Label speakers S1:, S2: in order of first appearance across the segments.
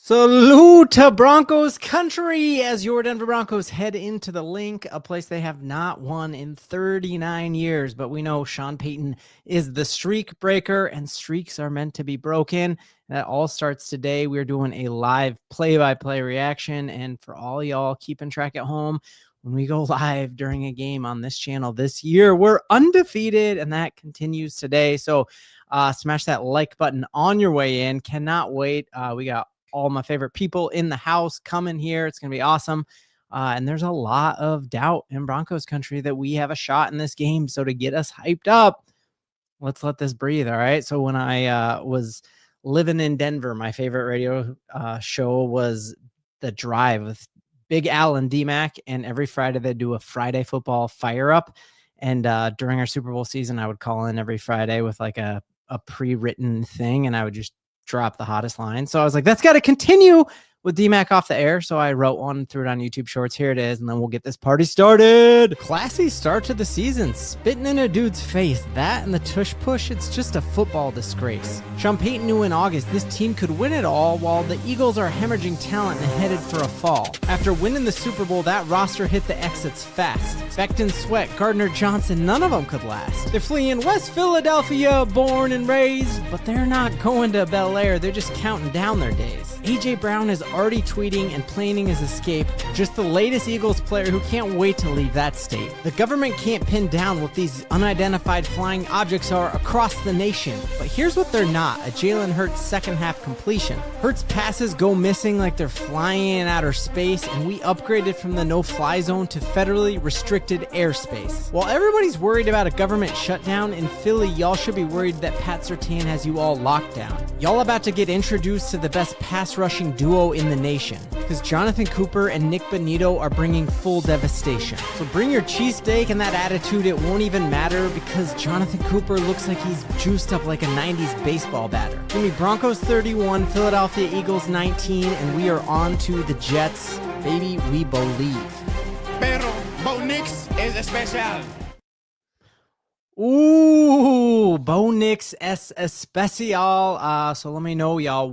S1: Salute to Broncos country as your Denver Broncos head into the Link, a place they have not won in 39 years. But we know Sean Payton is the streak breaker, and streaks are meant to be broken. That all starts today. We're doing a live play-by-play reaction. And for all y'all keeping track at home, when we go live during a game on this channel this year, we're undefeated, and that continues today. So smash that like button on your way in. Cannot wait. We got all my favorite people in the house coming here. It's going to be awesome. And there's a lot of doubt in Broncos country that we have a shot in this game. So to get us hyped up, let's let this breathe. All right. So when I was living in Denver, my favorite radio show was The Drive with Big Al and D-Mac. And every Friday they do a Friday football fire up. And during our Super Bowl season, I would call in every Friday with like a pre-written thing. And I would just drop the hottest line. So I was like, that's got to continue with D-Mac off the air. So I wrote one, threw it on YouTube Shorts. Here it is. And then we'll get this party started. Classy start to the season. Spitting in a dude's face. That and the tush push. It's just a football disgrace. Sean Payton knew in August this team could win it all while the Eagles are hemorrhaging talent and headed for a fall. After winning the Super Bowl, that roster hit the exits fast. Becton, Sweat, Gardner Johnson, none of them could last. They're fleeing West Philadelphia, born and raised, but they're not going to Bel Air. They're just counting down their days. A.J. Brown is already tweeting and planning his escape, just the latest Eagles player who can't wait to leave that state. The government can't pin down what these unidentified flying objects are across the nation, but here's what they're not: a Jalen Hurts second half completion. Hurts passes go missing like they're flying in outer space, and we upgraded from the no-fly zone to federally restricted airspace. While everybody's worried about a government shutdown, in Philly, y'all should be worried that Pat Surtain has you all locked down. Y'all about to get introduced to the best pass rushing duo in the nation, because Jonathan Cooper and Nick Bonito are bringing full devastation. So bring your cheesesteak and that attitude, it won't even matter, because Jonathan Cooper looks like he's juiced up like a 90s baseball batter. Give me Broncos 31, Philadelphia Eagles 19, and we are on to the Jets. Baby, we believe.
S2: Pero Bo Nix es especial.
S1: Ooh, Bo Nix es especial. So let me know, y'all,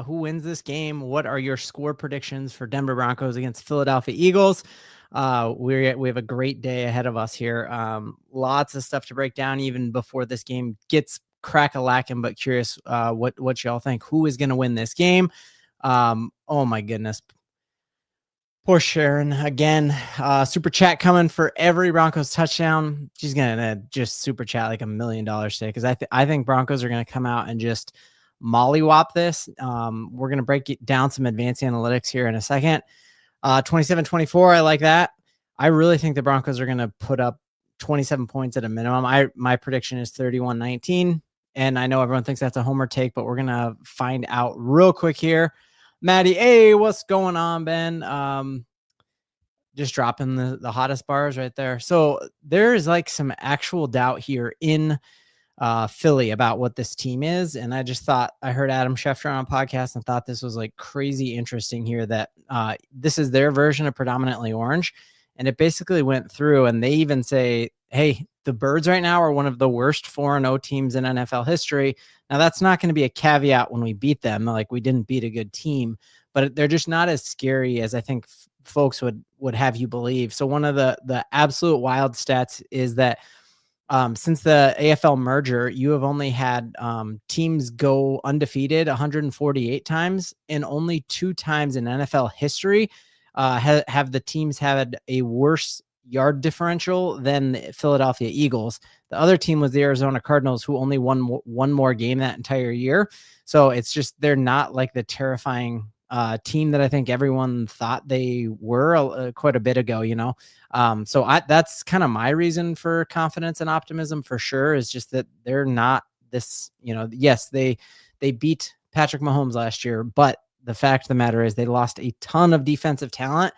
S1: who wins this game? What are your score predictions for Denver Broncos against Philadelphia Eagles? We have a great day ahead of us here. Lots of stuff to break down even before this game gets crack-a-lacking, but curious what y'all think. Who is going to win this game? Oh my goodness. Poor Sharon again. Super chat coming for every Broncos touchdown. She's gonna just super chat like $1 million today, because I think Broncos are gonna come out and just mollywop this. We're gonna break it down some advanced analytics here in a second. 27-24. I like that. I really think the Broncos are gonna put up 27 points at a minimum. My prediction is 31-19, and I know everyone thinks that's a homer take, but we're gonna find out real quick here. Maddie, hey, what's going on, Ben? Just dropping the hottest bars right there. So there is like some actual doubt here in Philly about what this team is. And I just thought, I heard Adam Schefter on a podcast and thought this was like crazy interesting here, that this is their version of predominantly orange. And it basically went through, and they even say, hey, the Birds right now are one of the worst 4-0 teams in NFL history. Now, that's not going to be a caveat when we beat them. Like, we didn't beat a good team, but they're just not as scary as I think folks would have you believe. So one of the absolute wild stats is that since the AFL merger, you have only had teams go undefeated 148 times, and only 2 times in NFL history have the teams had a worse yard differential than the Philadelphia Eagles. The other team was the Arizona Cardinals, who only won one more game that entire year. So it's just, they're not like the terrifying team that I think everyone thought they were quite a bit ago, you know? So that's kind of my reason for confidence and optimism for sure, is just that they're not this, you know, yes, they beat Patrick Mahomes last year, but the fact of the matter is they lost a ton of defensive talent.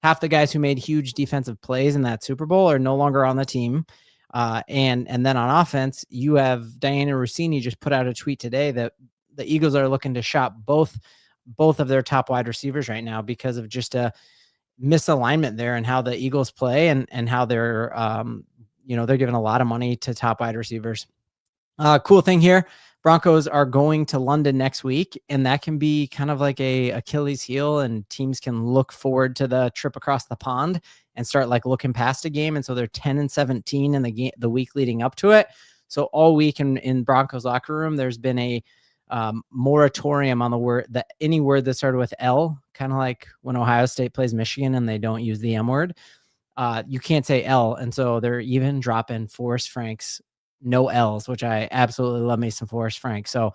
S1: Half the guys who made huge defensive plays in that Super Bowl are no longer on the team. And then on offense, you have Diana Rossini just put out a tweet today that the Eagles are looking to shop both of their top wide receivers right now because of just a misalignment there and how the Eagles play and how they're, they're giving a lot of money to top wide receivers. Cool thing here. Broncos are going to London next week, and that can be kind of like a Achilles heel, and teams can look forward to the trip across the pond and start like looking past a game. And so they're 10-17 in the week leading up to it. So all week in Broncos locker room, there's been a moratorium on the word any word that started with L, kind of like when Ohio State plays Michigan and they don't use the M word. You can't say L. And so they're even dropping Forrest Frank's no L's, which I absolutely love me some Forrest Frank. So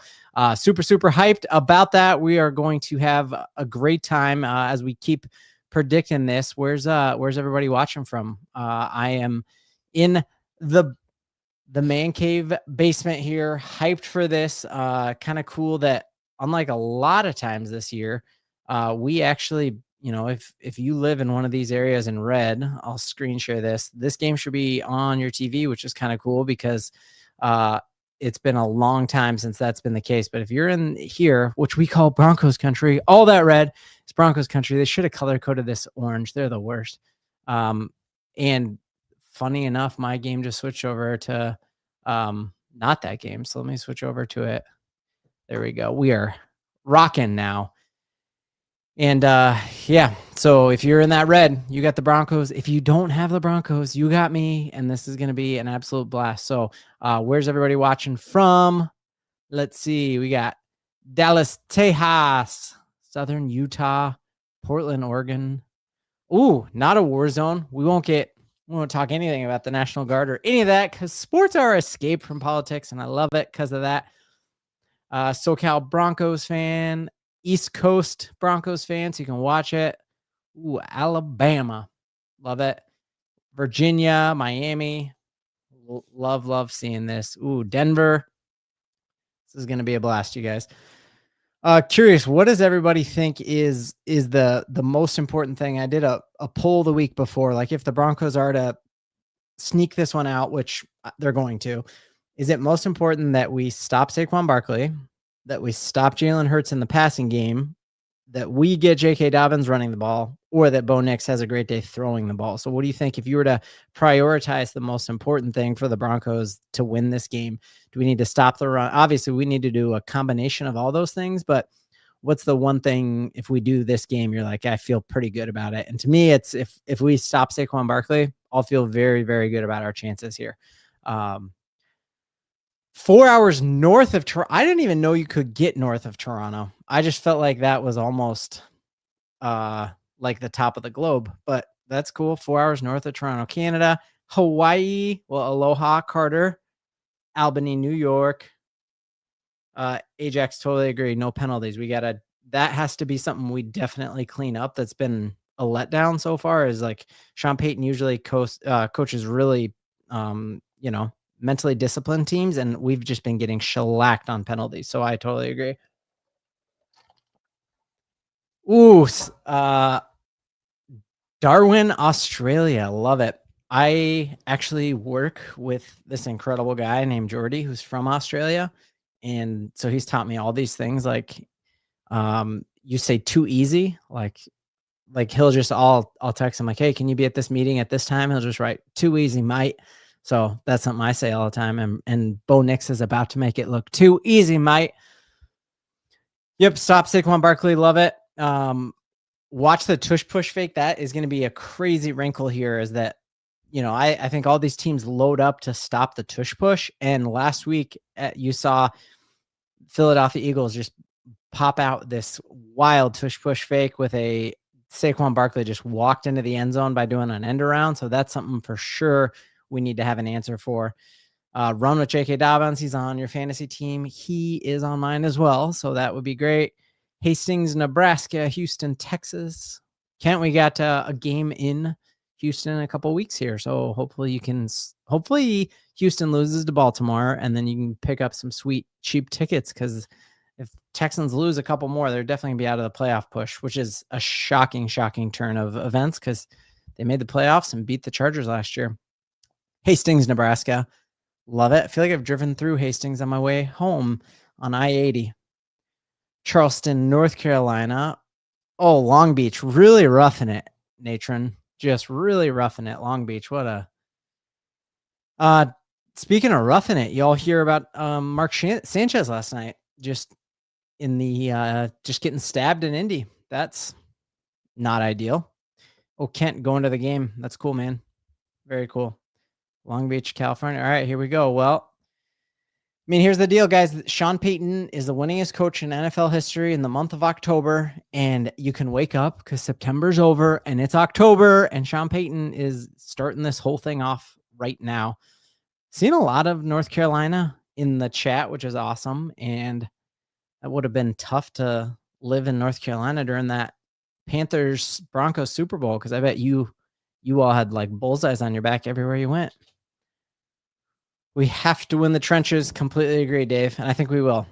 S1: super, super hyped about that. We are going to have a great time as we keep predicting this. Where's everybody watching from? I am in the man cave basement here, hyped for this. Kind of cool that unlike a lot of times this year, we actually, if you live in one of these areas in red, I'll screen share this. This game should be on your TV, which is kind of cool because it's been a long time since that's been the case. But if you're in here, which we call Broncos country, all that red is Broncos country. They should have color coded this orange. They're the worst. And funny enough, my game just switched over to not that game. So let me switch over to it. There we go. We are rocking now. And yeah, so if you're in that red, you got the Broncos. If you don't have the Broncos, you got me, and this is going to be an absolute blast. So where's everybody watching from? Let's see. We got Dallas, Texas, Southern Utah, Portland, Oregon. Ooh, not a war zone. We won't talk anything about the National Guard or any of that because sports are our escape from politics, and I love it because of that. SoCal Broncos fan, East Coast Broncos fan, so you can watch it. Ooh, Alabama. Love it. Virginia, Miami. Love seeing this. Ooh, Denver. This is going to be a blast, you guys. Curious, what does everybody think is the most important thing? I did a poll the week before, like if the Broncos are to sneak this one out, which they're going to, is it most important that we stop Saquon Barkley, that we stop Jalen Hurts in the passing game, that we get J.K. Dobbins running the ball, or that Bo Nix has a great day throwing the ball? So what do you think if you were to prioritize the most important thing for the Broncos to win this game? Do we need to stop the run? Obviously, we need to do a combination of all those things, but what's the one thing if we do this game, you're like, I feel pretty good about it? And to me, it's if we stop Saquon Barkley, I'll feel very, very good about our chances here. 4 hours north of Toronto. I didn't even know you could get north of Toronto. I just felt like that was almost like the top of the globe, but that's cool. 4 hours north of Toronto, Canada. Hawaii. Well, aloha, Carter. Albany, New York. Ajax, totally agree. No penalties. That has to be something we definitely clean up. That's been a letdown so far, is like Sean Payton usually coaches really, mentally disciplined teams, and we've just been getting shellacked on penalties. So I totally agree. Ooh, Darwin, Australia. Love it. I actually work with this incredible guy named Jordy who's from Australia. And so he's taught me all these things. Like, you say too easy, like he'll just, I'll text him like, hey, can you be at this meeting at this time? He'll just write too easy, mate. So that's something I say all the time. And Bo Nix is about to make it look too easy, mate. Yep. Stop Saquon Barkley. Love it. Watch the tush push fake. That is going to be a crazy wrinkle here, is that, I think all these teams load up to stop the tush push. And last week you saw Philadelphia Eagles just pop out this wild tush push fake with a Saquon Barkley just walked into the end zone by doing an end around. So that's something for sure we need to have an answer for. Run with J.K. Dobbins. He's on your fantasy team. He is on mine as well. So that would be great. Hastings, Nebraska, Houston, Texas. Kent, we got a game in Houston in a couple weeks here. So hopefully Houston loses to Baltimore, and then you can pick up some sweet, cheap tickets, because if Texans lose a couple more, they're definitely going to be out of the playoff push, which is a shocking turn of events because they made the playoffs and beat the Chargers last year. Hastings, Nebraska. Love it. I feel like I've driven through Hastings on my way home on I-80. Charleston, North Carolina. Oh, Long Beach. Really roughing it, Natron. Just really roughing it. Long Beach. What a... Speaking of roughing it, y'all hear about Mark Sanchez last night, just in the just getting stabbed in Indy. That's not ideal. Oh, Kent going to the game. That's cool, man. Very cool. Long Beach, California. All right, here we go. Well, I mean, here's the deal, guys. Sean Payton is the winningest coach in NFL history in the month of October, and you can wake up because September's over and it's October, and Sean Payton is starting this whole thing off right now. Seen a lot of North Carolina in the chat, which is awesome, and that would have been tough to live in North Carolina during that Panthers Broncos Super Bowl, because I bet you all had like bullseyes on your back everywhere you went. We have to win the trenches. Completely agree, Dave. And I think we will.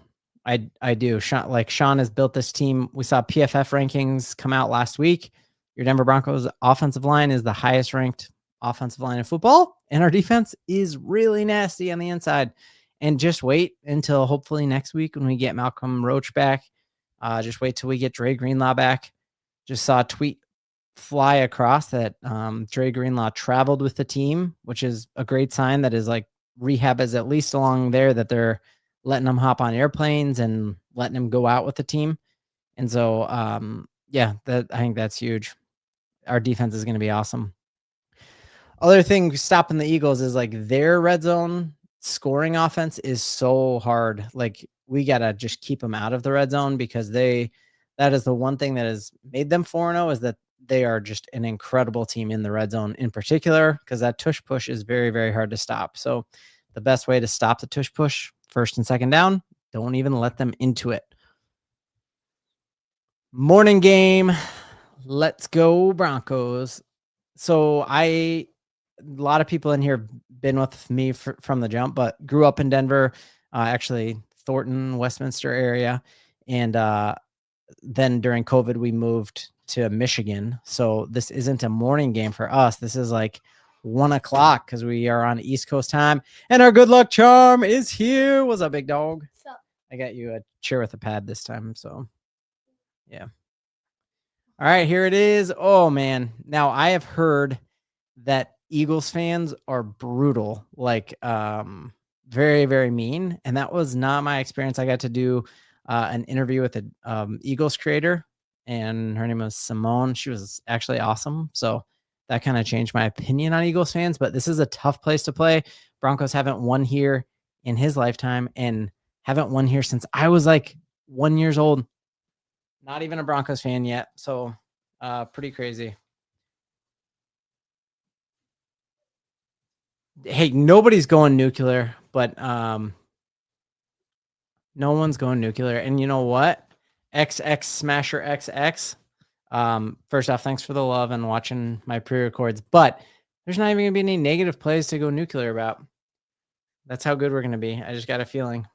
S1: I do. Sean has built this team. We saw PFF rankings come out last week. Your Denver Broncos offensive line is the highest ranked offensive line in football. And our defense is really nasty on the inside. And just wait until hopefully next week when we get Malcolm Roach back. Just wait till we get Dre Greenlaw back. Just saw a tweet fly across that Dre Greenlaw traveled with the team, which is a great sign. That is like rehab is at least along there, that they're letting him hop on airplanes and letting him go out with the team. And so, yeah, I think that's huge. Our defense is going to be awesome. Other thing stopping the Eagles is like their red zone scoring offense is so hard. Like we got to just keep them out of the red zone, because that is the one thing that has made them 4-0, is that they are just an incredible team in the red zone in particular, because that tush push is very, very hard to stop. So the best way to stop the tush push, first and second down, don't even let them into it. Morning game. Let's go Broncos. So a lot of people in here have been with me from the jump, but grew up in Denver, actually Thornton, Westminster area. And then during COVID, we moved to Michigan. So this isn't a morning game for us. This is like 1 o'clock because we are on East Coast time. And our good luck charm is here. What's up, big dog? What's up? I got you a chair with a pad this time. So, yeah. All right, here it is. Oh, man. Now, I have heard that Eagles fans are brutal, like very, very mean. And that was not my experience. I got to do an interview with an Eagles creator, and her name was Simone. She was actually awesome. So that kind of changed my opinion on Eagles fans, but this is a tough place to play. Broncos haven't won here in his lifetime and haven't won here since I was like 1 year old. Not even a Broncos fan yet. So pretty crazy. Hey, nobody's going nuclear, but no one's going nuclear. And you know what? XX Smasher XX. First off, thanks for the love and watching my pre-records, but there's not even gonna be any negative plays to go nuclear about. That's how good we're gonna be. I just got a feeling.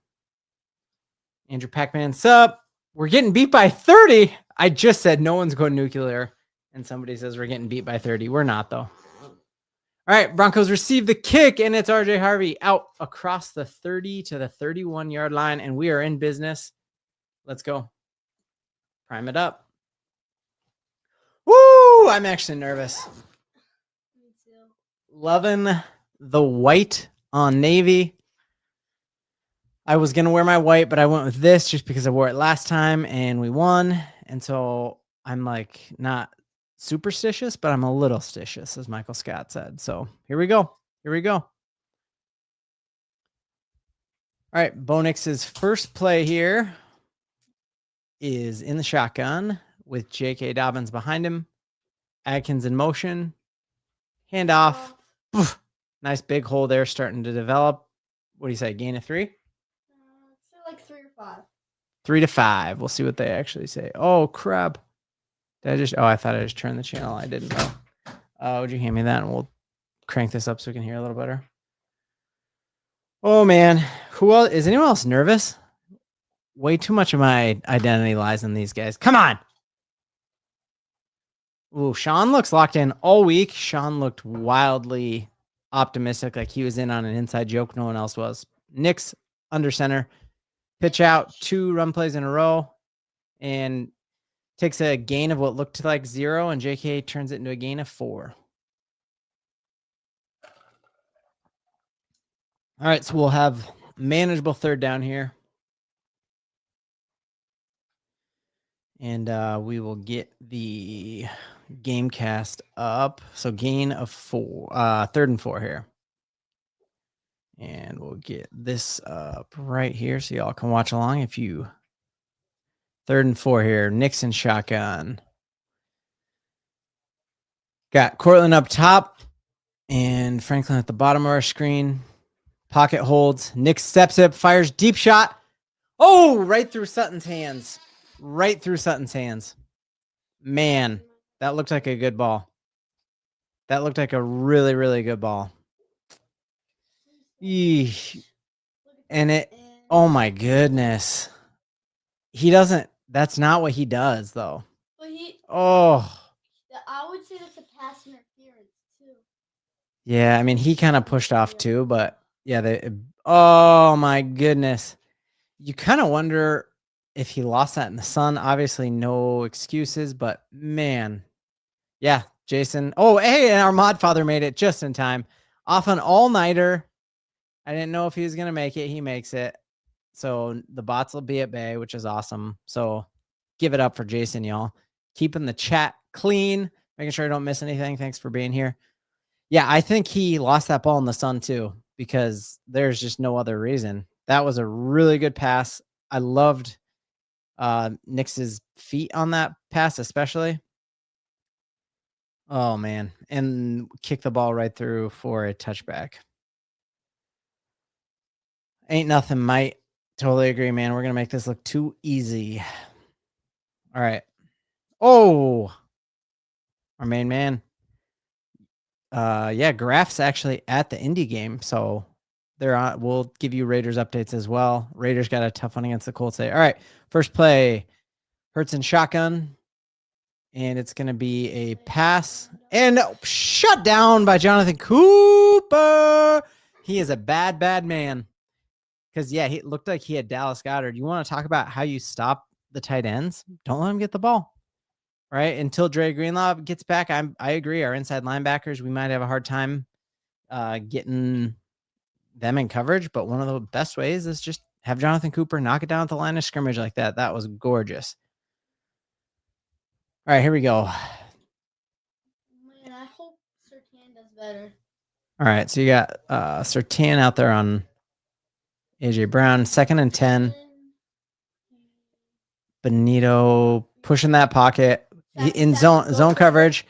S1: Andrew Pac-Man, sup? We're getting beat by 30. I just said no one's going nuclear, and somebody says we're getting beat by 30. We're not, though. All right, Broncos receive the kick, and it's RJ Harvey out across the 30 to the 31-yard line, and we are in business. Let's go. Prime it up. Woo! I'm actually nervous. Me too. Loving the white on navy. I was going to wear my white, but I went with this just because I wore it last time and we won. And so I'm like not superstitious, but I'm a little stitious, as Michael Scott said. So here we go. Here we go. All right. Bo Nix's first play here is in the shotgun with J.K. Dobbins behind him. Adkins in motion. Handoff. Oof. Nice big hole there starting to develop. What do you say? Gain of 3?
S3: Like 3 or 5.
S1: 3 to 5. We'll see what they actually say. Oh, crap. I thought I just turned the channel. I didn't know. Would you hand me that and we'll crank this up so we can hear a little better? Oh, man. Who else? Is anyone else nervous? Way too much of my identity lies in these guys. Come on. Ooh, Sean looks locked in all week. Sean looked wildly optimistic, like he was in on an inside joke. No one else was. Nick's under center. Pitch out 2 run plays in a row and takes a gain of what looked like 0, and JK turns it into a gain of 4. All right, so we'll have manageable third down here. And we will get the game cast up. So gain of 4, 3rd and 4 here. And we'll get this up right here so y'all can watch along if you 3rd and 4 here. Nixon shotgun. Got Cortland up top and Franklin at the bottom of our screen. Pocket holds. Nick steps up, fires deep shot. Oh, right through Sutton's hands. Right through Sutton's hands. Man, that looked like a good ball. That looked like a really, really good ball. Eesh. And it, oh my goodness. He doesn't, that's not what he does though.
S3: But
S1: Oh.
S3: I would say that's a pass interference too.
S1: Yeah, I mean, he kind of pushed off too, but yeah, oh my goodness. You kind of wonder if he lost that in the sun. Obviously, no excuses, but man. Yeah, Jason. Oh, hey, and our mod father made it just in time. Off an all-nighter. I didn't know if he was going to make it. He makes it. So the bots will be at bay, which is awesome. So give it up for Jason, y'all. Keeping the chat clean, making sure I don't miss anything. Thanks for being here. Yeah, I think he lost that ball in the sun too, because there's just no other reason. That was a really good pass. I loved Nix's feet on that pass, especially. Oh, man. And kick the ball right through for a touchback. Ain't nothing, mate. Totally agree, man. We're going to make this look too easy. All right. Oh, our main man. Yeah, Graf's actually at the Indy game, so they're on. We'll give you Raiders updates as well. Raiders got a tough one against the Colts today. All right, first play, Hurts and shotgun, and it's going to be a pass and shut down by Jonathan Cooper. He is a bad, bad man. Because, yeah, he looked like he had Dallas Goedert. You want to talk about how you stop the tight ends? Don't let him get the ball. Right? Until Dre Greenlaw gets back, I agree. Our inside linebackers, we might have a hard time getting them in coverage. But one of the best ways is just have Jonathan Cooper knock it down at the line of scrimmage like that. That was gorgeous. All right, here we go.
S3: Man, I hope Surtain does better.
S1: All right, so you got Surtain out there on AJ Brown, 2nd and 10. Benito pushing that pocket in zone coverage.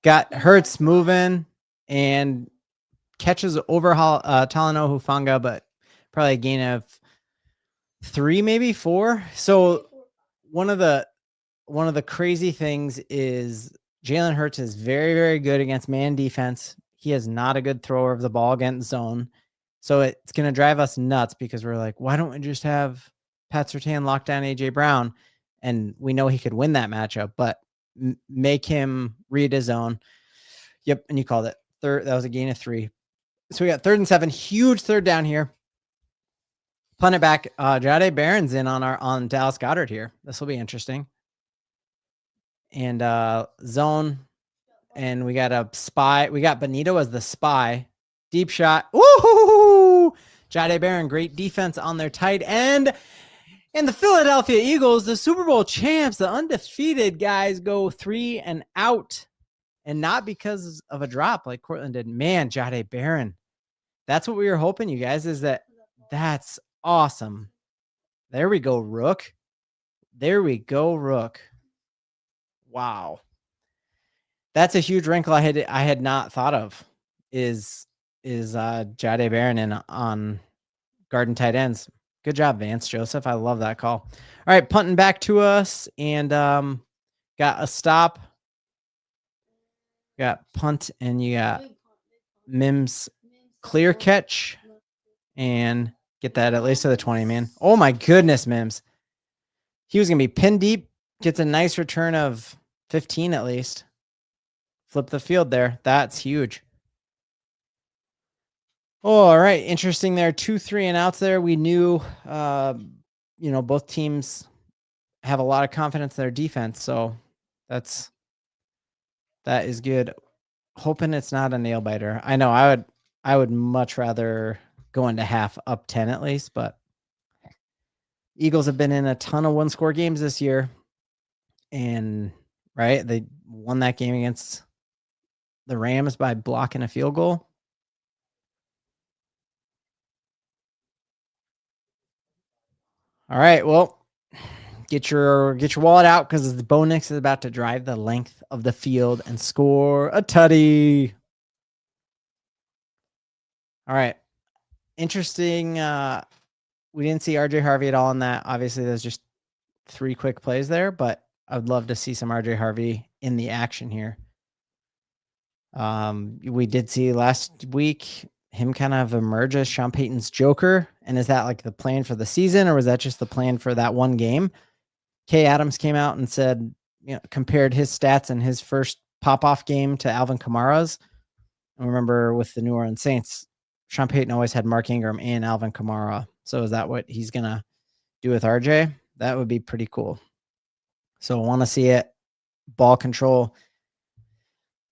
S1: Got Hurts moving and catches over Talanoa Hufanga, but probably a gain of 3, maybe 4. So one of the crazy things is Jalen Hurts is very, very good against man defense. He is not a good thrower of the ball against zone. So it's going to drive us nuts because we're like, why don't we just have Pat Surtain lock down AJ Brown? And we know he could win that matchup, but make him read his zone. Yep. And you called it. That was a gain of 3. So we got 3rd and 7, huge third down here. Punt it back. Jahdae Barron's in on Dallas Goedert here. This will be interesting. And zone. And we got a spy. We got Benito as the spy. Deep shot. Woo! Jahdae Barron, great defense on their tight end. And the Philadelphia Eagles, the Super Bowl champs, the undefeated guys, go 3 and out. And not because of a drop like Cortland did. Man, Jahdae Barron. That's what we were hoping, you guys, is that's awesome. There we go, Rook. There we go, Rook. Wow. That's a huge wrinkle I had not thought of is Jahdae Barron in on guard and tight ends. Good job, Vance Joseph. I love that call. All right, punting back to us and got a stop. Got punt and you got Mims clear catch and get that at least to the 20, man. Oh my goodness, Mims. He was going to be pinned deep. Gets a nice return of 15 at least. Flip the field there. That's huge. Oh, all right. Interesting there. 2, 3 and outs there. We knew, both teams have a lot of confidence in their defense. So that is good. Hoping it's not a nail biter. I know I would much rather going to half up 10 at least, but Eagles have been in a ton of one-score games this year. And right, they won that game against the Rams by blocking a field goal. All right, well, get your wallet out because the Bo Nix is about to drive the length of the field and score a tutty. All right, interesting. We didn't see RJ Harvey at all in that. Obviously, there's just 3 quick plays there, but I would love to see some RJ Harvey in the action here. We did see last week him kind of emerge as Sean Payton's Joker. And is that like the plan for the season, or was that just the plan for that one game? Kay Adams came out and said, compared his stats in his first pop-off game to Alvin Kamara's. I remember with the New Orleans Saints, Sean Payton always had Mark Ingram and Alvin Kamara. So is that what he's going to do with RJ? That would be pretty cool. So I want to see it. Ball control.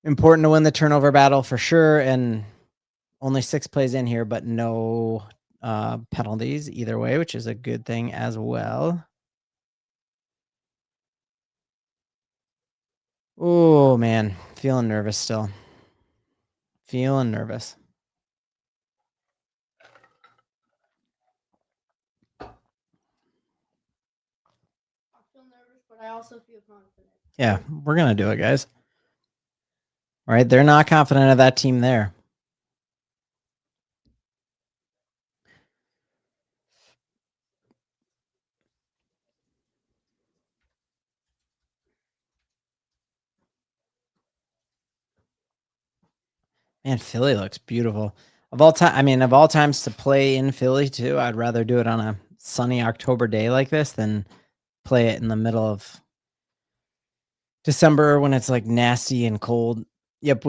S1: Important to win the turnover battle for sure. And only 6 plays in here, but no penalties either way, which is a good thing as well. Oh, man. Feeling nervous still. Feeling nervous.
S3: I feel nervous, but I also feel confident.
S1: Yeah, we're going to do it, guys. All right, they're not confident of that team there. Man, Philly looks beautiful. Of all times to play in Philly too, I'd rather do it on a sunny October day like this than play it in the middle of December when it's like nasty and cold. Yep,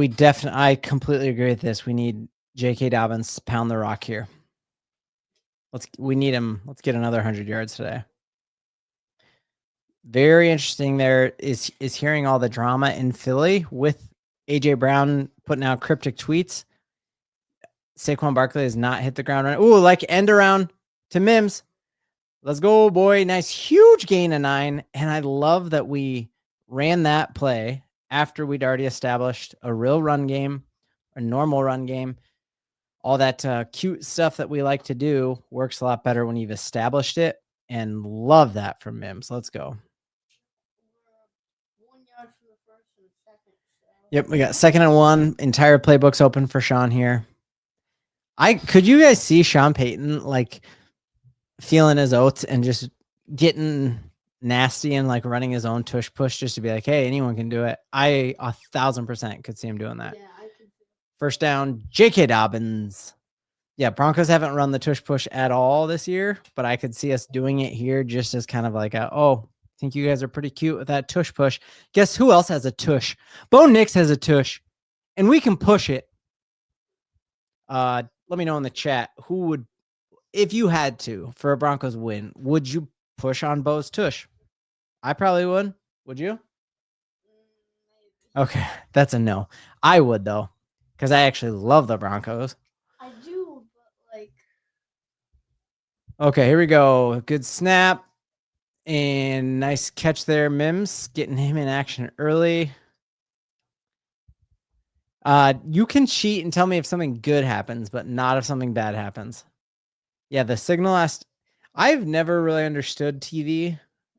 S1: I completely agree with this. We need J.K. Dobbins to pound the rock here. We need him. Let's get another 100 yards today. Very interesting there is hearing all the drama in Philly with AJ Brown putting out cryptic tweets. Saquon Barkley has not hit the ground running. Ooh, like end around to Mims. Let's go, boy. Nice, huge gain of 9. And I love that we ran that play after we'd already established a real run game, a normal run game. All that cute stuff that we like to do works a lot better when you've established it. And love that from Mims. Let's go.
S3: 1 yard from the first and second.
S1: Yep, we got 2nd and 1. Entire playbook's open for Sean here. Could you guys see Sean Payton like feeling his oats and just getting nasty and like running his own tush push just to be like, hey, anyone can do it? I 1,000% could see him doing that.
S3: Yeah, I can.
S1: First down, J.K. Dobbins. Yeah, Broncos haven't run the tush push at all this year, but I could see us doing it here just as kind of like I think you guys are pretty cute with that tush push. Guess who else has a tush? Bo Nix has a tush, and we can push it. Let me know in the chat who would, if you had to for a Broncos win, would you push on Bo's tush? I probably would. Would you? Okay, that's a no. I would though, because I actually love the Broncos.
S3: I do, but like.
S1: Okay, here we go. Good snap and nice catch there, Mims, getting him in action early. You can cheat and tell me if something good happens, but not if something bad happens. Yeah, the signal I've never really understood TV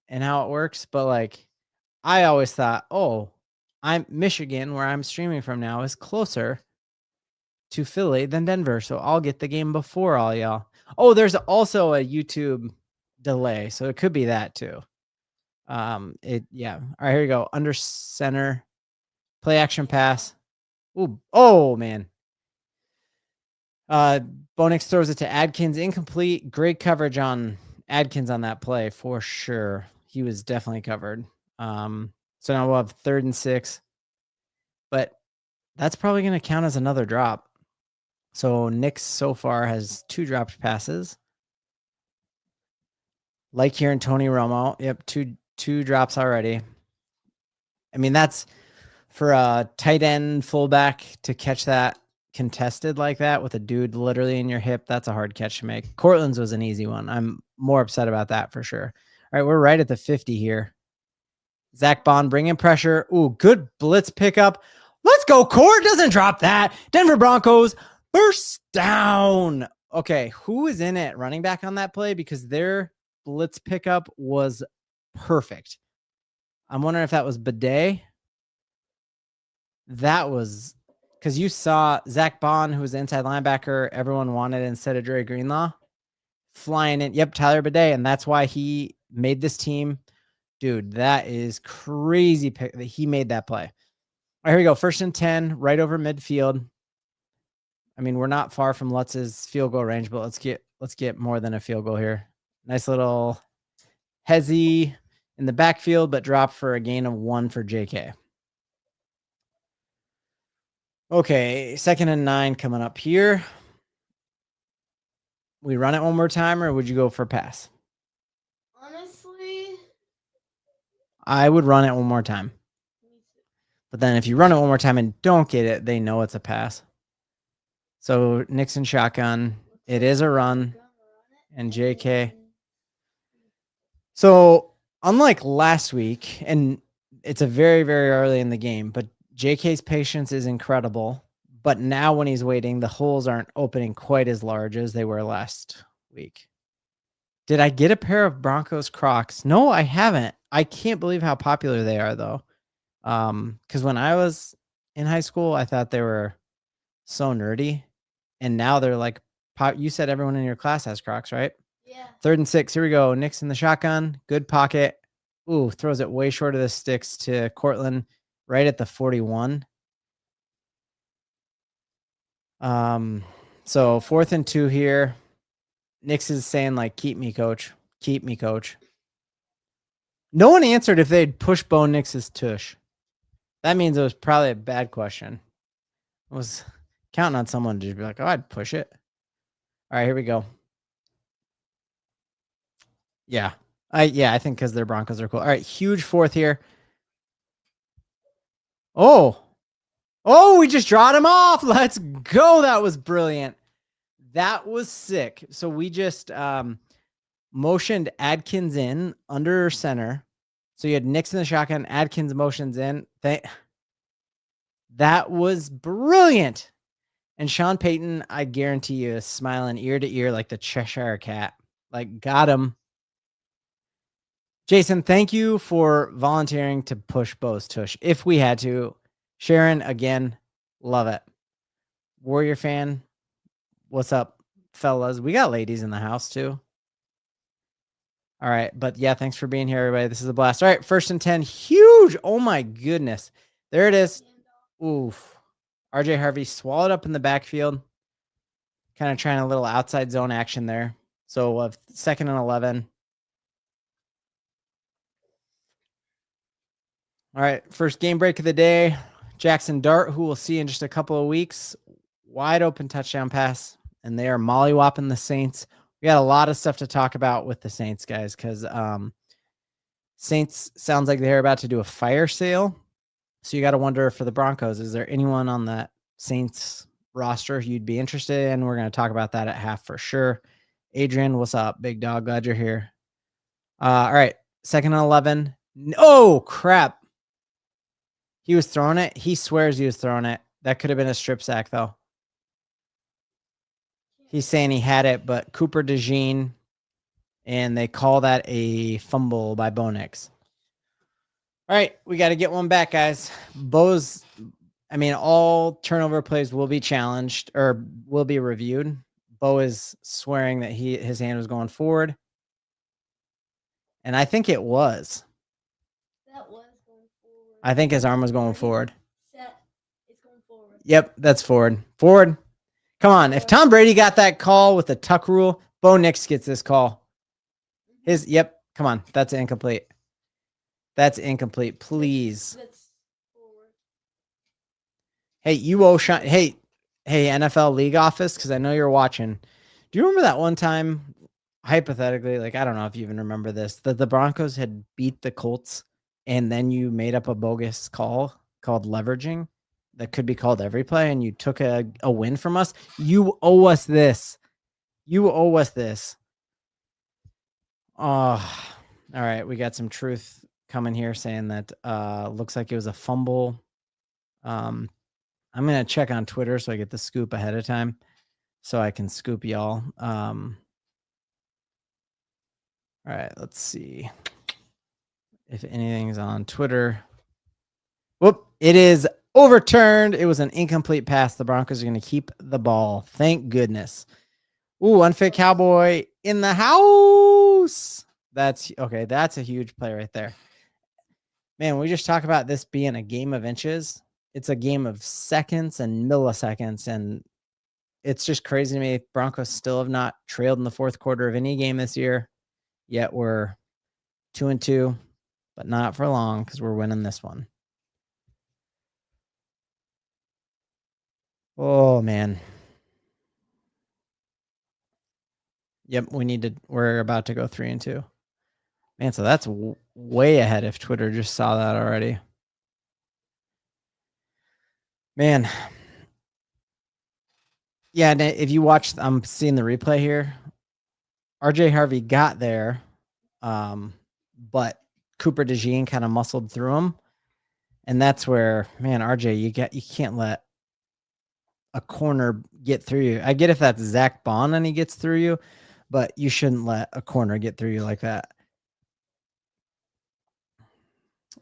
S1: and how it works, but like I always thought, I'm Michigan, where I'm streaming from now, is closer to Philly than Denver, so I'll get the game before all y'all. Oh, there's also a YouTube delay, so it could be that too. All right, here we go. Under center, play action pass. Ooh, oh man. Bo Nix throws it to Adkins, incomplete. Great coverage on Adkins on that play for sure. He was definitely covered. So now we'll have 3rd and 6, but that's probably going to count as another drop. So Nix so far has 2 dropped passes. Like here in Tony Romo. Yep, two drops already. I mean, that's for a tight end fullback to catch that contested like that with a dude literally in your hip, that's a hard catch to make. Cortland's was an easy one. I'm more upset about that for sure. All right, we're right at the 50 here. Zach Bond bringing pressure. Ooh, good blitz pickup. Let's go, Court. Doesn't drop that. Denver Broncos first down. Okay, who is in it running back on that play? Because their blitz pickup was perfect. I'm wondering if that was Bidet. That was because you saw Zach Bond, who was the inside linebacker, everyone wanted instead of Dre Greenlaw, flying in. Yep, Tyler Bidet, and that's why he made this team. Dude, that is crazy pick that he made that play. All right, here we go. 1st and 10, right over midfield. I mean, we're not far from Lutz's field goal range, but let's get more than a field goal here. Nice little hezzy in the backfield, but drop for a gain of 1 for JK. Okay, 2nd and 9 coming up here. We run it one more time, or would you go for a pass?
S3: Honestly,
S1: I would run it one more time. But then if you run it one more time and don't get it, they know it's a pass. So Nixon shotgun. It is a run. And JK. So unlike last week, and it's a very, very early in the game, but JK's patience is incredible. But now when he's waiting, the holes aren't opening quite as large as they were last week. Did I get a pair of Broncos Crocs? No, I haven't. I can't believe how popular they are, though. Because when I was in high school, I thought they were so nerdy. And now they're like, you said everyone in your class has Crocs, right?
S3: yeah.
S1: 3rd and 6. Here we go. Nick's in the shotgun. Good pocket. Ooh, throws it way short of the sticks to Cortland right at the 41. So 4th and 2 here. Nix is saying, like, keep me, coach. Keep me, coach. No one answered if they'd push Bo Nix's tush. That means it was probably a bad question. I was counting on someone to be like, oh, I'd push it. All right, here we go. Yeah. I think because their Broncos are cool. All right, huge 4th here. Oh, we just drawed him off. Let's go. That was brilliant. That was sick. So we just motioned Adkins in under center. So you had Nix in the shotgun, Adkins motions in. That was brilliant. And Sean Payton, I guarantee you, is smiling ear to ear like the Cheshire Cat. Like, got him. Jason, thank you for volunteering to push Bo's tush if we had to. Sharon, again, love it. Warrior fan, what's up, fellas? We got ladies in the house too. All right, but yeah, thanks for being here, everybody. This is a blast. All right, 1st and 10, huge. Oh my goodness. There it is. Oof. RJ Harvey swallowed up in the backfield. Kind of trying a little outside zone action there. So 2nd and 11. All right, first game break of the day. Jackson Dart, who we'll see in just a couple of weeks. Wide open touchdown pass, and they are mollywopping the Saints. We got a lot of stuff to talk about with the Saints, guys, because Saints sounds like they're about to do a fire sale. So you got to wonder for the Broncos, is there anyone on that Saints roster you'd be interested in? We're going to talk about that at half for sure. Adrian, what's up, big dog? Glad you're here. All right, 2nd and 11. Oh, crap. He was throwing it. He swears he was throwing it. That could have been a strip sack, though. He's saying he had it, but Cooper DeJean, and they call that a fumble by Bo Nix. All right, we got to get one back, guys. All turnover plays will be challenged or will be reviewed. Bo is swearing that his hand was going forward. And I think it was.
S3: That was going forward.
S1: I think his arm was going forward.
S3: It's going forward.
S1: Yep, that's forward. Forward. Come on. If Tom Brady got that call with the tuck rule, Bo Nix gets this call. Come on. That's incomplete. That's incomplete. Please.
S3: That's forward.
S1: Hey, UO hey, NFL League office, because I know you're watching. Do you remember that one time, hypothetically, like, I don't know if you even remember this, that the Broncos had beat the Colts and then you made up a bogus call called leveraging? that could be called every play, and you took a win from us. You owe us this. You owe us this. Oh, all right. We got some truth coming here saying that looks like it was a fumble. I'm going to check on Twitter so I get the scoop ahead of time so I can scoop y'all. All right, let's see if anything's on Twitter. Whoop, it is overturned. It was an incomplete pass. The Broncos are going to keep the ball. Thank goodness. Ooh, unfit Cowboy in the house. That's okay. That's a huge play right there. Man, we just talk about this being a game of inches. It's a game of seconds and milliseconds, and it's just crazy to me. Broncos still have not trailed in the fourth quarter of any game this year, yet we're 2-2, but not for long because we're winning this one. Oh, man. Yep, we're about to go 3-2. Man, so that's way ahead if Twitter just saw that already. Man. Yeah, and if you watch, I'm seeing the replay here. RJ Harvey got there, but Cooper DeJean kind of muscled through him. And that's where, man, RJ, you can't let a corner get through you. I get if that's Zach Bond and he gets through you, but you shouldn't let a corner get through you like that.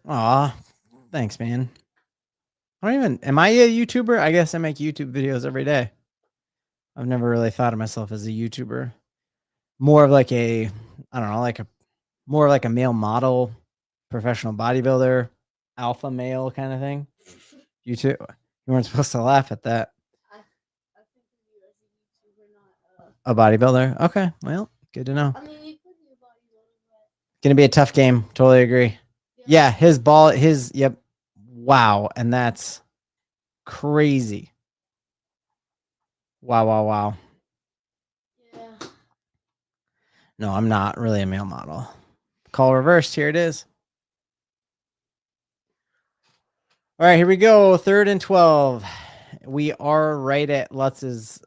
S1: Aw, thanks, man. Am I a YouTuber? I guess I make YouTube videos every day. I've never really thought of myself as a YouTuber. More of like more of like a male model, professional bodybuilder, alpha male kind of thing. You too. You weren't supposed to laugh at that.
S3: I think of you as a YouTuber, not
S1: A bodybuilder? Okay, well, good to know.
S3: I mean, you could be a bodybuilder, but
S1: Gonna be a tough game. Totally agree. Yeah, yep. Wow, and that's crazy. Wow.
S3: yeah.
S1: No, I'm not really a male model. Call reversed. Here it is. All right, here we go. 3rd and 12. We are right at Lutz's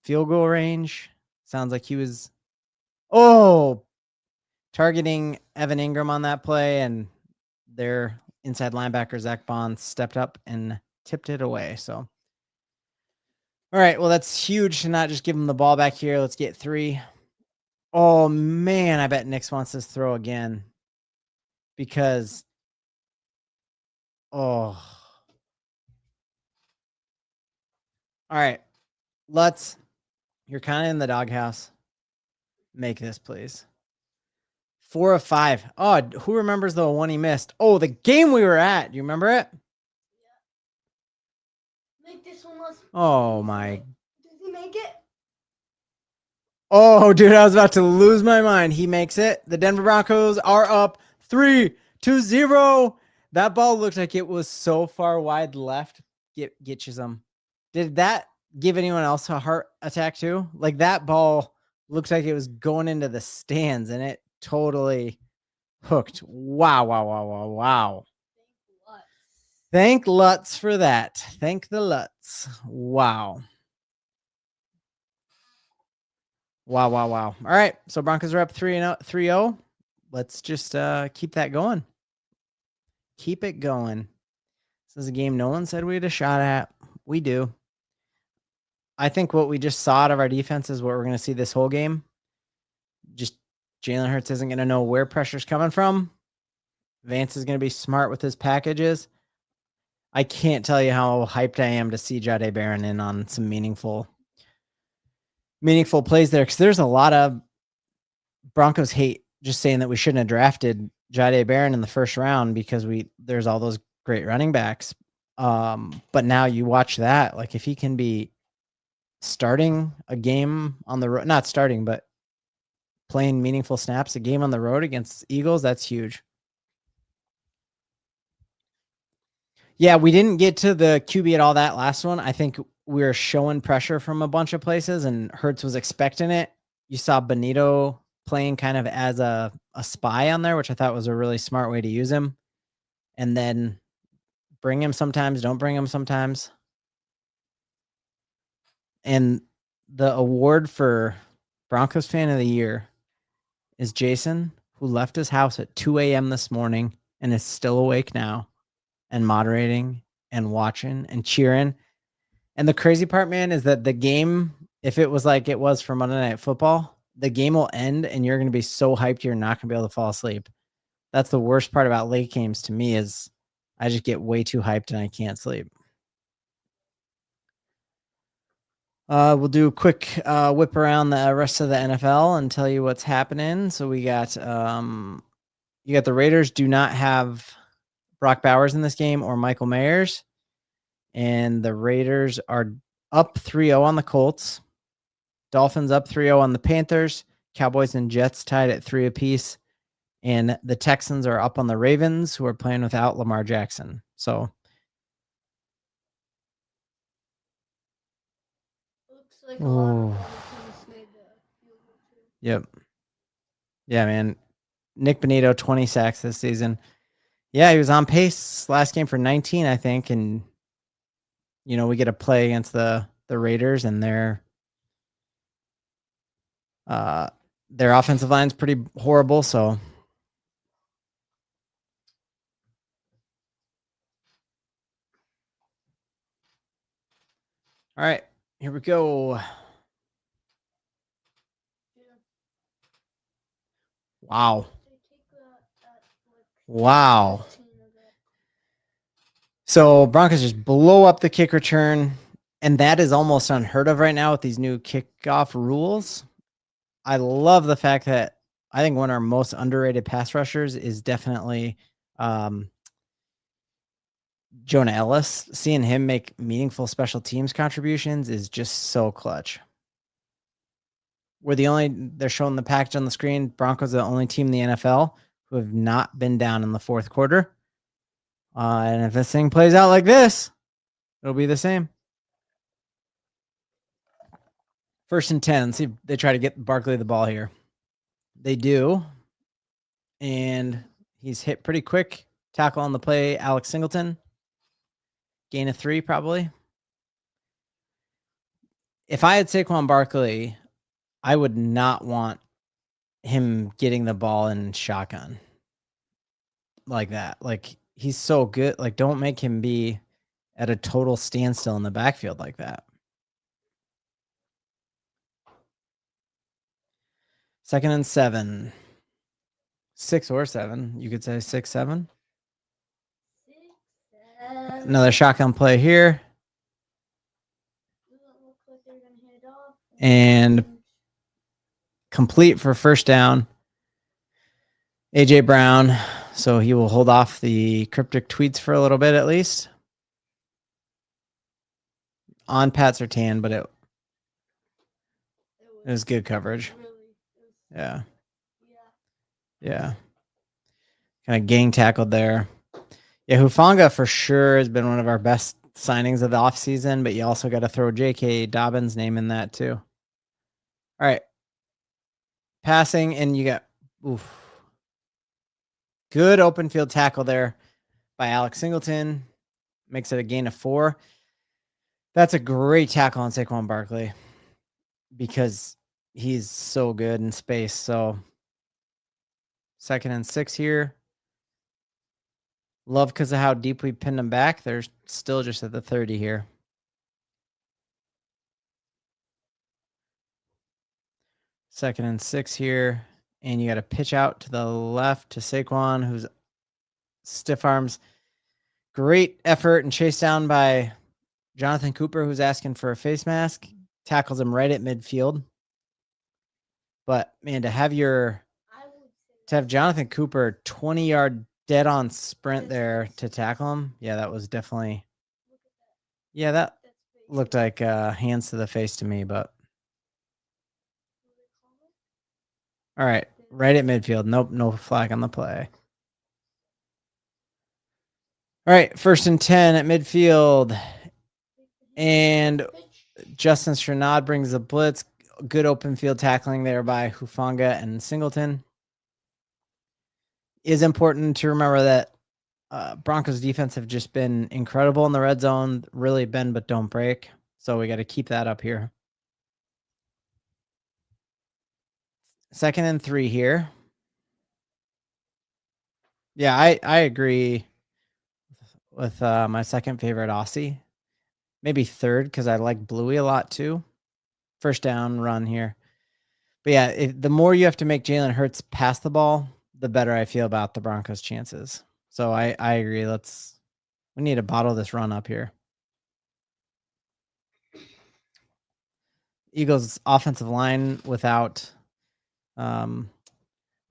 S1: field goal range. Sounds like he was targeting Evan Ingram on that play, and their inside linebacker Zach Bond stepped up and tipped it away. So, all right, well, that's huge to not just give him the ball back here. Let's get 3. Oh man, I bet Nix wants this throw again because all right, you're kind of in the doghouse. Make this, please. 4 of 5. Oh, who remembers the one he missed? Oh, the game we were at. Do you remember it?
S3: Make this one less.
S1: Oh my.
S3: Does he make it?
S1: Oh, dude, I was about to lose my mind. He makes it. The Denver Broncos are up 3-0. That ball looked like it was so far wide left. Get Chisholm. Did that give anyone else a heart attack too? Like that ball looked like it was going into the stands and it totally hooked. Wow. Thank Lutz for that. Thank the Lutz. Wow. All right. So Broncos are up 3-0. Let's just keep that going. Keep it going. This is a game no one said we had a shot at. We do. I think what we just saw out of our defense is what we're going to see this whole game. Just Jalen Hurts isn't going to know where pressure's coming from. Vance is going to be smart with his packages. I can't tell you how hyped I am to see Jahdae Barron in on some meaningful plays there, because there's a lot of Broncos hate just saying that we shouldn't have drafted Jahdae Barron in the first round because there's all those great running backs. But now you watch that, like if he can be starting a game on the road, not starting, but playing meaningful snaps, a game on the road against Eagles, that's huge. Yeah, we didn't get to the QB at all that last one. I think we were showing pressure from a bunch of places and Hurts was expecting it. You saw Benito playing kind of as a spy on there, which I thought was a really smart way to use him. And then Bring him sometimes, don't bring him sometimes. And the award for Broncos fan of the year is Jason, who left his house at 2 a.m. this morning and is still awake now and moderating and watching and cheering. And the crazy part, man, is that the game, if it was like it was for Monday Night Football, the game will end and you're going to be so hyped you're not going to be able to fall asleep. That's the worst part about late games to me is I just get way too hyped and I can't sleep. We'll do a quick whip around the rest of the NFL and tell you what's happening. So we got you got the Raiders do not have Brock Bowers in this game or Michael Mayers. And the Raiders are up 3-0 on the Colts. Dolphins up 3-0 on the Panthers. Cowboys and Jets tied at 3 apiece. And the Texans are up on the Ravens, who are playing without Lamar Jackson. So
S3: Looks like a lot of other teams made the field goal too.
S1: Yep. Yeah, man. Nick Bonito, 20 sacks this season. Yeah, he was on pace last game for 19, I think. And, you know, we get a play against the Raiders, and their offensive line's pretty horrible. So, all right, here we go. Wow. Wow. So Broncos just blow up the kick return, and that is almost unheard of right now with these new kickoff rules. I love the fact that I think one of our most underrated pass rushers is definitely Jonah Ellis. Seeing him make meaningful special teams contributions is just so clutch. They're showing the package on the screen. Broncos are the only team in the NFL who have not been down in the fourth quarter. And if this thing plays out like this, it'll be the same. 1st and 10. See if they try to get Barkley the ball here. They do. And he's hit pretty quick. Tackle on the play, Alex Singleton. Gain of 3, probably. If I had Saquon Barkley, I would not want him getting the ball in shotgun like that. Like, he's so good. Like, don't make him be at a total standstill in the backfield like that. 2nd and 7. 6 or 7. You could say 6, 7. Another shotgun play here. And complete for 1st down. AJ Brown. So he will hold off the cryptic tweets for a little bit at least. On Pat Surtain, but it was good coverage. Yeah. Yeah. Kind of gang tackled there. Yeah, Hufanga for sure has been one of our best signings of the offseason, but you also got to throw J.K. Dobbins' name in that too. All right. Passing, and you got good open field tackle there by Alex Singleton. Makes it a gain of 4. That's a great tackle on Saquon Barkley because he's so good in space. So 2nd and 6 here. Love because of how deep we pinned them back. They're still just at the 30 here. Second and 6 here. And you got to pitch out to the left to Saquon, who's stiff arms. Great effort and chase down by Jonathan Cooper, who's asking for a face mask. Tackles him right at midfield. But, man, to have Jonathan Cooper 20-yard dead on sprint there to tackle him. Yeah, that was definitely. Yeah, that looked like hands to the face to me, but. All right, right at midfield. Nope, no flag on the play. All right, 1st and 10 at midfield. And Justin Stranad brings the blitz. Good open field tackling there by Hufanga and Singleton. Is important to remember that Broncos defense have just been incredible in the red zone. Really bend but don't break. So we got to keep that up here. 2nd and 3 here. Yeah, I agree with my second favorite Aussie. Maybe third because I like Bluey a lot too. First down run here. But yeah, the more you have to make Jalen Hurts pass the ball, the better I feel about the Broncos' chances. So I agree. We need to bottle this run up here. Eagles offensive line without Mekhi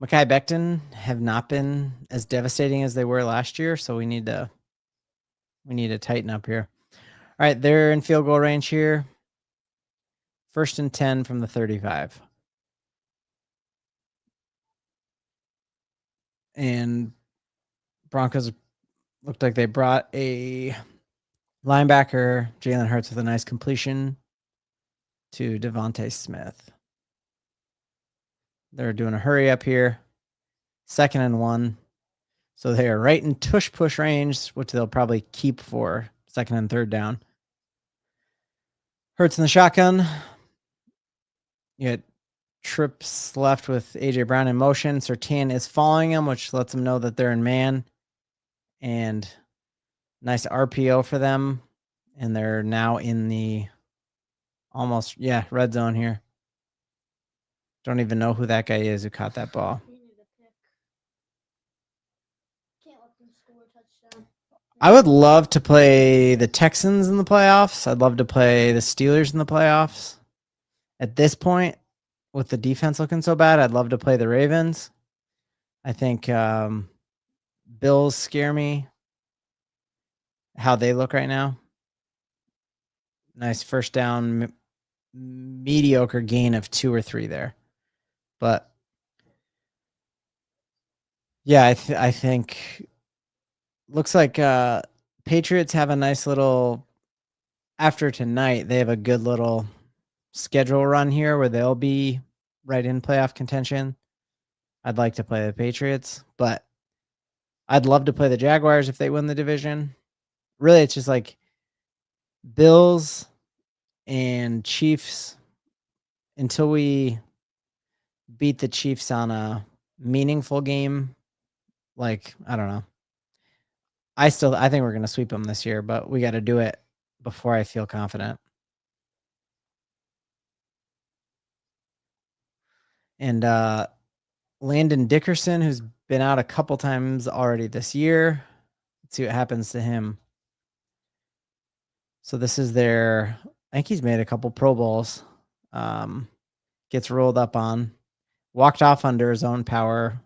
S1: Becton have not been as devastating as they were last year, so we need to tighten up here. All right, they're in field goal range here. 1st and 10 from the 35. And Broncos looked like they brought a linebacker, Jalen Hurts, with a nice completion to Devontae Smith. They're doing a hurry up here. 2nd and 1. So they are right in tush push range, which they'll probably keep for 2nd and 3rd down. Hurts in the shotgun. You got trips left with A.J. Brown in motion. Surtain is following him, which lets them know that they're in man. And nice RPO for them. And they're now in the red zone here. Don't even know who that guy is who caught that ball. I would love to play the Texans in the playoffs. I'd love to play the Steelers in the playoffs. At this point, with the defense looking so bad, I'd love to play the Ravens. I think Bills scare me, how they look right now. Nice first down, mediocre gain of 2 or 3 there. But yeah, I think looks like Patriots have a nice little, after tonight, they have a good little schedule run here where they'll be right in playoff contention. I'd like to play the Patriots, but I'd love to play the Jaguars if they win the division. Really, it's just like Bills and Chiefs until we beat the Chiefs on a meaningful game. Like, I don't know. I think we're going to sweep them this year, but we got to do it before I feel confident. And Landon Dickerson, who's been out a couple times already this year. Let's see what happens to him. So this is I think he's made a couple Pro Bowls. Gets rolled up on. Walked off under his own power.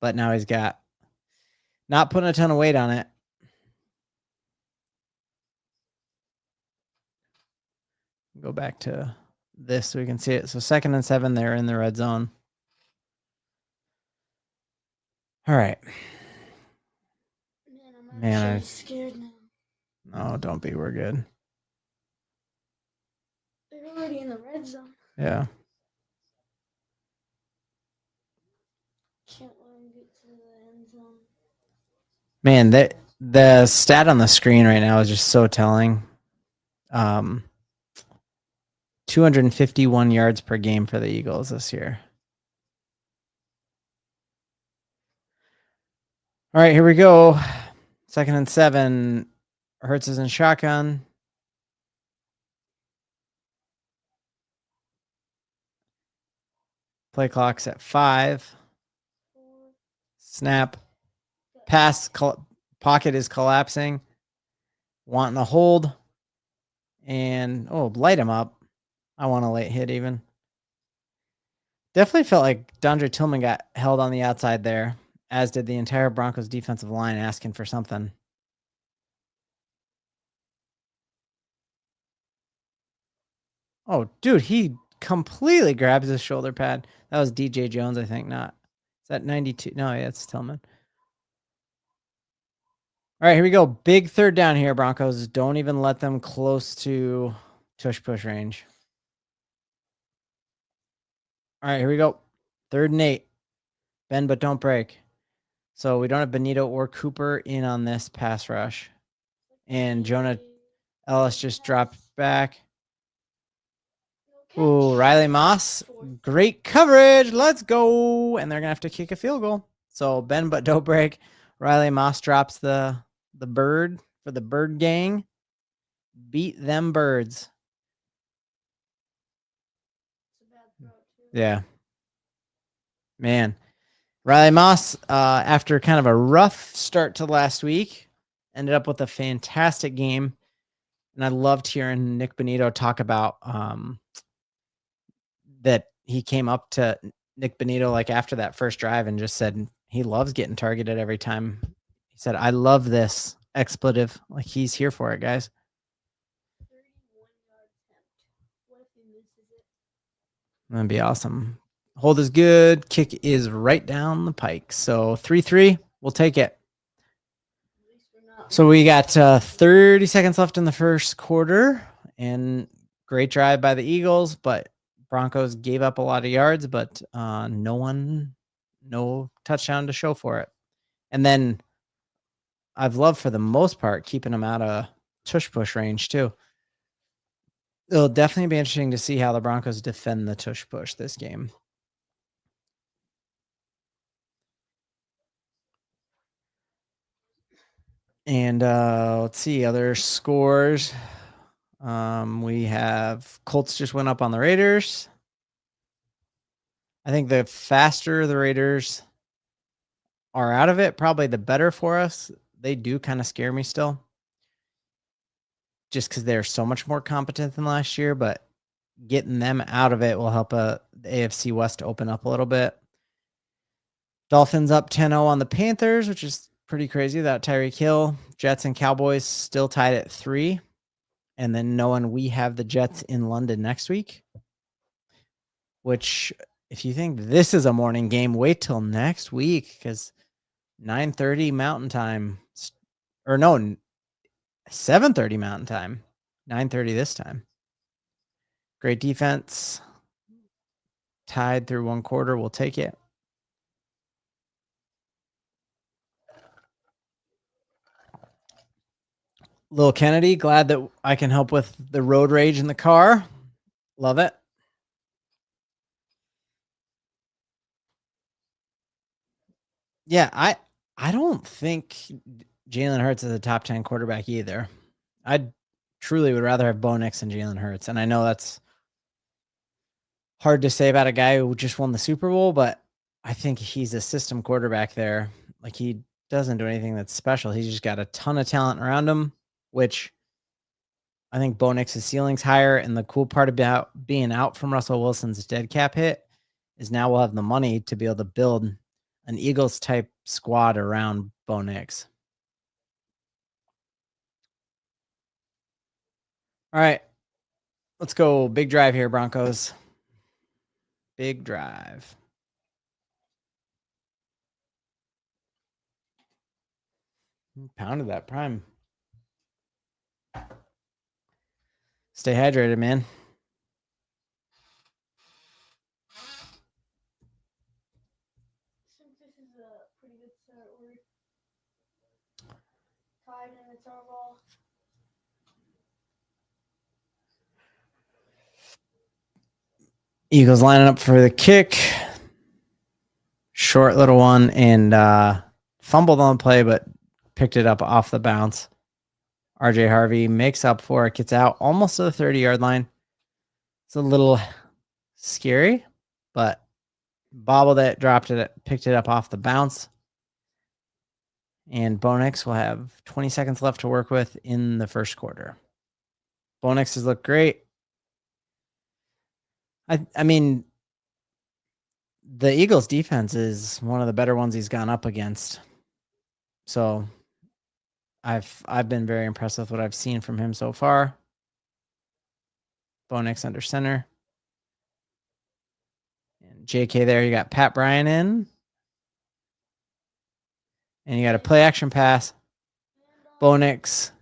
S1: But now he's got not putting a ton of weight on it. Go back to this so we can see it. So 2nd and 7, they're in the red zone. All right.
S3: Man, I'm scared now.
S1: No, don't be. We're good.
S3: They're already in the red zone.
S1: Yeah.
S3: Can't let them get to the end zone.
S1: Man, the stat on the screen right now is just so telling. 251 yards per game for the Eagles this year. All right, here we go. 2nd and 7. Hurts is in shotgun. Play clock's at 5. Snap. Pass. Pocket is collapsing. Wanting a hold. And, light him up. I want a late hit even. Definitely felt like Dondre Tillman got held on the outside there, as did the entire Broncos defensive line asking for something. Oh, dude, he completely grabs his shoulder pad. That was DJ Jones, I think, not. Is that 92? No, yeah, it's Tillman. All right, here we go. Big 3rd down here, Broncos. Don't even let them close to tush push range. All right, here we go. 3rd and 8. Bend but don't break. So we don't have Benito or Cooper in on this pass rush. And Jonah Ellis just dropped back. Ooh, Riley Moss. Great coverage. Let's go. And they're going to have to kick a field goal. So bend but don't break. Riley Moss drops the bird for the Bird Gang. Beat them birds. Yeah. Man. Riley Moss, after kind of a rough start to last week, ended up with a fantastic game. And I loved hearing Nick Benito talk about that he came up to Nick Benito like after that first drive and just said he loves getting targeted every time. He said, I love this expletive. Like he's here for it, guys.
S3: 31-yard attempt. What if he misses it?
S1: That'd be awesome. Hold is good. Kick is right down the pike. So 3-3. We'll take it.
S3: At least we're not.
S1: So we got 30 seconds left in the first quarter. And great drive by the Eagles, but Broncos gave up a lot of yards, but no touchdown to show for it. And then I've loved for the most part keeping them out of tush push range too. It'll definitely be interesting to see how the Broncos defend the tush push this game. And let's see other scores. We have Colts just went up on the Raiders. I think the faster the Raiders are out of it, probably the better for us. They do kind of scare me still. Just because they're so much more competent than last year, but getting them out of it will help the AFC West open up a little bit. Dolphins up 10-0 on the Panthers, which is pretty crazy without Tyreek Hill. Jets and Cowboys still tied at 3. And then knowing we have the Jets in London next week, which if you think this is a morning game, wait till next week because 9:30 Mountain Time, or no, 7:30 Mountain Time, 9:30 this time. Great defense. Tied through one quarter. We'll take it. Lil Kennedy, glad that I can help with the road rage in the car. Love it. Yeah, I don't think Jalen Hurts is a top 10 quarterback either. I truly would rather have Bo Nix than Jalen Hurts. And I know that's hard to say about a guy who just won the Super Bowl, but I think he's a system quarterback there. Like he doesn't do anything that's special. He's just got a ton of talent around him, which I think Bo Nix's ceiling's higher. And the cool part about being out from Russell Wilson's dead cap hit is now we'll have the money to be able to build an Eagles type squad around Bo Nix. All right, let's go. Big drive here, Broncos. Big drive. Pounded that prime. Stay hydrated, man.
S3: I think this is a pretty good start. We're tied and it's our ball.
S1: Eagles lining up for the kick. Short little one and fumbled on the play, but picked it up off the bounce. RJ Harvey makes up for it, gets out almost to the 30-yard line. It's a little scary, but bobbled it, dropped it, picked it up off the bounce. And Bo Nix will have 20 seconds left to work with in the first quarter. Bo Nix has looked great. I mean, the Eagles defense is one of the better ones he's gone up against. So I've been very impressed with what I've seen from him so far. Bo Nix under center. And JK there, you got Pat Bryan in. And you got a play action pass. Bo Nix.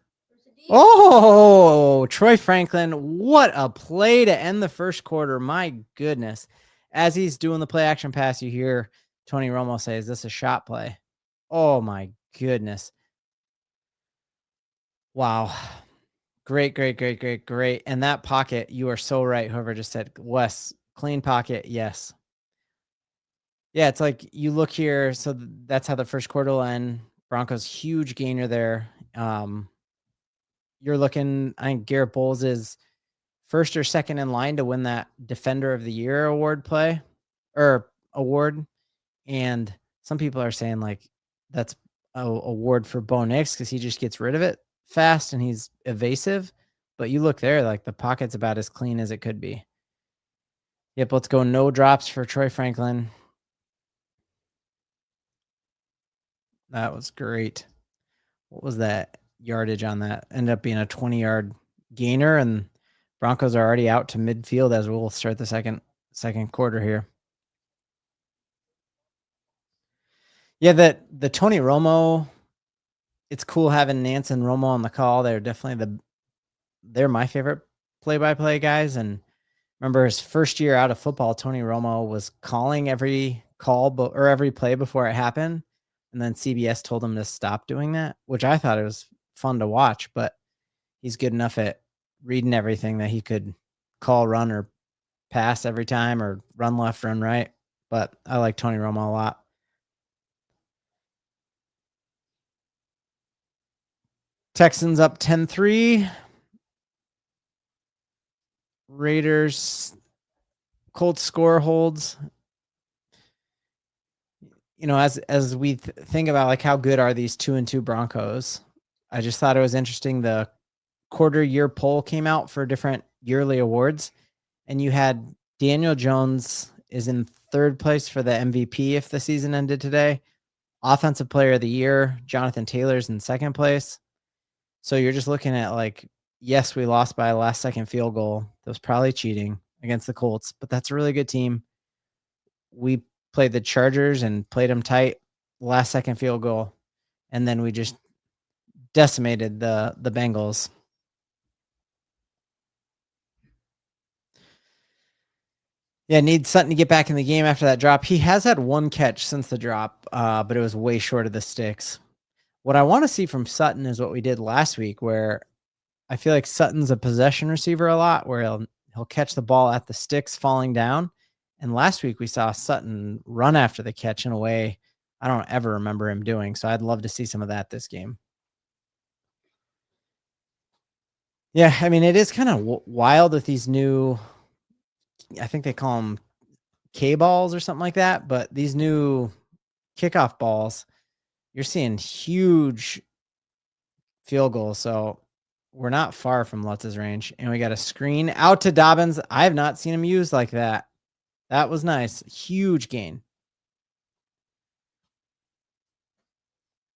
S1: Oh, Troy Franklin. What a play to end the first quarter. My goodness. As he's doing the play action pass, you hear Tony Romo say, is this a shot play? Oh my goodness. Wow. Great, great, great, great, great. And that pocket, you are so right. Whoever just said Wes, clean pocket. Yes. Yeah, it's like you look here. So that's how the first quarter will end. Broncos huge gainer there. You're looking, I think Garrett Bowles is first or second in line to win that Defender of the Year award play or award. And some people are saying like that's a award for Bo Nix because he just gets rid of it fast and he's evasive. But you look there, like the pocket's about as clean as it could be. Yep, let's go no drops for Troy Franklin. That was great. What was that yardage on that? Ended up being a 20-yard gainer, and Broncos are already out to midfield as we'll start the second quarter here. Yeah, the Tony Romo, it's cool having Nance and Romo on the call. They're definitely they're my favorite play-by-play guys. And remember his first year out of football, Tony Romo was calling every call or every play before it happened. And then CBS told him to stop doing that, which I thought it was fun to watch, but he's good enough at reading everything that he could call, run, or pass every time, or run left, run right. But I like Tony Romo a lot. Texans up 10-3. Raiders, Colts score holds. You know, as we think about like how good are these 2-2 Broncos, I just thought it was interesting. The quarter year poll came out for different yearly awards, and you had Daniel Jones is in third place for the MVP if the season ended today. Offensive player of the year, Jonathan Taylor's in second place. So you're just looking at like, yes, we lost by a last second field goal. That was probably cheating against the Colts, but that's a really good team. We played the Chargers and played them tight, last second field goal. And then we just decimated the Bengals. Yeah, needs Sutton to get back in the game after that drop. He has had one catch since the drop, but it was way short of the sticks. What I want to see from Sutton is what we did last week, where I feel like Sutton's a possession receiver a lot, where he'll catch the ball at the sticks falling down. And last week we saw Sutton run after the catch in a way I don't ever remember him doing. So I'd love to see some of that this game. Yeah, I mean, it is kind of wild with these new, I think they call them K balls or something like that, but these new kickoff balls, you're seeing huge field goals. So we're not far from Lutz's range. And we got a screen out to Dobbins. I have not seen him used like that. That was nice. Huge gain.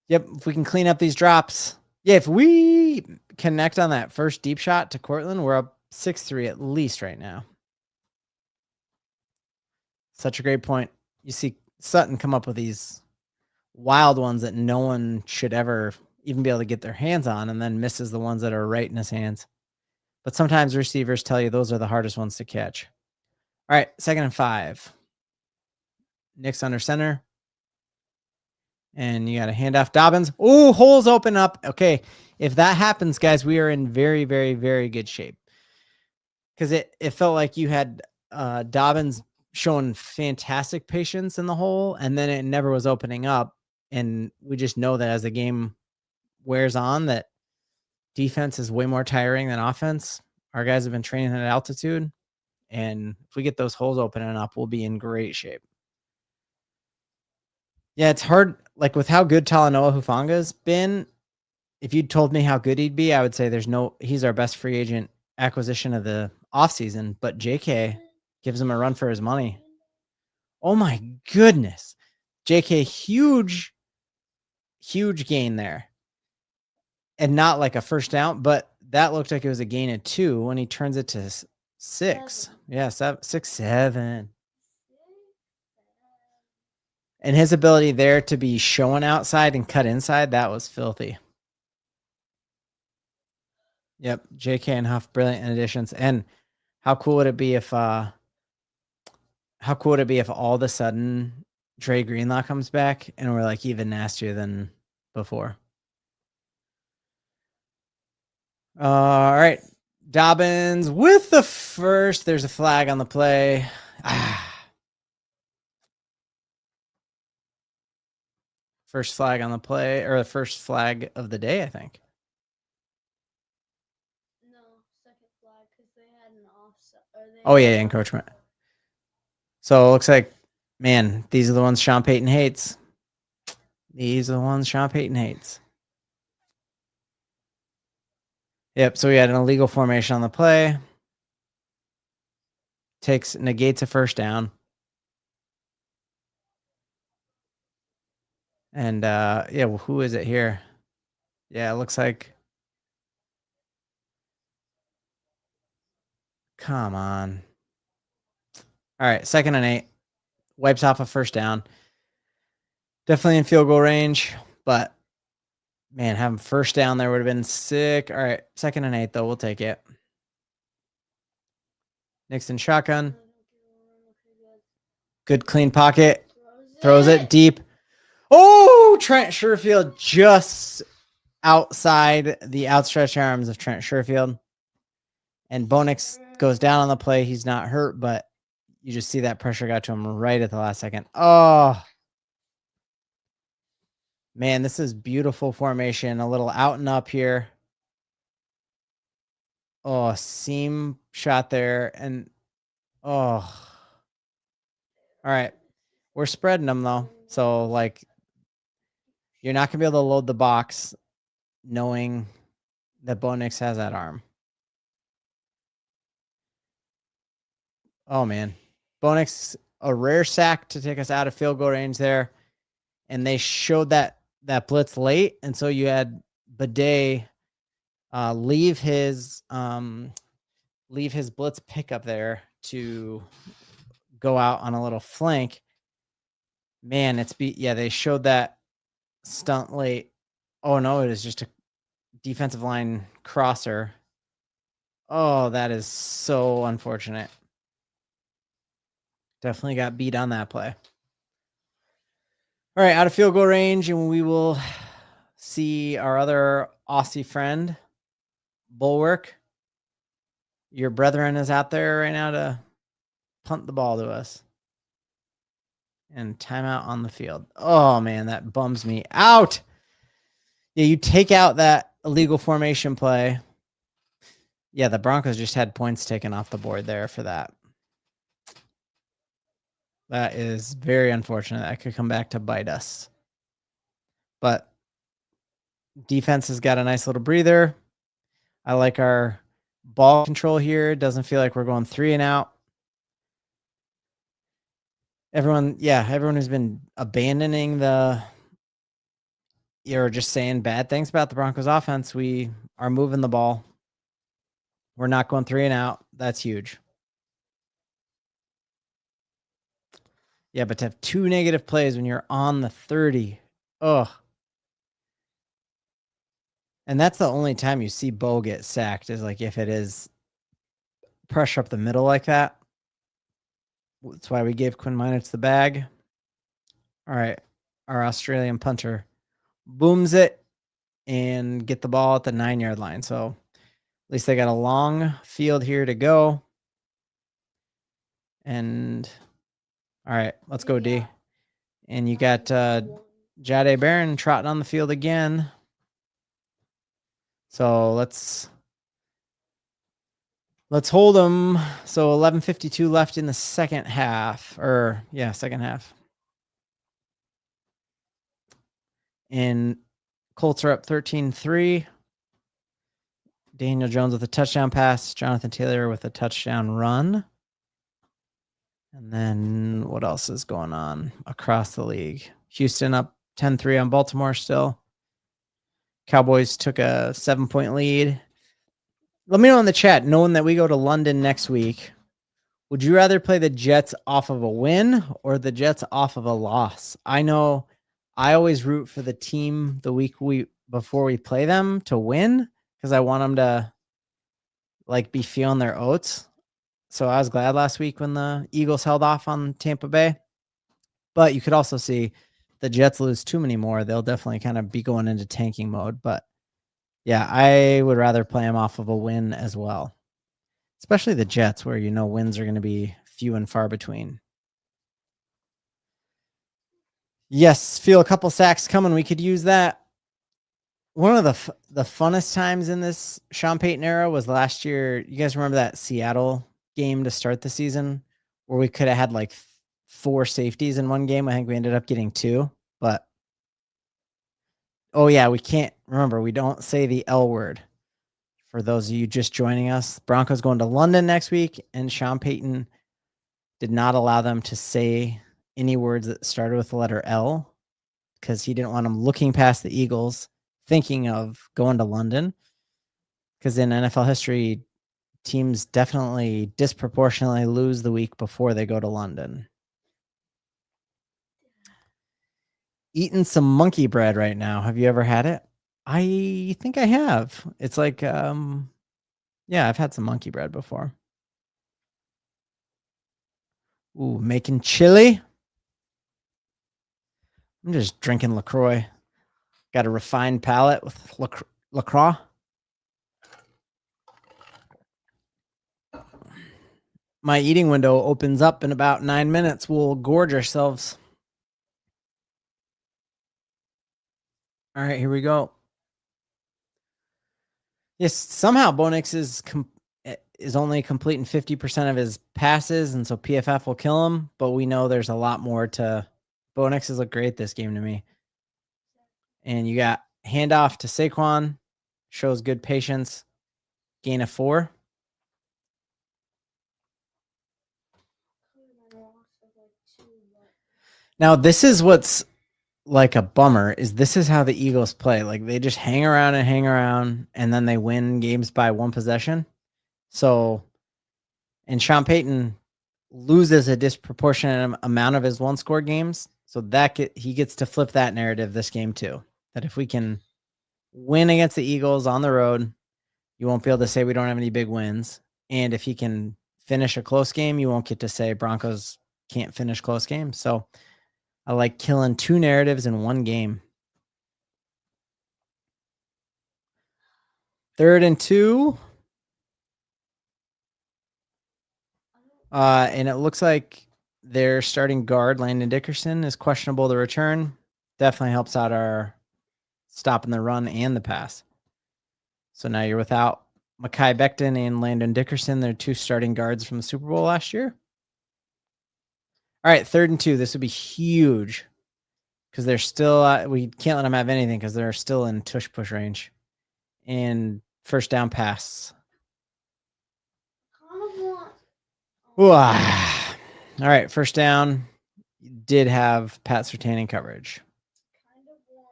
S1: Yep, if we can clean up these drops. Yeah, if we connect on that first deep shot to Cortland, we're up 6-3 at least right now. Such a great point. You see Sutton come up with these wild ones that no one should ever even be able to get their hands on, and then misses the ones that are right in his hands. But sometimes receivers tell you those are the hardest ones to catch. All right, 2nd and 5. Nick's under center. And you got a handoff. Dobbins. Oh, holes open up. Okay, if that happens, guys, we are in very, very, very good shape. Because it felt like you had Dobbins showing fantastic patience in the hole, and then it never was opening up. And we just know that as the game wears on, that defense is way more tiring than offense. Our guys have been training at altitude, and if we get those holes opening up, we'll be in great shape. Yeah, it's hard. Like with how good Talanoa Hufanga's been, if you'd told me how good he'd be, I would say he's our best free agent acquisition of the offseason, but JK gives him a run for his money. Oh my goodness. JK, huge gain there. And not like a first down, but that looked like it was a gain of 2 when he turns it to 6. Yeah, 6, 7. And his ability there to be showing outside and cut inside, that was filthy. Yep, JK and Huff, brilliant additions. And how cool would it be if all of a sudden Dre Greenlaw comes back, and we're like even nastier than before. All right. Dobbins with the first. There's a flag on the play. First flag on the play, or the first flag of the day, I think.
S3: No, second flag because they had an offside.
S1: Oh, yeah, encroachment. So it looks like, man, these are the ones Sean Payton hates. These are the ones Sean Payton hates. Yep, so we had an illegal formation on the play. Negates a first down. And yeah, well, who is it here? Yeah, it looks like. Come on. All right, 2nd and 8. Wipes off a first down. Definitely in field goal range, but man, having first down there would have been sick. All right, 2nd and 8 though. We'll take it. Nixon shotgun. Good clean pocket. Throws it deep. Oh, Trent Sherfield just outside the outstretched arms of Trent Sherfield. And Bo Nix goes down on the play. He's not hurt, but you just see that pressure got to him right at the last second. Oh, man, this is beautiful formation. A little out and up here. Oh, seam shot there. And, oh. All right. We're spreading them, though. So, like, you're not going to be able to load the box knowing that Bo Nix has that arm. Oh, man. Bo Nix, a rare sack to take us out of field goal range there. And they showed that blitz late. And so you had Bidet leave his blitz pickup there to go out on a little flank. Man, they showed that stunt late. Oh no, it is just a defensive line crosser. Oh, that is so unfortunate. Definitely got beat on that play. All right, out of field goal range, and we will see our other Aussie friend, Bulwark. Your brethren is out there right now to punt the ball to us. And timeout on the field. Oh, man, that bums me out. Yeah, you take out that illegal formation play. Yeah, the Broncos just had points taken off the board there for that. That is very unfortunate. That could come back to bite us. But defense has got a nice little breather. I like our ball control here. Doesn't feel like we're going 3 and out. Everyone who's been abandoning or just saying bad things about the Broncos offense, we are moving the ball. We're not going 3 and out. That's huge. Yeah, but to have 2 negative plays when you're on the 30. Ugh. And that's the only time you see Bo get sacked is like if it is pressure up the middle like that. That's why we gave Quinn Miners the bag. All right. Our Australian punter booms it and get the ball at the 9-yard line. So at least they got a long field here to go. And all right, let's go, D. And you got Jade Barron trotting on the field again. So let's hold them. So 11:52 left in the second half. Second half. And Colts are up 13-3. Daniel Jones with a touchdown pass. Jonathan Taylor with a touchdown run. And then what else is going on across the league? Houston up 10-3 on Baltimore still. Cowboys took a 7-point lead. Let me know in the chat, knowing that we go to London next week, would you rather play the Jets off of a win or the Jets off of a loss? I know I always root for the team the week before we play them to win because I want them to like be feeling their oats. So I was glad last week when the Eagles held off on Tampa Bay. But you could also see the Jets lose too many more. They'll definitely kind of be going into tanking mode. But yeah, I would rather play them off of a win as well, especially the Jets, where wins are going to be few and far between. Yes, feel a couple sacks coming. We could use that. One of the funnest times in this Sean Payton era was last year. You guys remember that Seattle game to start the season where we could have had like 4 safeties in one game? I think we ended up getting 2, but oh yeah, we can't remember. We don't say the L word. For those of you just joining us, Broncos going to London next week, and Sean Payton did not allow them to say any words that started with the letter L because he didn't want them looking past the Eagles, thinking of going to London. Because in NFL history, teams definitely disproportionately lose the week before they go to London. Eating some monkey bread right now. Have you ever had it? I think I have. It's like, yeah, I've had some monkey bread before. Ooh, making chili. I'm just drinking LaCroix. Got a refined palate with LaCroix. My eating window opens up in about 9 minutes. We'll gorge ourselves. All right, here we go. Yes, somehow Bo Nix is only completing 50% of his passes, and so PFF will kill him. But we know there's a lot more to. Bo Nix has looked great this game to me. And you got handoff to Saquon, shows good patience, gain of 4. Now this is what's like a bummer is this is how the Eagles play. Like they just hang around and then they win games by 1 possession. So, and Sean Payton loses a disproportionate amount of his 1-score games. So he gets to flip that narrative this game too. That if we can win against the Eagles on the road, you won't be able to say we don't have any big wins. And if he can finish a close game, you won't get to say Broncos can't finish close games. So I like killing 2 narratives in 1 game. 3rd and 2. And it looks like their starting guard, Landon Dickerson, is questionable to return. Definitely helps out our stopping the run and the pass. So now you're without Mekhi Becton and Landon Dickerson. They're 2 starting guards from the Super Bowl last year. All right, 3rd and 2. This would be huge because they're still we can't let them have anything because they're still in tush push range. And first down pass. All right, first down. Did have Pat Surtain coverage.
S3: Kind of want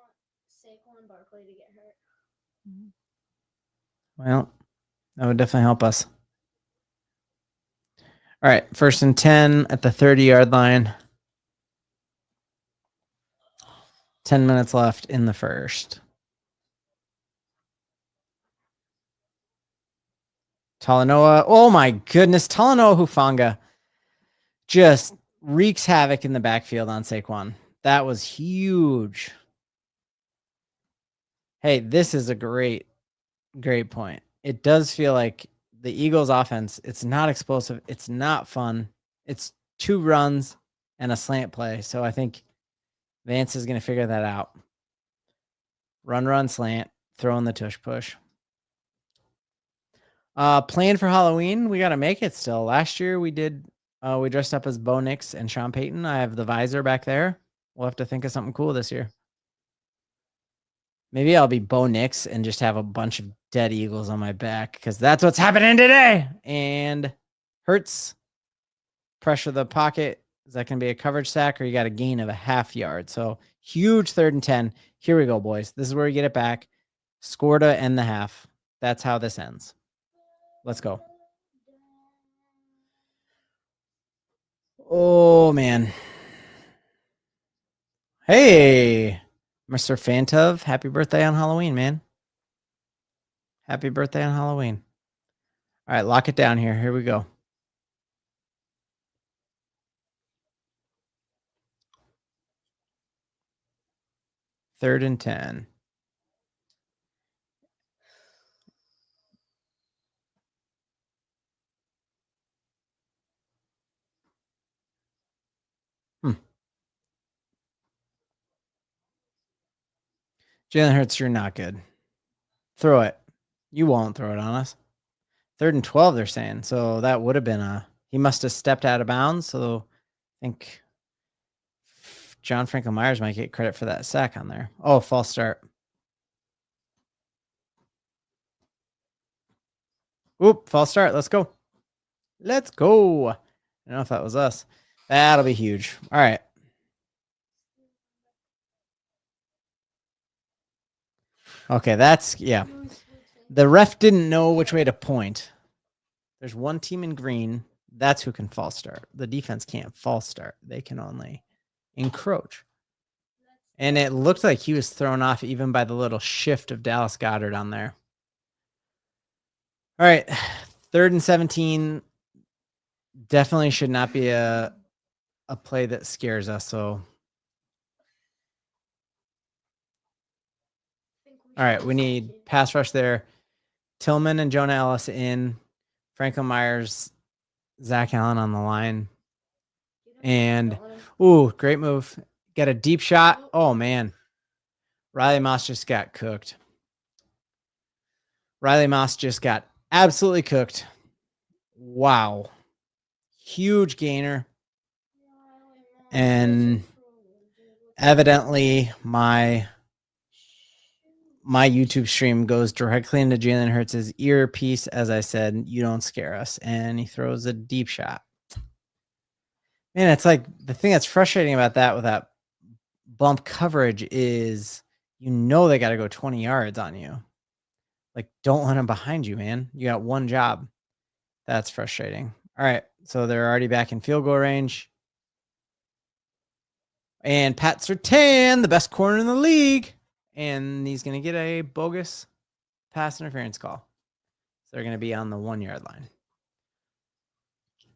S3: Saquon Barkley to get hurt.
S1: Well, that would definitely help us. All right, 1st and 10 at the 30-yard line. 10 minutes left in the first. Talanoa. Oh my goodness. Talanoa Hufanga just wreaks havoc in the backfield on Saquon. That was huge. Hey, this is a great point. It does feel like the Eagles offense, it's not explosive. It's not fun. It's 2 runs and a slant play. So I think Vance is going to figure that out. Run, slant, throw in the tush push. Plan for Halloween, we got to make it still. Last year we did, we dressed up as Bo Nix and Sean Payton. I have the visor back there. We'll have to think of something cool this year. Maybe I'll be Bo Nix and just have a bunch of dead Eagles on my back because that's what's happening today. And Hurts, pressure the pocket. Is that going to be a coverage sack or you got a gain of a half yard? So huge 3rd and 10. Here we go, boys. This is where we get it back. Score to end the half. That's how this ends. Let's go. Oh, man. Hey, Mr. Fantov. Happy birthday on Halloween, man. Happy birthday on Halloween. All right, lock it down here. Here we go. 3rd and 10. Jalen Hurts, you're not good. Throw it. You won't throw it on us. 3rd and 12, they're saying. So that would have been he must have stepped out of bounds. So I think John Franklin Myers might get credit for that sack on there. Oh, false start. Oop, false start. Let's go. Let's go. I don't know if that was us. That'll be huge. All right. Okay, that's, yeah. The ref didn't know which way to point. There's one team in green. That's who can false start. The defense can't false start. They can only encroach. And it looked like he was thrown off even by the little shift of Dallas Goedert on there. All right. 3rd and 17. Definitely should not be a play that scares us. So, all right, we need pass rush there. Tillman and Jonah Ellis in. Franklin Myers, Zach Allen on the line. And, ooh, great move. Got a deep shot. Oh, man. Riley Moss just got cooked. Riley Moss just got absolutely cooked. Wow. Huge gainer. And evidently my YouTube stream goes directly into Jalen Hurts' earpiece. As I said, you don't scare us. And he throws a deep shot. Man, it's like the thing that's frustrating about that with that bump coverage is they got to go 20 yards on you. Like, don't let them behind you, man. You got one job. That's frustrating. All right. So they're already back in field goal range. And Pat Surtain, the best corner in the league. And he's going to get a bogus pass interference call. So they're going to be on the 1-yard line.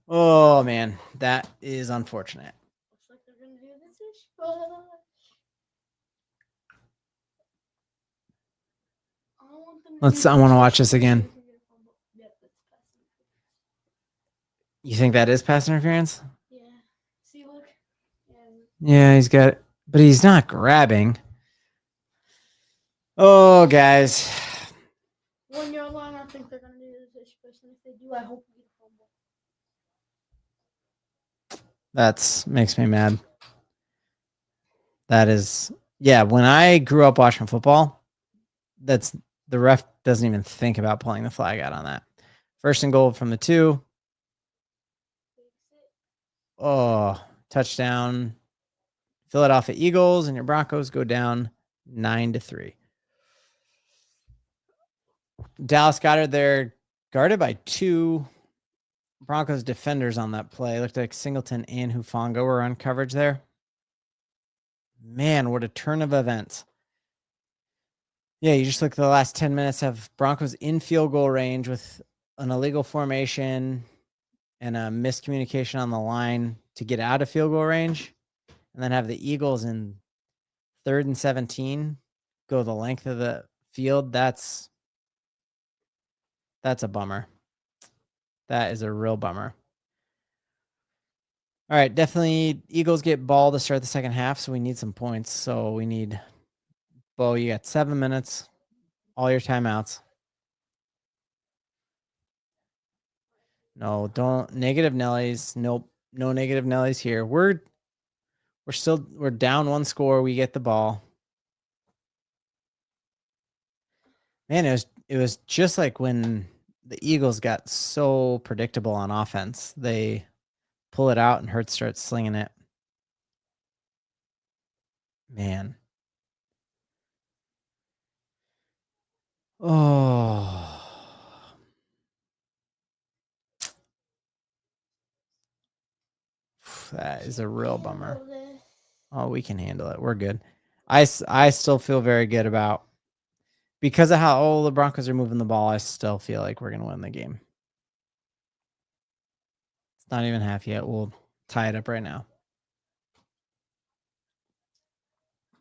S1: Oh, man. That is unfortunate.
S3: Looks like they're gonna do this.
S1: I want to watch this again. You think that is pass interference?
S3: Yeah. See, look.
S1: Yeah, he's got it, but he's not grabbing. Oh, guys.
S3: 1-yard line, I think they're gonna do this. But if they do, I hope we get a fumble.
S1: That makes me mad. That is, yeah. When I grew up watching football, the ref doesn't even think about pulling the flag out on that. 1st and goal from the 2. Oh, touchdown. Philadelphia Eagles, and your Broncos go down 9-3. Dallas Goedert, they're guarded by 2 Broncos defenders on that play. It looked like Singleton and Hufanga were on coverage there. Man, what a turn of events. Yeah, you just look at the last 10 minutes of Broncos in field goal range with an illegal formation and a miscommunication on the line to get out of field goal range, and then have the Eagles in 3rd and 17 go the length of the field. That's a bummer. That is a real bummer. All right, definitely Eagles get ball to start the second half, so we need some points. So we need, Bo, you got 7 minutes, all your timeouts. No, don't negative Nellies. Nope, no negative Nellies here. We're down 1 score. We get the ball. Man, it was just like when the Eagles got so predictable on offense. They pull it out and Hurts starts slinging it. Man. Oh. That is a real bummer. Oh, we can handle it. We're good. I still feel very good about, because of how all the Broncos are moving the ball, I still feel like we're going to win the game. It's not even half yet. We'll tie it up right now.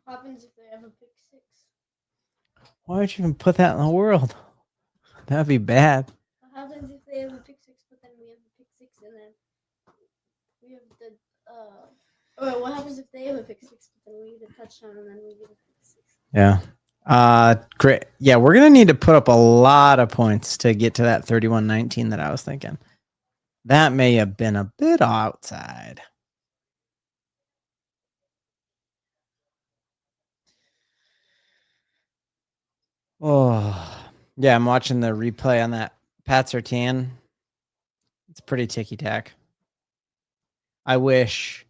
S3: What happens if they have a pick
S1: Why would you even put that in the world? That'd be bad.
S3: What happens if they have a pick six, but then we have a pick six, and then we have the or what happens if they have a pick six, but then we get a touchdown, and then we get a pick six?
S1: Yeah. Great. Yeah, we're gonna need to put up a lot of points to get to that 31-19 that I was thinking. That may have been a bit outside. Oh, yeah, I'm watching the replay on that Pat Surtain. It's pretty ticky-tack. I wish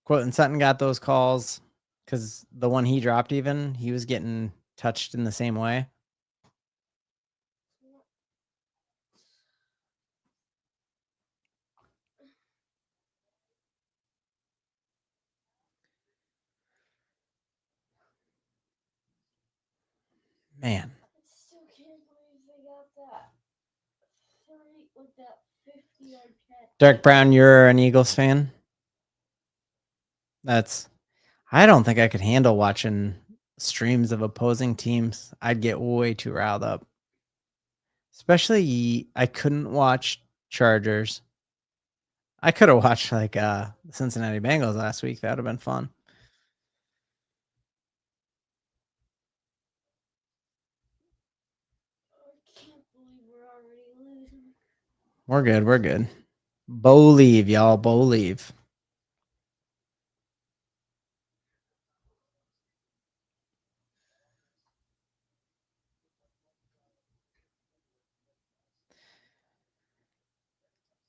S1: Cortland Sutton got those calls because the one he dropped even, he was getting touched in the same way. Man.
S3: I still can't believe they got that 30 with that 50-yard catch.
S1: Derek Brown, you're an Eagles fan? I don't think I could handle watching streams of opposing teams. I'd get way too riled up. Especially, I couldn't watch Chargers. I could have watched like the Cincinnati Bengals last week. That would have been fun.
S3: I can't believe we're already losing.
S1: We're good. We're good. Believe, y'all. Believe.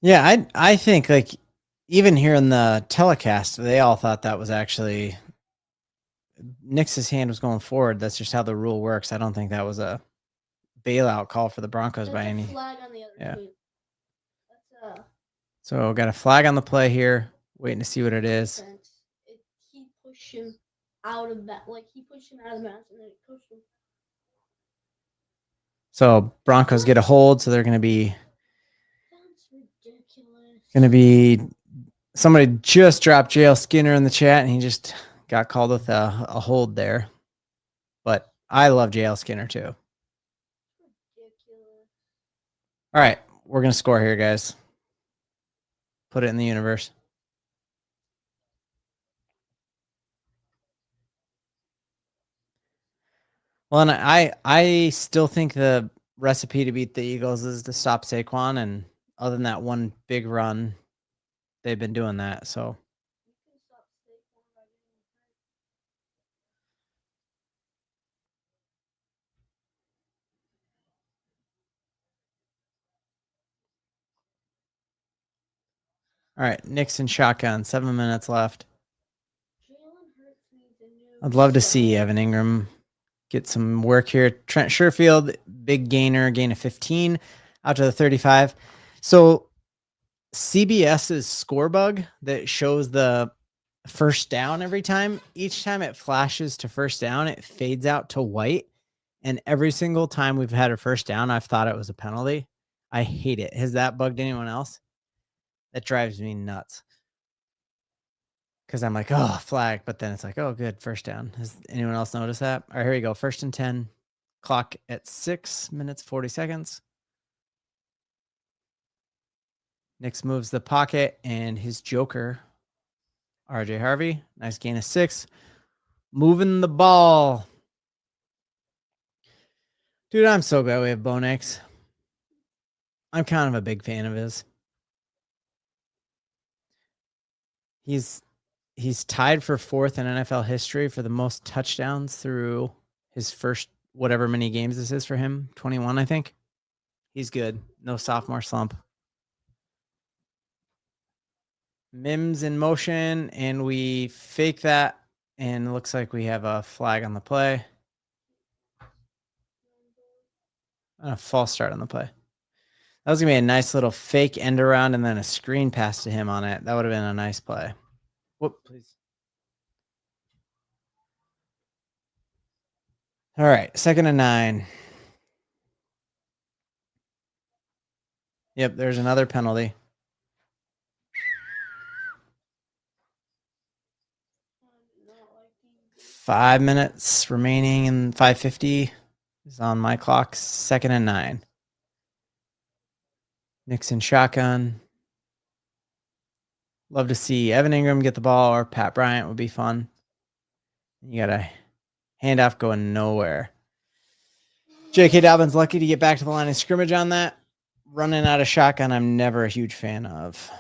S1: Yeah, I think like even here in the telecast, they all thought that was actually Nix's hand was going forward. That's just how the rule works. I don't think that was a bailout call for the Broncos
S3: That's
S1: by
S3: a
S1: any.
S3: flag on the other
S1: Yeah.
S3: team. That's
S1: So got a flag on the play here. Waiting to see what it is.
S3: He pushed him out of that. Like he pushed him out of the bounds, and then he pushed him.
S1: So Broncos get a hold. So they're going to be
S3: That's ridiculous.
S1: Somebody just dropped JL Skinner in the chat, and he just got called with a hold there. But I love JL Skinner too.
S3: Ridiculous.
S1: All right, we're going to score here, guys. Put it in the universe. Well, and I still think the recipe to beat the Eagles is to stop Saquon, and other than that one big run, they've been doing that. So
S3: You can stop Saquon by getting
S1: all right, Nixon shotgun, 7 minutes left.
S3: Jalen Hurts needs a new.
S1: I'd love to see Evan Ingram get some work here. Trent Sherfield, big gainer, gain of 15 out to the 35. So CBS's score bug that shows the first down every time, each time it flashes to first down, it fades out to white. And every single time we've had a first down, I've thought it was a penalty. I hate it. Has that bugged anyone else? That drives me nuts. Because I'm like, oh, flag. But then it's like, oh, good. First down. Has anyone else noticed that? All right, here we go. 1st and 10. Clock at 6 minutes, 40 seconds. Nix moves the pocket and his joker, RJ Harvey. Nice gain of 6. Moving the ball. Dude, I'm so glad we have Bo Nix. I'm kind of a big fan of his. He's tied for 4th in NFL history for the most touchdowns through his first whatever many games this is for him. 21, I think. He's good. No sophomore slump. Mims in motion, and we fake that, and it looks like we have a flag on the play. A false start on the play. That was going to be a nice little fake end around and then a screen pass to him on it. That would have been a nice play. Whoop, please. All right, 2nd and 9. Yep, there's another penalty. 5 minutes remaining in 5:50. is on my clock. 2nd and 9. Nixon shotgun. Love to see Evan Ingram get the ball, or Pat Bryant would be fun. You got a handoff going nowhere. J.K. Dobbins lucky to get back to the line of scrimmage on that. Running out of shotgun, I'm never a huge fan of.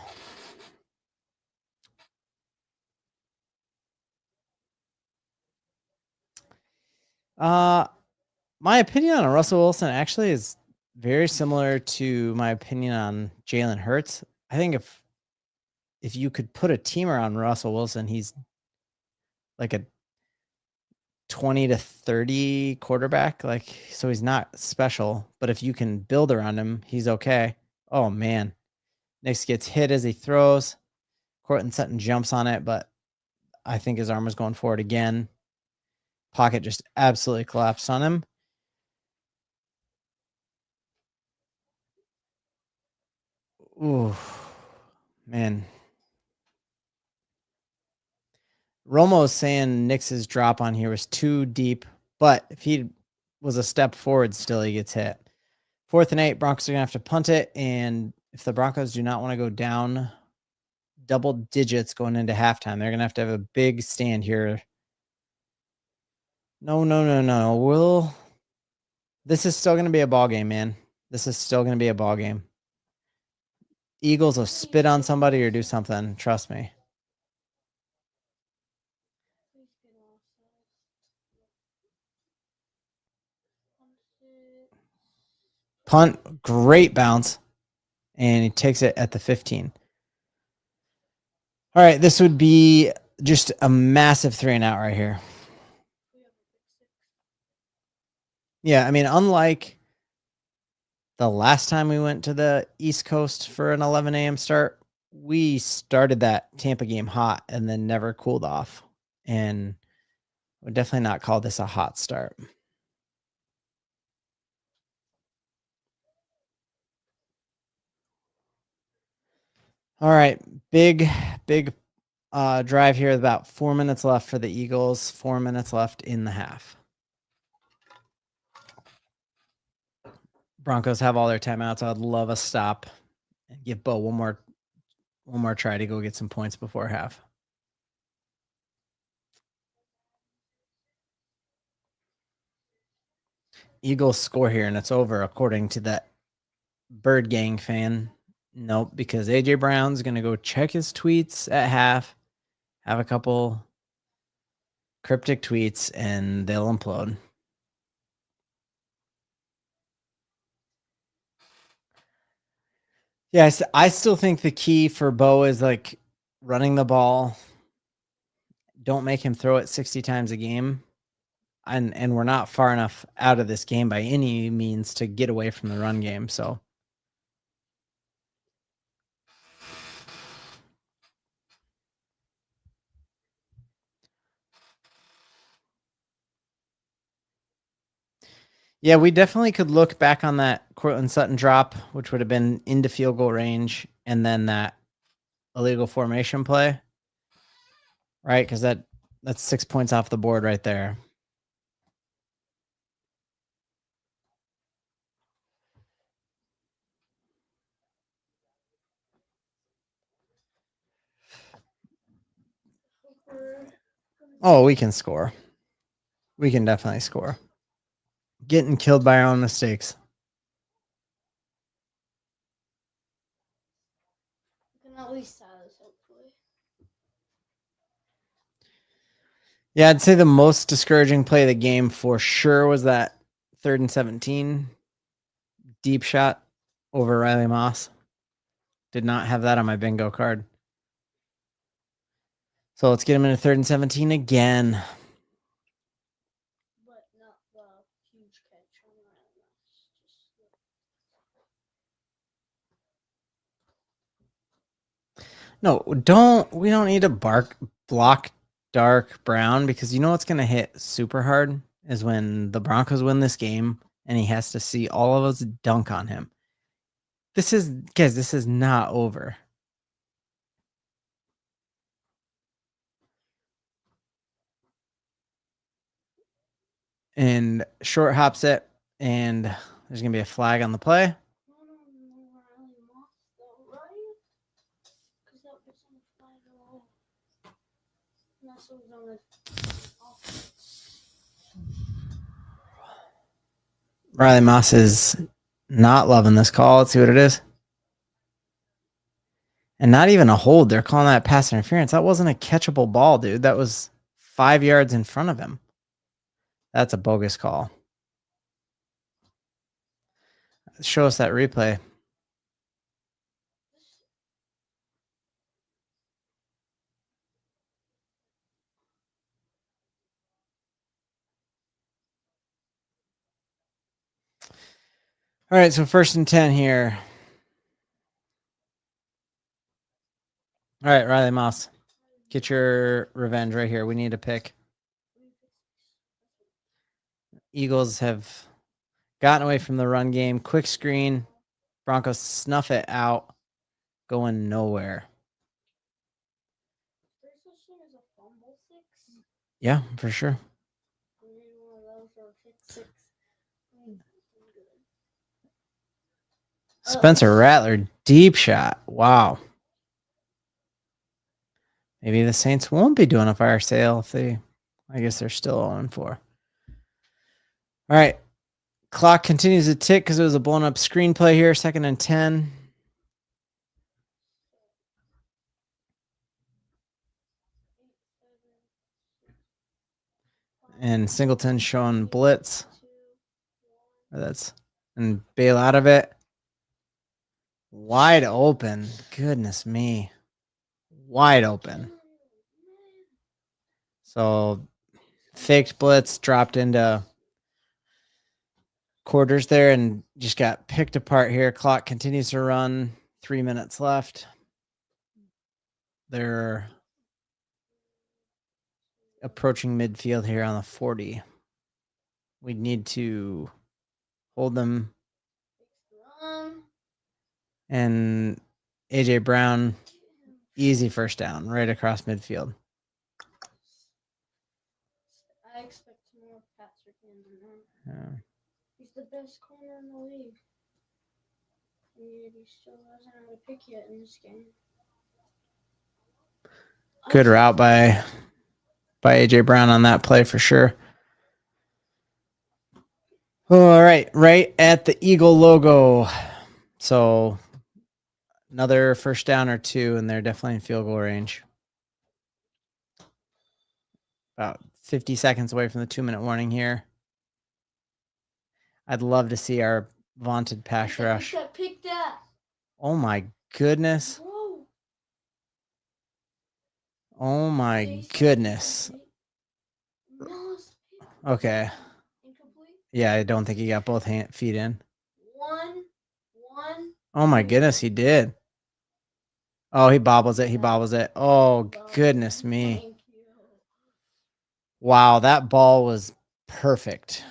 S1: My opinion on Russell Wilson actually is very similar to my opinion on Jalen Hurts. I think if you could put a team around Russell Wilson, he's like a 20 to 30 quarterback. Like, so he's not special, but if you can build around him, he's okay. Oh man. Nix gets hit as he throws. Cortland Sutton jumps on it, but I think his arm was going forward again. Pocket just absolutely collapsed on him. Ooh, man. Romo's saying Nix's drop on here was too deep, but if he was a step forward, still he gets hit. 4th and 8, Broncos are going to have to punt it, and if the Broncos do not want to go down double digits going into halftime, they're going to have a big stand here. No. This is still going to be a ball game, man. This is still going to be a ball game. Eagles will spit on somebody or do something. Trust me. Punt, great bounce. And he takes it at the 15. All right, this would be just a massive 3-and-out right here. Yeah, I mean, unlike the last time we went to the East Coast for an 11 a.m. start, we started that Tampa game hot and then never cooled off. And would definitely not call this a hot start. All right, big drive here. About 4 minutes left for the Eagles. 4 minutes left in the half. Broncos have all their timeouts. I'd love a stop and give Bo one more try to go get some points before half. Eagles score here and it's over, according to that Bird Gang fan. Nope, because AJ Brown's going to go check his tweets at half, have a couple cryptic tweets, and they'll implode. Yeah, I still think the key for Bo is like running the ball. Don't make him throw it 60 times a game. And we're not far enough out of this game by any means to get away from the run game. So yeah, we definitely could look back on that Cortland Sutton drop, which would have been into field goal range, and then that illegal formation play, right? Because that's 6 points off the board right there. Oh, we can score. We can definitely score. Getting killed by our own mistakes.
S3: We can at least size, hopefully.
S1: Yeah, I'd say the most discouraging play of the game for sure was that 3rd and 17 deep shot over Riley Moss. Did not have that on my bingo card. So let's get him in a 3rd and 17 again.
S3: But not the huge catch on that.
S1: No, we don't need to block Dark Brown, because you know what's going to hit super hard is when the Broncos win this game and he has to see all of us dunk on him. This is not over. And short hops it. And there's going to be a flag on the play. Riley Moss is not loving this call. Let's see what it is. And not even a hold. They're calling that pass interference. That wasn't a catchable ball, dude. That was 5 yards in front of him. That's a bogus call. Show us that replay. All right, so 1st and 10 here. All right, Riley Moss, get your revenge right here. We need a pick. Eagles have gotten away from the run game. Quick screen. Broncos snuff it out. Going nowhere. Yeah, for sure. Spencer Rattler, deep shot. Wow. Maybe the Saints won't be doing a fire sale if they, I guess they're still 0-4. All right. Clock continues to tick because it was a blown up screenplay here. 2nd and 10. And Singleton showing blitz. And bail out of it. Wide open. Goodness me. Wide open. So faked blitz, dropped into quarters there and just got picked apart here. Clock continues to run. 3 minutes left. They're approaching midfield here on the 40. We need to hold them. And AJ Brown, easy 1st down, right across midfield.
S3: I expect more Patrick than He's the best corner in the league. And he still hasn't had a pick yet in this game.
S1: Good route by AJ Brown on that play for sure. All right, right at the Eagle logo. So another 1st down or 2, and they're definitely in field goal range. About 50 seconds away from the 2-minute warning here. I'd love to see our vaunted pass rush. Oh my goodness. Oh my goodness. Okay. Yeah, I don't think he got both feet in. Oh my goodness, he did. Oh, he bobbles it. He bobbles it. Oh, goodness me. Wow, that ball was perfect.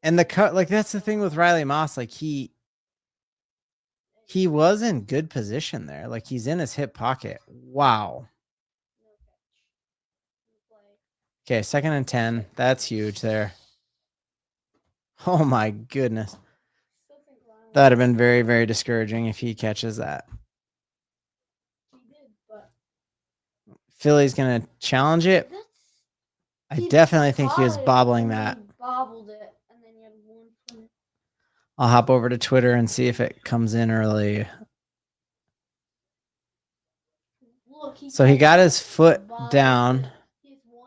S1: And the cut, like, that's the thing with Riley Moss. Like, he was in good position there. Like, he's in his hip pocket. Wow. Okay, 2nd and 10. That's huge there. Oh my goodness. That'd have been very, very discouraging if he catches that. Philly's going to challenge it. I definitely think he was bobbling that. I'll hop over to Twitter and see if it comes in early. So he got his foot down.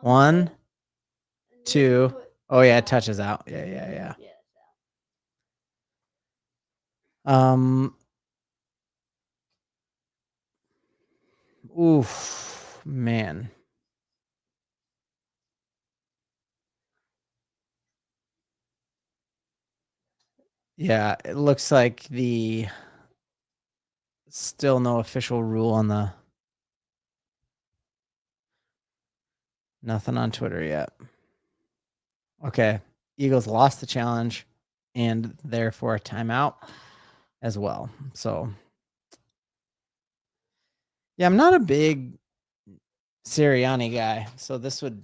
S1: 1, 2. Oh, yeah, it touches out. Yeah. Oof, man. Yeah, it looks like still no official rule on the. Nothing on Twitter yet. Okay. Eagles lost the challenge and therefore a timeout as well. So, yeah, I'm not a big Sirianni guy. So this would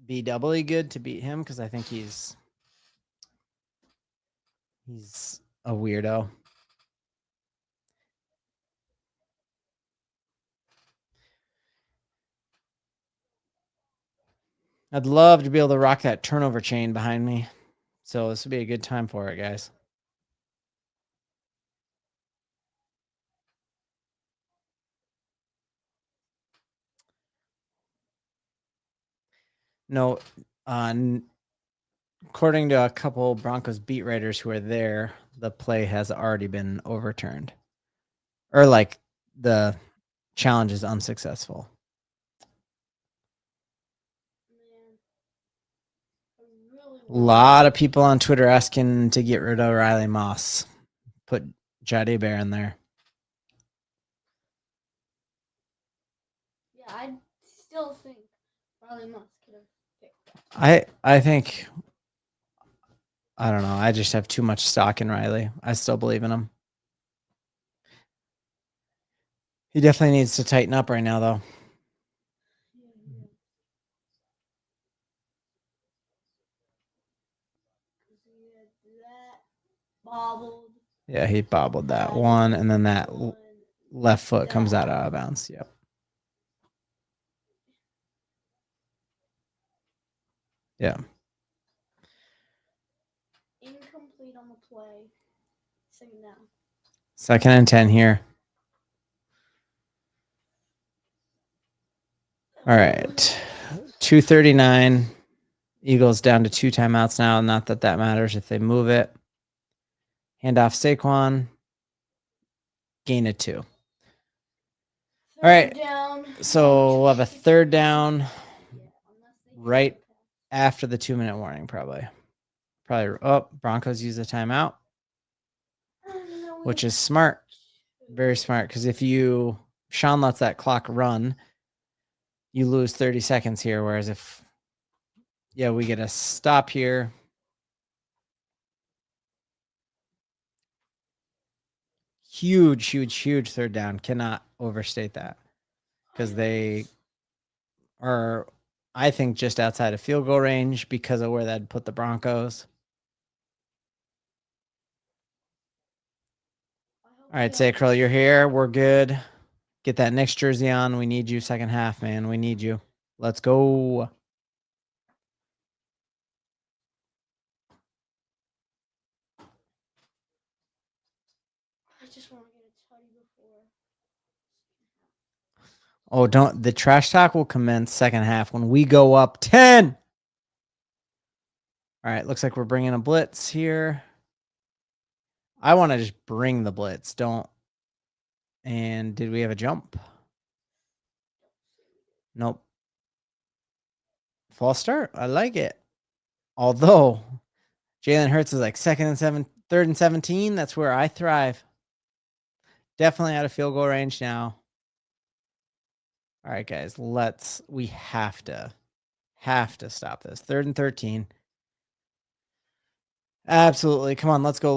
S1: be doubly good to beat him because I think he's He's a weirdo. I'd love to be able to rock that turnover chain behind me. So this would be a good time for it, guys. No, according to a couple Broncos beat writers who are there, the play has already been overturned. Or like the challenge is unsuccessful. A lot of people on Twitter asking to get rid of Riley Moss. Put Jade Bear in there.
S3: Yeah, I still think Riley Moss could have picked that.
S1: I think, I don't know. I just have too much stock in Riley. I still believe in him. He definitely needs to tighten up right now, though.
S3: Bobbled.
S1: Yeah, he bobbled that one, and then that left foot comes out of bounds. Yep. Yeah.
S3: Incomplete on the play. Second down.
S1: 2nd and 10 here. All right. 2:39. Eagles down to 2 timeouts now. Not that that matters if they move it. Handoff Saquon. Gain of 2. All right. So we'll have a 3rd down right after the 2-minute warning, probably. Oh, Broncos use a timeout, which is smart. Very smart. Because if Sean lets that clock run, you lose 30 seconds here. Whereas if, we get a stop here. Huge, huge, huge 3rd down. Cannot overstate that. Because they are, I think, just outside of field goal range because of where that'd put the Broncos. All right, Sacral, you're here. We're good. Get that next jersey on. We need you second half, man. We need you. Let's go.
S3: I just want to get a tutty before.
S1: Oh, don't. The trash talk will commence second half when we go up 10. All right, looks like we're bringing a blitz here. I want to just bring the blitz. Don't. And did we have a jump? Nope. False start. I like it. Although Jalen Hurts is like 3rd and 17. That's where I thrive. Definitely out of field goal range now. All right, guys, we have to stop this. 3rd and 13. Absolutely. Come on, let's go.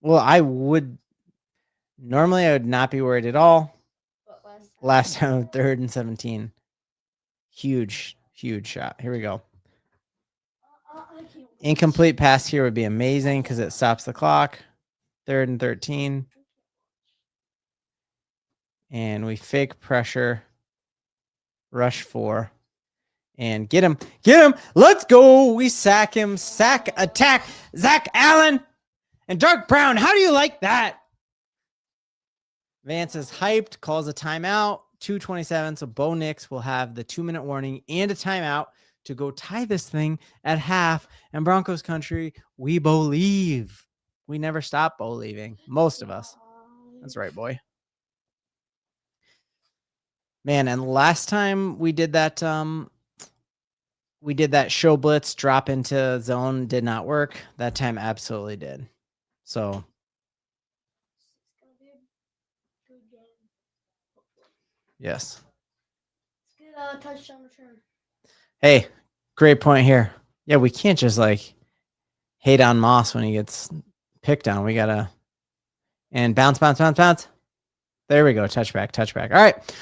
S1: Well, I would not be worried at all. Last time, 3rd and 17. Huge, huge shot. Here we go. Incomplete pass here would be amazing because it stops the clock. 3rd and 13. And we fake pressure. Rush 4. And get him. Let's go. We sack him. Sack attack. Zach Allen and Dark Brown. How do you like that? Vance is hyped, calls a timeout. 2:27. So Bo Nix will have the 2-minute warning and a timeout to go tie this thing at half. And Broncos country, we believe. We never stop believing. Most of us. That's right, boy. Man, and last time we did that show blitz drop into zone, did not work. That time absolutely did. So
S3: It's gonna be a good game.
S1: yes.
S3: Let's get a touchdown return.
S1: Hey, great point here. Yeah, we can't just hate on Moss when he gets picked on. We gotta bounce. There we go. Touchback. All right.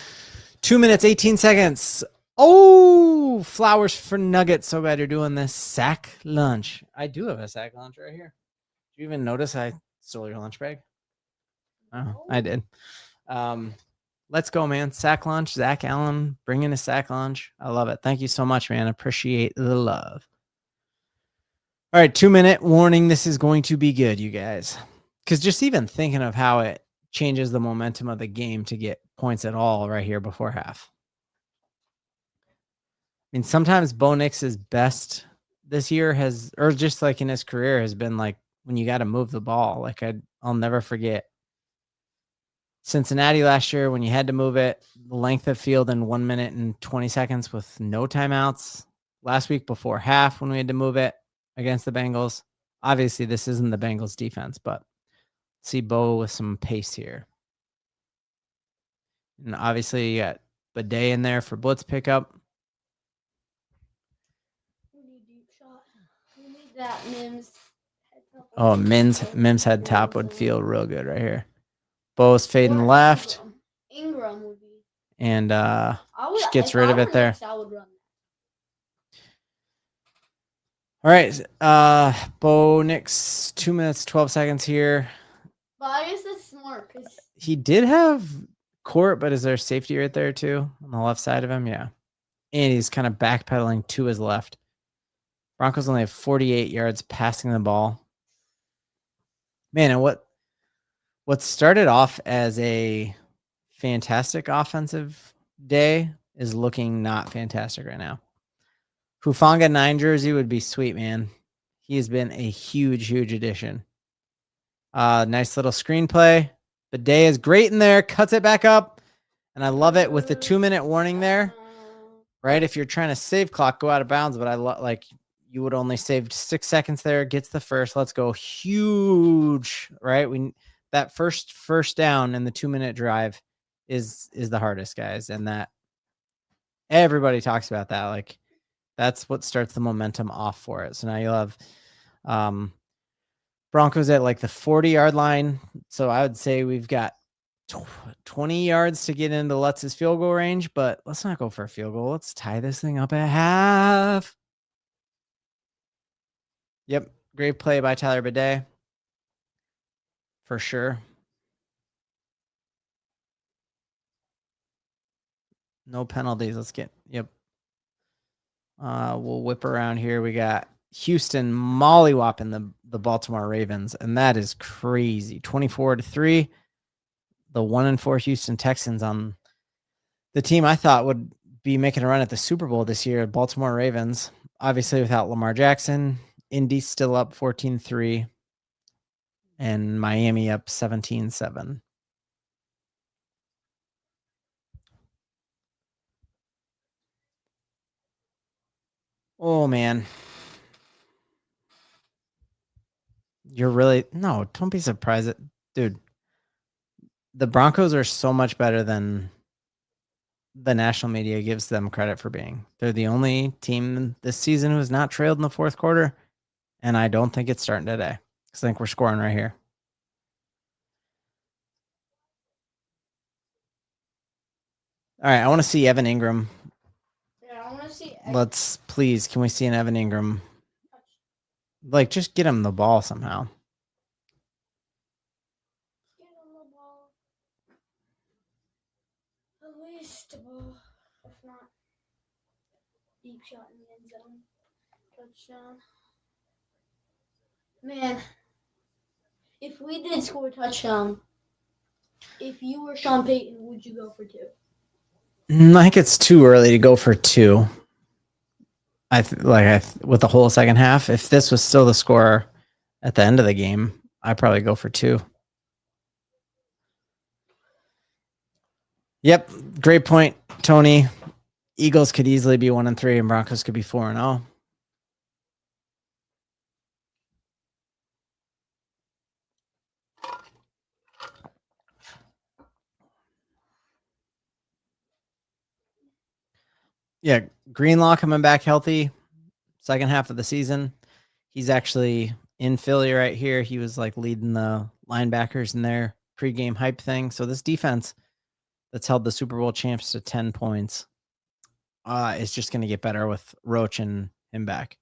S1: 2 minutes, 18 seconds. Oh, flowers for Nuggets. So glad you're doing this. Sack lunch. I do have a sack lunch right here. Did you even notice I stole your lunch bag? Oh, I did. Let's go, man. Sack lunch. Zach Allen bringing a sack lunch. I love it. Thank you so much, man. Appreciate the love. All right, 2-minute warning. This is going to be good, you guys. Because just even thinking of how it changes the momentum of the game to get points at all right here before half. I mean, sometimes Bo Nix's best this year has, or just like in his career, has been like when you got to move the ball. Like I'll never forget Cincinnati last year when you had to move it, the length of field in 1 minute and 20 seconds with no timeouts. Last week before half when we had to move it against the Bengals. Obviously, this isn't the Bengals defense, but see Bo with some pace here. And obviously, you got Bidet in there for blitz pickup.
S3: We need that Mims.
S1: Oh, Mims head top would feel real good right here. Bo's fading left.
S3: Ingram would be.
S1: And just gets rid of it there.
S3: I would run.
S1: All right. Bo Nix, 2 minutes, 12 seconds here.
S3: But I guess that's smart because
S1: he did have court, but is there safety right there too on the left side of him? Yeah. And he's kind of backpedaling to his left. Broncos only have 48 yards passing the ball. Man, and what started off as a fantastic offensive day is looking not fantastic right now. Hufanga 9 jersey would be sweet, man. He has been a huge addition. Nice little screenplay. Bidet is great in there, cuts it back up. And I love it with the 2-minute warning there. Right? If you're trying to save clock, go out of bounds. But I like you would only save 6 seconds there, gets the first. Let's go. Huge, right? That first down in the 2-minute drive is the hardest, guys. And that everybody talks about that. Like that's what starts the momentum off for it. So now you'll have Broncos at like the 40-yard line. So I would say we've got 20 yards to get into Lutz's field goal range, but let's not go for a field goal. Let's tie this thing up at half. Yep. Great play by Tyler Bidet. For sure. No penalties. Let's get, yep. We'll whip around here. We got Houston mollywopping the Baltimore Ravens, and that is crazy. 24-3. The 1-4 Houston Texans on the team I thought would be making a run at the Super Bowl this year. Baltimore Ravens, obviously without Lamar Jackson. Indy's still up 14-3, and Miami up 17-7. Oh man. You're really don't be surprised dude. The Broncos are so much better than the national media gives them credit for being. They're the only team this season who has not trailed in the fourth quarter, and I don't think it's starting today. I think we're scoring right here. All right, I want to see Evan Ingram.
S3: Yeah, I want to see.
S1: Please, can we see an Evan Ingram? Like, just get him the ball somehow.
S3: Get him the ball. At least a ball. If not, deep shot in the end zone. Touchdown. Man, if we did score a touchdown, if you were Sean Payton, would you go for 2?
S1: I think it's too early to go for 2. With the whole second half, if this was still the score at the end of the game, I'd probably go for 2. Yep, great point, Tony. Eagles could easily be 1-3, and Broncos could be 4-0. Yeah, Greenlaw coming back healthy, second half of the season. He's actually in Philly right here. He was like leading the linebackers in their pregame hype thing. So this defense that's held the Super Bowl champs to 10 points It's just going to get better with Roach and him back.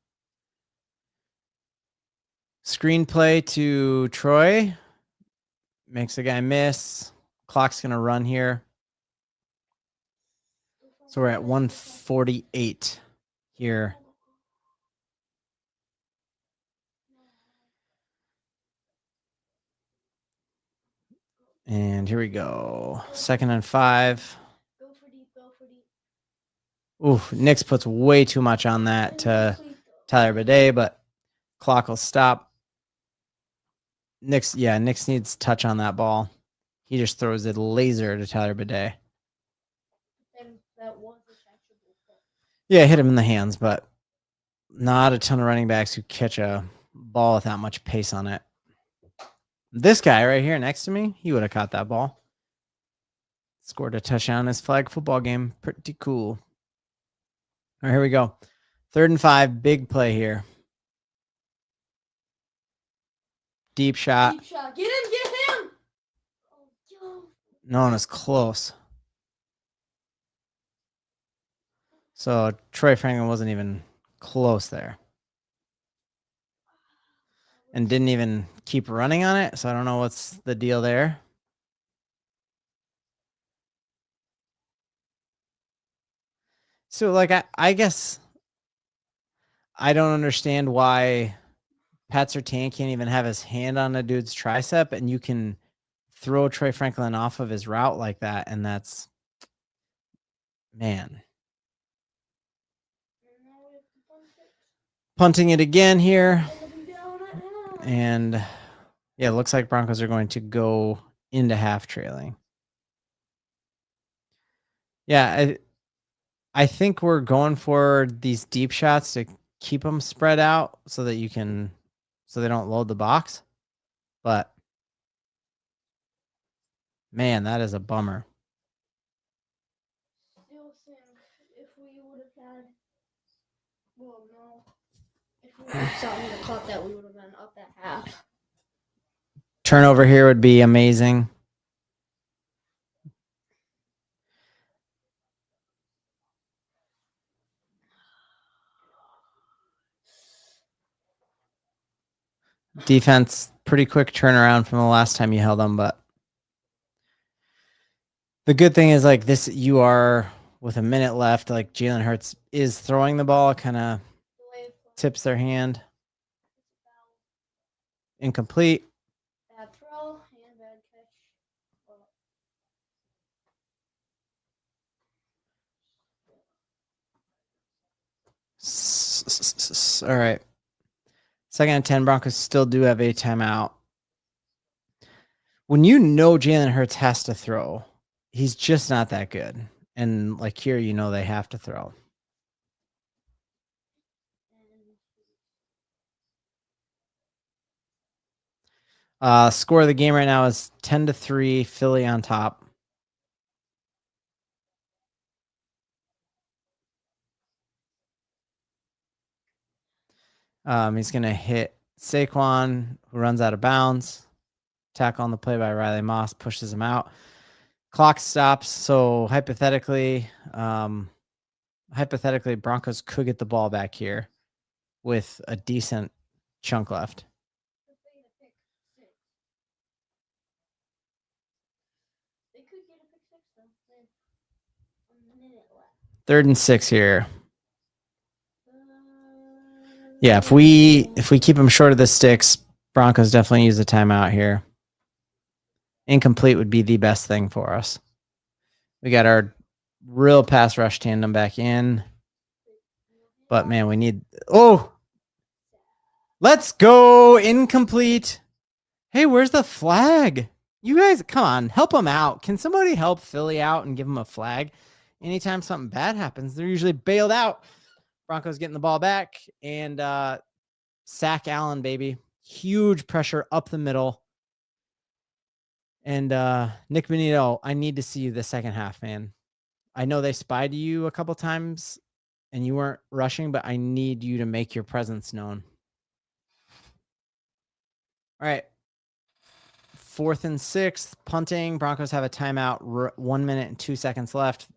S1: Screenplay to Troy. Makes the guy miss. Clock's going to run here. So we're at 148 here. And here we go. 2nd and 5.
S3: Go for deep. Go for deep.
S1: Ooh, Nix puts way too much on that to Tyler Bidet, but clock will stop. Nix needs touch on that ball. He just throws it laser to Tyler Bidet.
S3: And that was a catchable play.
S1: Yeah, hit him in the hands, but not a ton of running backs who catch a ball with that much pace on it. This guy right here next to me, he would have caught that ball. Scored a touchdown in his flag football game. Pretty cool. All right, here we go. 3rd and 5, big play here. Deep shot.
S3: Deep shot. Get him. Get him. Oh,
S1: No one is close. So Troy Franklin wasn't even close there. And didn't even keep running on it. So I don't know what's the deal there. So like I guess I don't understand why Pat Surtain can't even have his hand on a dude's tricep and you can throw Troy Franklin off of his route like that. And that's, man. Punting it again here. And yeah, it looks like Broncos are going to go into half trailing. Yeah, I think we're going for these deep shots to keep them spread out so that so they don't load the box. But man, that is a bummer.
S3: Still think if we would have had, well, no, if we would have caught that, we would have been up at half.
S1: Turnover here would be amazing. Defense, pretty quick turnaround from the last time you held them, but the good thing is like this, you are with a minute left, like Jalen Hurts is throwing the ball, kind of tips their hand. Incomplete.
S3: Bad throw and bad catch.
S1: All right. 2nd and 10, Broncos still do have a timeout. When you know Jalen Hurts has to throw, he's just not that good. And like here, you know they have to throw. Score of the game right now is 10-3, Philly on top. He's going to hit Saquon, who runs out of bounds. Tackle on the play by Riley Moss, pushes him out. Clock stops. So hypothetically, Broncos could get the ball back here with a decent chunk left.
S3: They could get a pick six though. A minute left.
S1: 3rd and 6 here. Yeah, if we keep them short of the sticks, Broncos definitely use a timeout here. Incomplete would be the best thing for us. We got our real pass rush tandem back in. But man, we need let's go. Incomplete. Hey, where's the flag? You guys, come on, help them out. Can somebody help Philly out and give them a flag? Anytime something bad happens, they're usually bailed out. Broncos getting the ball back and sack Allen, baby. Huge pressure up the middle. And Nick Benito, I need to see you the second half, man. I know they spied you a couple times and you weren't rushing, but I need you to make your presence known. All right. 4th and 6, punting. Broncos have a timeout. 1 minute and 2 seconds left.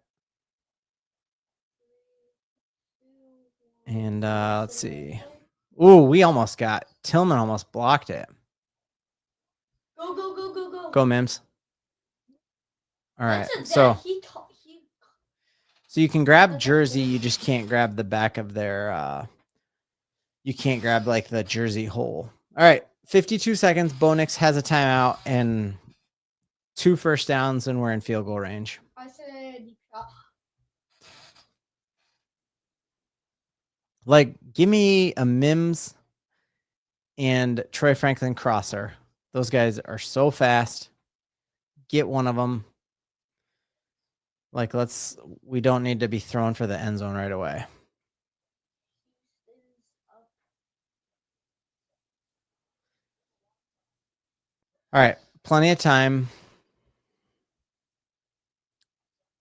S1: And let's see. Ooh, we almost got Tillman almost blocked it.
S3: Go, go, go, go, go.
S1: Go, Mims. All right.
S3: That's
S1: So
S3: he
S1: you can grab jersey, you just can't grab the back of their you can't grab like the jersey hole. All right. 52 seconds. Bo Nix has a timeout and 2 first downs, and we're in field goal range.
S3: I said deep shot.
S1: Like, give me a Mims and Troy Franklin crosser. Those guys are so fast. Get one of them. Like, we don't need to be thrown for the end zone right away. All right. Plenty of time.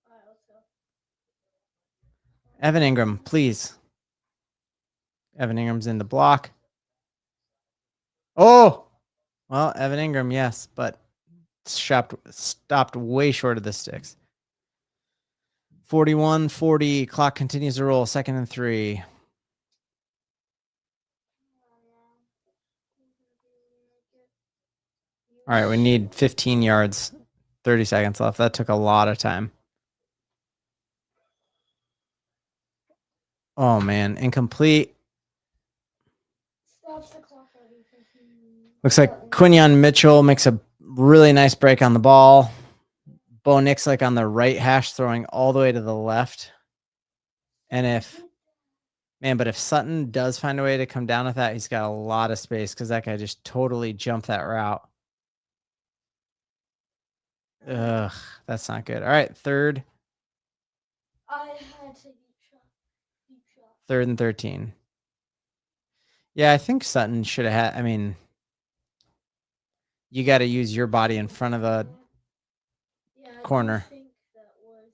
S3: All right, let's go.
S1: Evan Ingram, please. Evan Ingram's in the block. Oh! Well, Evan Ingram, yes, but stopped way short of the sticks. 41-40. Clock continues to roll. 2nd and 3. All right, we need 15 yards. 30 seconds left. That took a lot of time. Oh, man. Incomplete.
S3: Stops the clock already.
S1: Looks like Quinyon Mitchell makes a really nice break on the ball. Bo Nix like on the right hash, throwing all the way to the left. And if Sutton does find a way to come down with that, he's got a lot of space because that guy just totally jumped that route. Ugh, that's not good. All right, 3rd.
S3: I had to deep shot.
S1: 3rd and 13. Yeah, I think Sutton should have had. I mean, you got to use your body in front of the corner.
S3: I think that was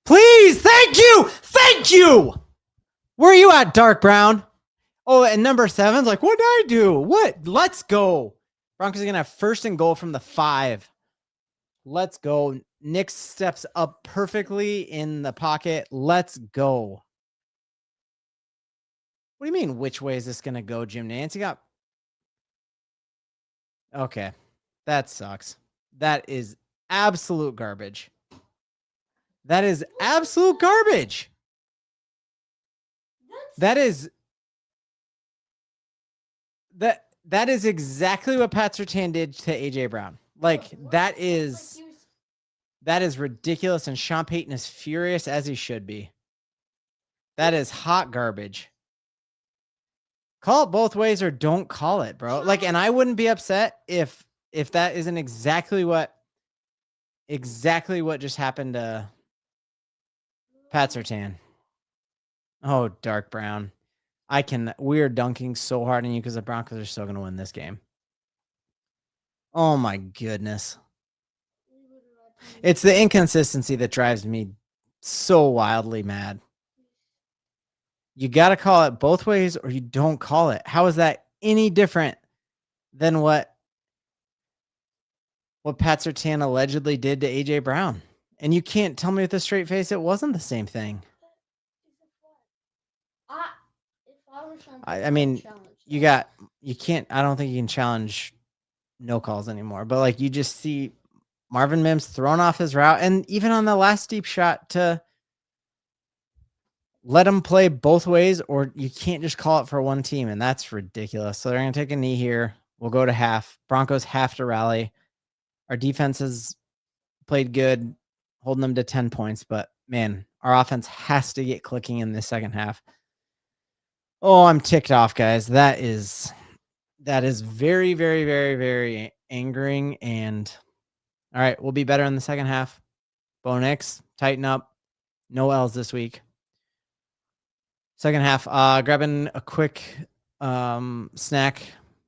S1: Please, thank you, thank you. Where are you at, Dark Brown? Oh, and number 7's like, what did I do? What? Let's go. Broncos are gonna have 1st and goal from the 5. Let's go. Nick steps up perfectly in the pocket. Let's go. What do you mean? Which way is this gonna go, Jim Nance? You got. Okay, that sucks. That is absolute garbage. That is absolute garbage. That is exactly what Pat Surtain did to AJ Brown. Like that is ridiculous, and Sean Payton is furious as he should be. That is hot garbage. Call it both ways or don't call it, bro. Like, and I wouldn't be upset if that isn't exactly what just happened to Pat Surtain. Oh, Dark Brown. We're dunking so hard on you because the Broncos are still going to win this game. Oh my goodness. It's the inconsistency that drives me so wildly mad. You got to call it both ways or you don't call it. How is that any different than what Pat Surtain allegedly did to AJ Brown? And you can't tell me with a straight face it wasn't the same thing. I mean, I don't think you can challenge no calls anymore. But like you just see Marvin Mims thrown off his route, and even on the last deep shot to let him play both ways, or you can't just call it for one team, and that's ridiculous. So they're going to take a knee here. We'll go to half. Broncos have to rally. Our defense has played good, holding them to 10 points, but man, our offense has to get clicking in this second half. Oh, I'm ticked off, guys. That is very, very, very, very angering. And all right, we'll be better in the second half. Bo Nix, tighten up. No L's this week. Second half, grabbing a quick snack,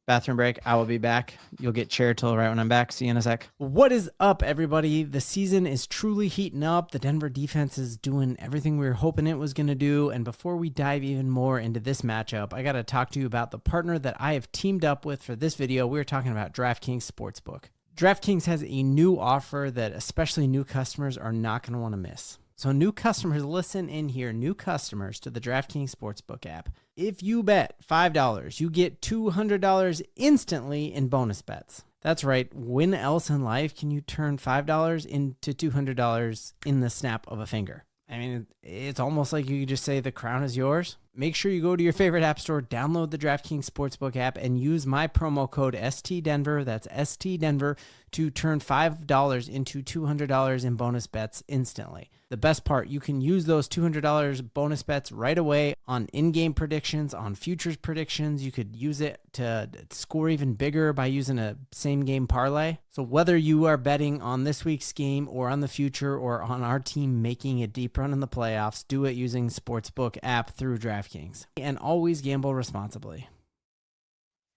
S1: bathroom break. I will be back. You'll get chair till right when I'm back. See you in a sec. What is up, everybody? The season is truly heating up. The Denver defense is doing everything we were hoping it was going to do. And before we dive even more into this matchup, I got to talk to you about the partner that I have teamed up with for this video. We're talking about DraftKings Sportsbook. DraftKings has a new offer that especially new customers are not going to want to miss. So new customers, listen in here. New customers to the DraftKings Sportsbook app. If you bet $5, you get $200 instantly in bonus bets. That's right. When else in life can you turn $5 into $200 in the snap of a finger? I mean, it's almost like you could just say the crown is yours. Make sure you go to your favorite app store, download the DraftKings Sportsbook app, and use my promo code STDenver, that's STDenver, to turn $5 into $200 in bonus bets instantly. The best part, you can use those $200 bonus bets right away on in-game predictions, on futures predictions. You could use it to score even bigger by using a same-game parlay. So whether you are betting on this week's game or on the future or on our team making a deep run in the playoffs, do it using Sportsbook app through DraftKings. And always gamble responsibly.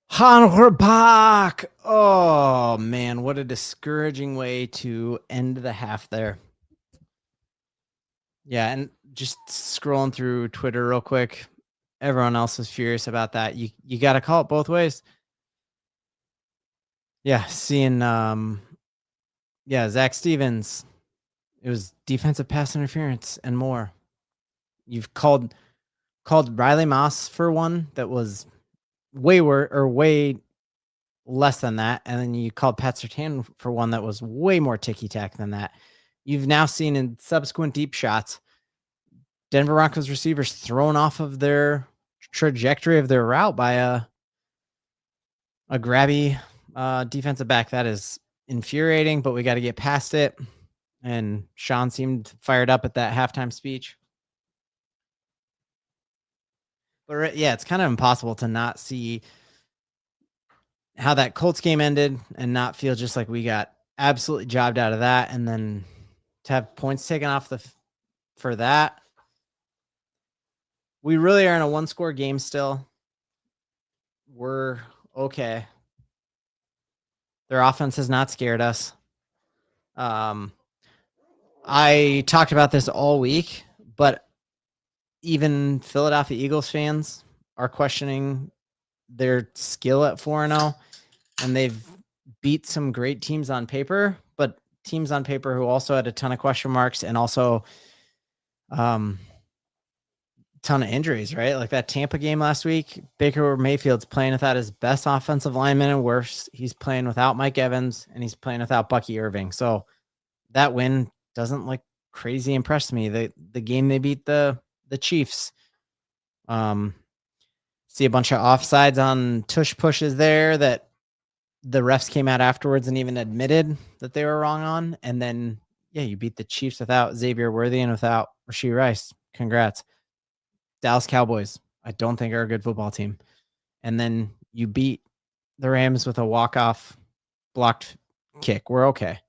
S1: Han, we're back. Oh, man, what a discouraging way to end the half there. Yeah, and just scrolling through Twitter real quick, everyone else was furious about that. You got to call it both ways. Yeah, seeing Zach Stevens, it was defensive pass interference and more. You've called Riley Moss for one that was way less than that, and then you called Pat Surtain for one that was way more ticky-tack than that. You've now seen in subsequent deep shots, Denver Broncos receivers thrown off of their trajectory of their route by a grabby defensive back. That is infuriating, but we got to get past it. And Sean seemed fired up at that halftime speech. But yeah, it's kind of impossible to not see how that Colts game ended and not feel just like we got absolutely jobbed out of that, and then to have points taken off for that. We really are in a one-score game still. We're okay. Their offense has not scared us. I talked about this all week, but even Philadelphia Eagles fans are questioning their skill at 4-0, and they've beat some great teams on paper, but teams on paper who also had a ton of question marks and also ton of injuries, right? Like that Tampa game last week, Baker Mayfield's playing without his best offensive lineman and worse. He's playing without Mike Evans, and he's playing without Bucky Irving. So that win doesn't like crazy impress me. The game they beat the Chiefs. See a bunch of offsides on tush pushes there that the refs came out afterwards and even admitted that they were wrong on. And then, yeah, you beat the Chiefs without Xavier Worthy and without Rashee Rice. Congrats. Dallas Cowboys, I don't think are a good football team. And then you beat the Rams with a walk-off blocked kick. We're okay.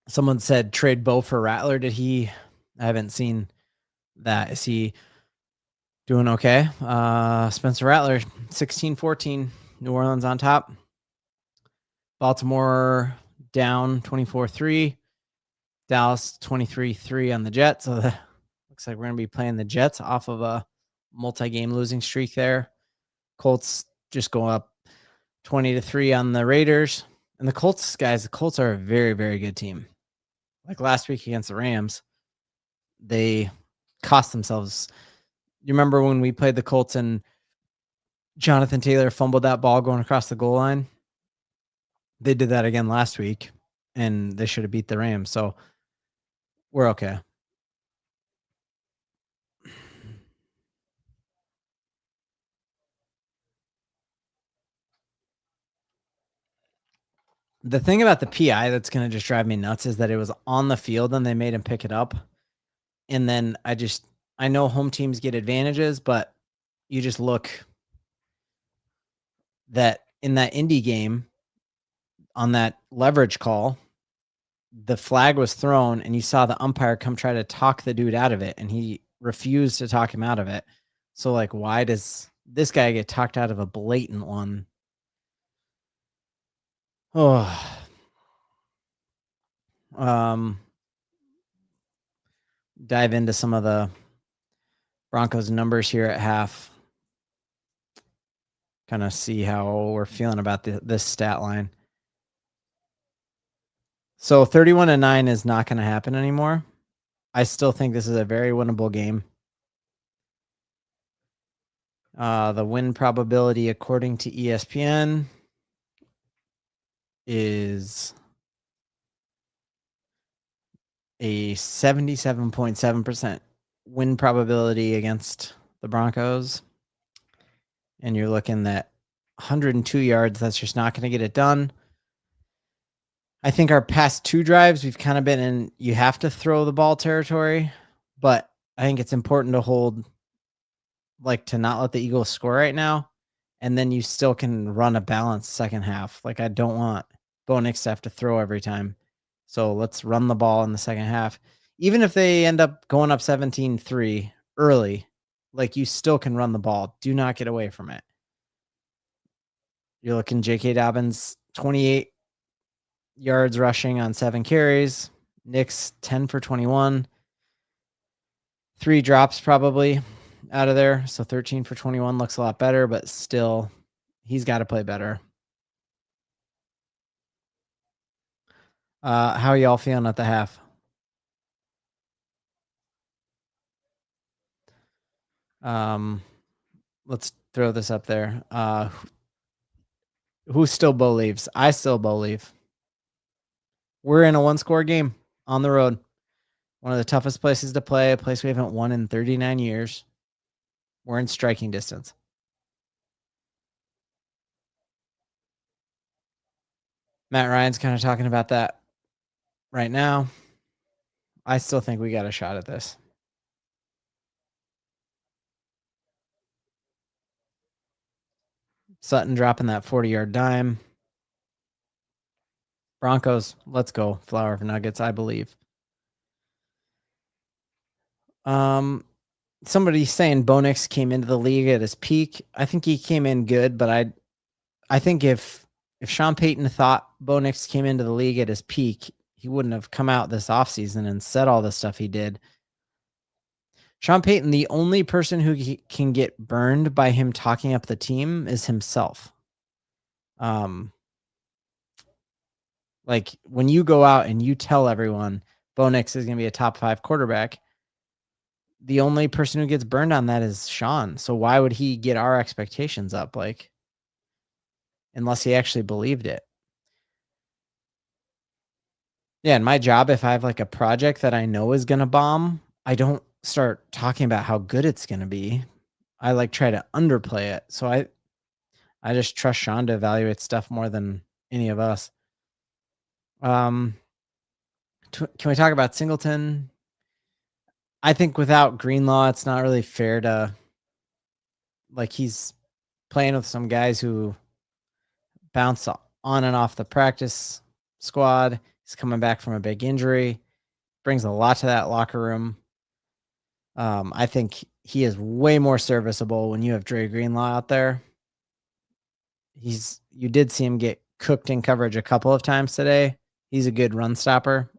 S1: Someone said trade Bo for Rattler. I haven't seen that. Is he doing okay? Spencer Rattler, 16-14, New Orleans on top. Baltimore down 24-3. Dallas 23-3 on the Jets. So that looks like we're going to be playing the Jets off of a multi-game losing streak there. Colts just go up 20-3 on the Raiders. And the Colts are a very, very good team. Like last week against the Rams, they cost themselves. You remember when we played the Colts and Jonathan Taylor fumbled that ball going across the goal line? They did that again last week, and they should have beat the Rams. So we're okay. The thing about the PI that's going to just drive me nuts is that it was on the field and they made him pick it up. And then I know home teams get advantages, but you just look that in that Indy game on that leverage call, the flag was thrown and you saw the umpire come try to talk the dude out of it, and he refused to talk him out of it. So like, why does this guy get talked out of a blatant one? Oh, dive into some of the Broncos numbers here at half. Kind of see how we're feeling about this stat line. So 31-9 is not going to happen anymore. I still think this is a very winnable game. The win probability, according to ESPN, is a 77.7% win probability against the Broncos. And you're looking at 102 yards. That's just not going to get it done. I think our past 2 drives, we've kind of been in you have to throw the ball territory, but I think it's important to hold, like, to not let the Eagles score right now, and then you still can run a balanced second half. Like, I don't want Bo Nix to have to throw every time. So let's run the ball in the second half. Even if they end up going up 17-3 early, like, you still can run the ball. Do not get away from it. You're looking J.K. Dobbins, 28 yards rushing on 7 carries. Nix, 10 for 21. 3 drops probably out of there. So 13 for 21 looks a lot better, but still, he's got to play better. How are y'all feeling at the half? Let's throw this up there. Who still believes? I still believe. We're in a 1-score game on the road. One of the toughest places to play, a place we haven't won in 39 years. We're in striking distance. Matt Ryan's kind of talking about that right now. I still think we got a shot at this. Sutton dropping that 40-yard dime. Broncos, let's go. Flower of Nuggets, I believe. Somebody saying Bo Nix came into the league at his peak. I think he came in good, but I think if Sean Payton thought Bo Nix came into the league at his peak, he wouldn't have come out this offseason and said all the stuff he did. Sean Payton, the only person who can get burned by him talking up the team is himself. Like, when you go out and you tell everyone Bo Nix is going to be a top 5 quarterback, the only person who gets burned on that is Sean. So why would he get our expectations up? Like, unless he actually believed it. Yeah, and my job, if I have like a project that I know is going to bomb, I don't start talking about how good it's going to be. I like try to underplay it. So I just trust Sean to evaluate stuff more than any of us. Can we talk about Singleton? I think without Greenlaw, it's not really fair to, like, he's playing with some guys who bounce on and off the practice squad. He's coming back from a big injury, brings a lot to that locker room. I think he is way more serviceable when you have Dre Greenlaw out there. You did see him get cooked in coverage a couple of times today. He's a good run stopper.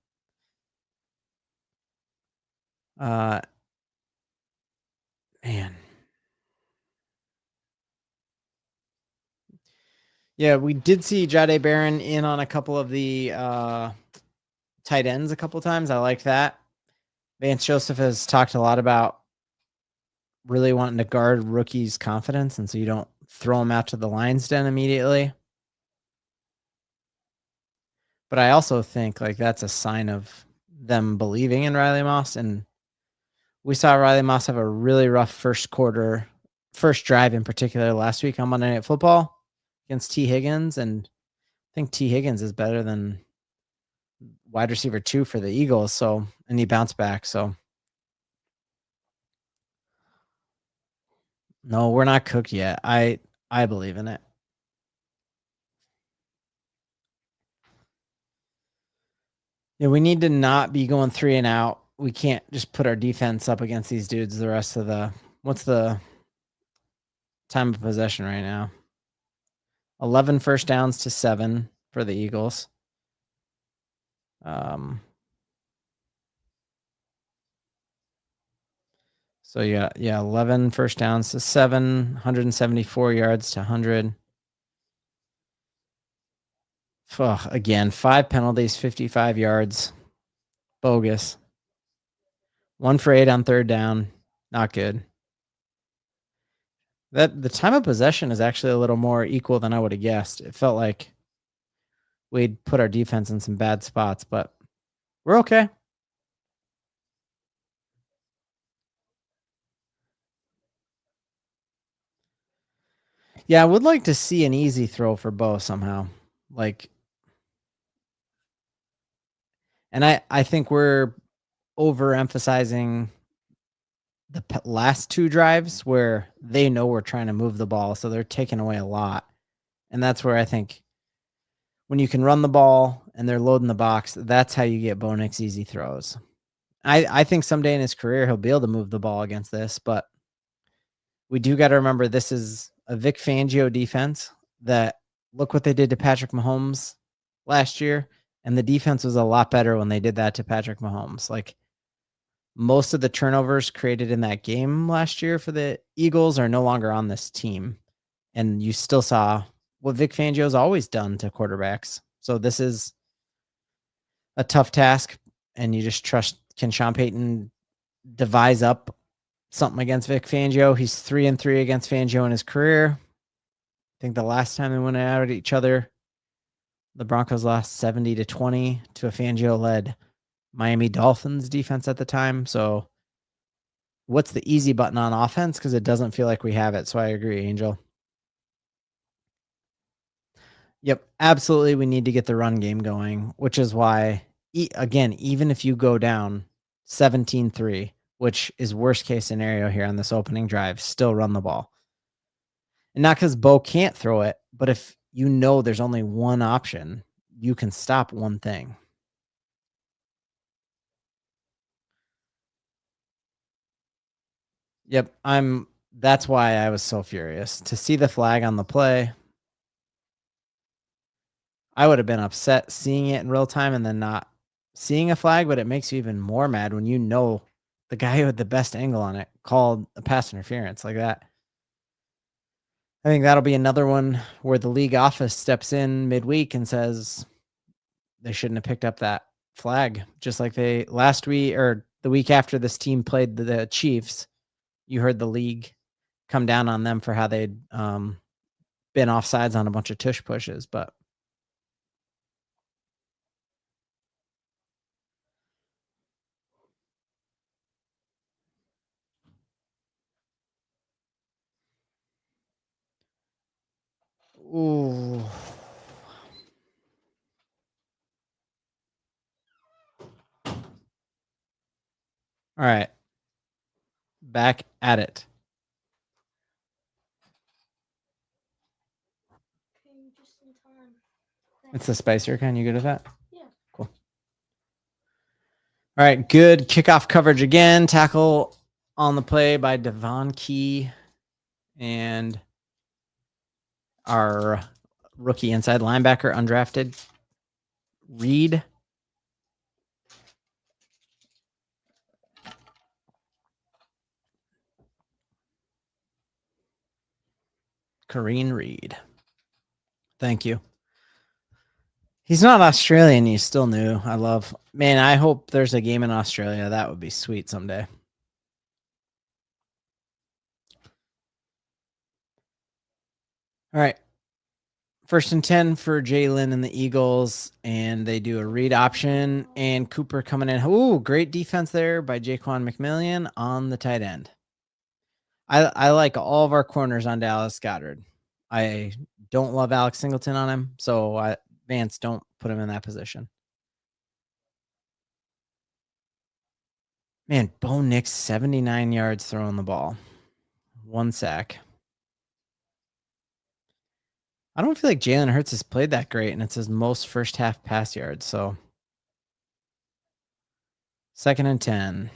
S1: Man. Yeah, we did see Jahdae Barron in on a couple of the tight ends a couple times. I like that. Vance Joseph has talked a lot about really wanting to guard rookies' confidence, and so you don't throw them out to the lion's den immediately. But I also think, like, that's a sign of them believing in Riley Moss, and we saw Riley Moss have a really rough first drive in particular last week on Monday Night Football against T. Higgins, and I think T. Higgins is better than wide receiver 2 for the Eagles, so, and he bounced back, so. No, we're not cooked yet. I believe in it. Yeah, we need to not be going 3 and out. We can't just put our defense up against these dudes the rest of the what's the time of possession right now? 11 first downs to 7 for the Eagles. So yeah, 11 first downs to 7, 174 yards to 100. Ugh, again, 5 penalties, 55 yards. Bogus. 1 for 8 on third down. Not good. The time of possession is actually a little more equal than I would have guessed. It felt like we'd put our defense in some bad spots, but we're okay. Yeah, I would like to see an easy throw for Bo somehow. Like, and I think we're overemphasizing the last 2 drives where they know we're trying to move the ball, so they're taking away a lot. And that's where I think when you can run the ball and they're loading the box, that's how you get Bo Nix easy throws. I think someday in his career he'll be able to move the ball against this, but we do got to remember this is a Vic Fangio defense that look what they did to Patrick Mahomes last year, and the defense was a lot better when they did that to Patrick Mahomes. Like most of the turnovers created in that game last year for the Eagles are no longer on this team, and you still saw what Vic Fangio's always done to quarterbacks. So this is a tough task, and you just trust can Sean Payton devise up something against Vic Fangio. He's 3-3 against Fangio in his career. I think the last time they went at each other, the Broncos lost 70-20 to a Fangio-led Miami Dolphins defense at the time. So what's the easy button on offense? Because it doesn't feel like we have it. So I agree, Angel. Yep, absolutely. We need to get the run game going, which is why, again, even if you go down 17-3, which is worst case scenario here on this opening drive, still run the ball. And not because Bo can't throw it, but if you know there's only one option, you can stop one thing. Yep, that's why I was so furious to see the flag on the play. I would have been upset seeing it in real time and then not seeing a flag, but it makes you even more mad when you know the guy who had the best angle on it called a pass interference like that. I think that'll be another one where the league office steps in midweek and says they shouldn't have picked up that flag, just like they last week or the week after this team played the Chiefs. You heard the league come down on them for how they'd been offsides on a bunch of tush pushes, but ooh. All right. Back at it.
S3: Okay, just in time.
S1: It's the spicier kind. You good with that?
S3: Yeah.
S1: Cool. All right. Good kickoff coverage again. Tackle on the play by Devon Key and our rookie inside linebacker, undrafted, Reed. Kareen Reed. Thank you. He's not Australian. He's still new. Man, I hope there's a game in Australia. That would be sweet someday. All right. 1st and 10 for Jalen and the Eagles, and they do a read option, and Cooper coming in. Ooh, great defense there by Jaquan McMillian on the tight end. I like all of our corners on Dallas Goedert. I don't love Alex Singleton on him, so Vance, don't put him in that position. Man, Bo Nix, 79 yards throwing the ball. 1 sack. I don't feel like Jalen Hurts has played that great, and it's his most first half pass yards. So 2nd and 10.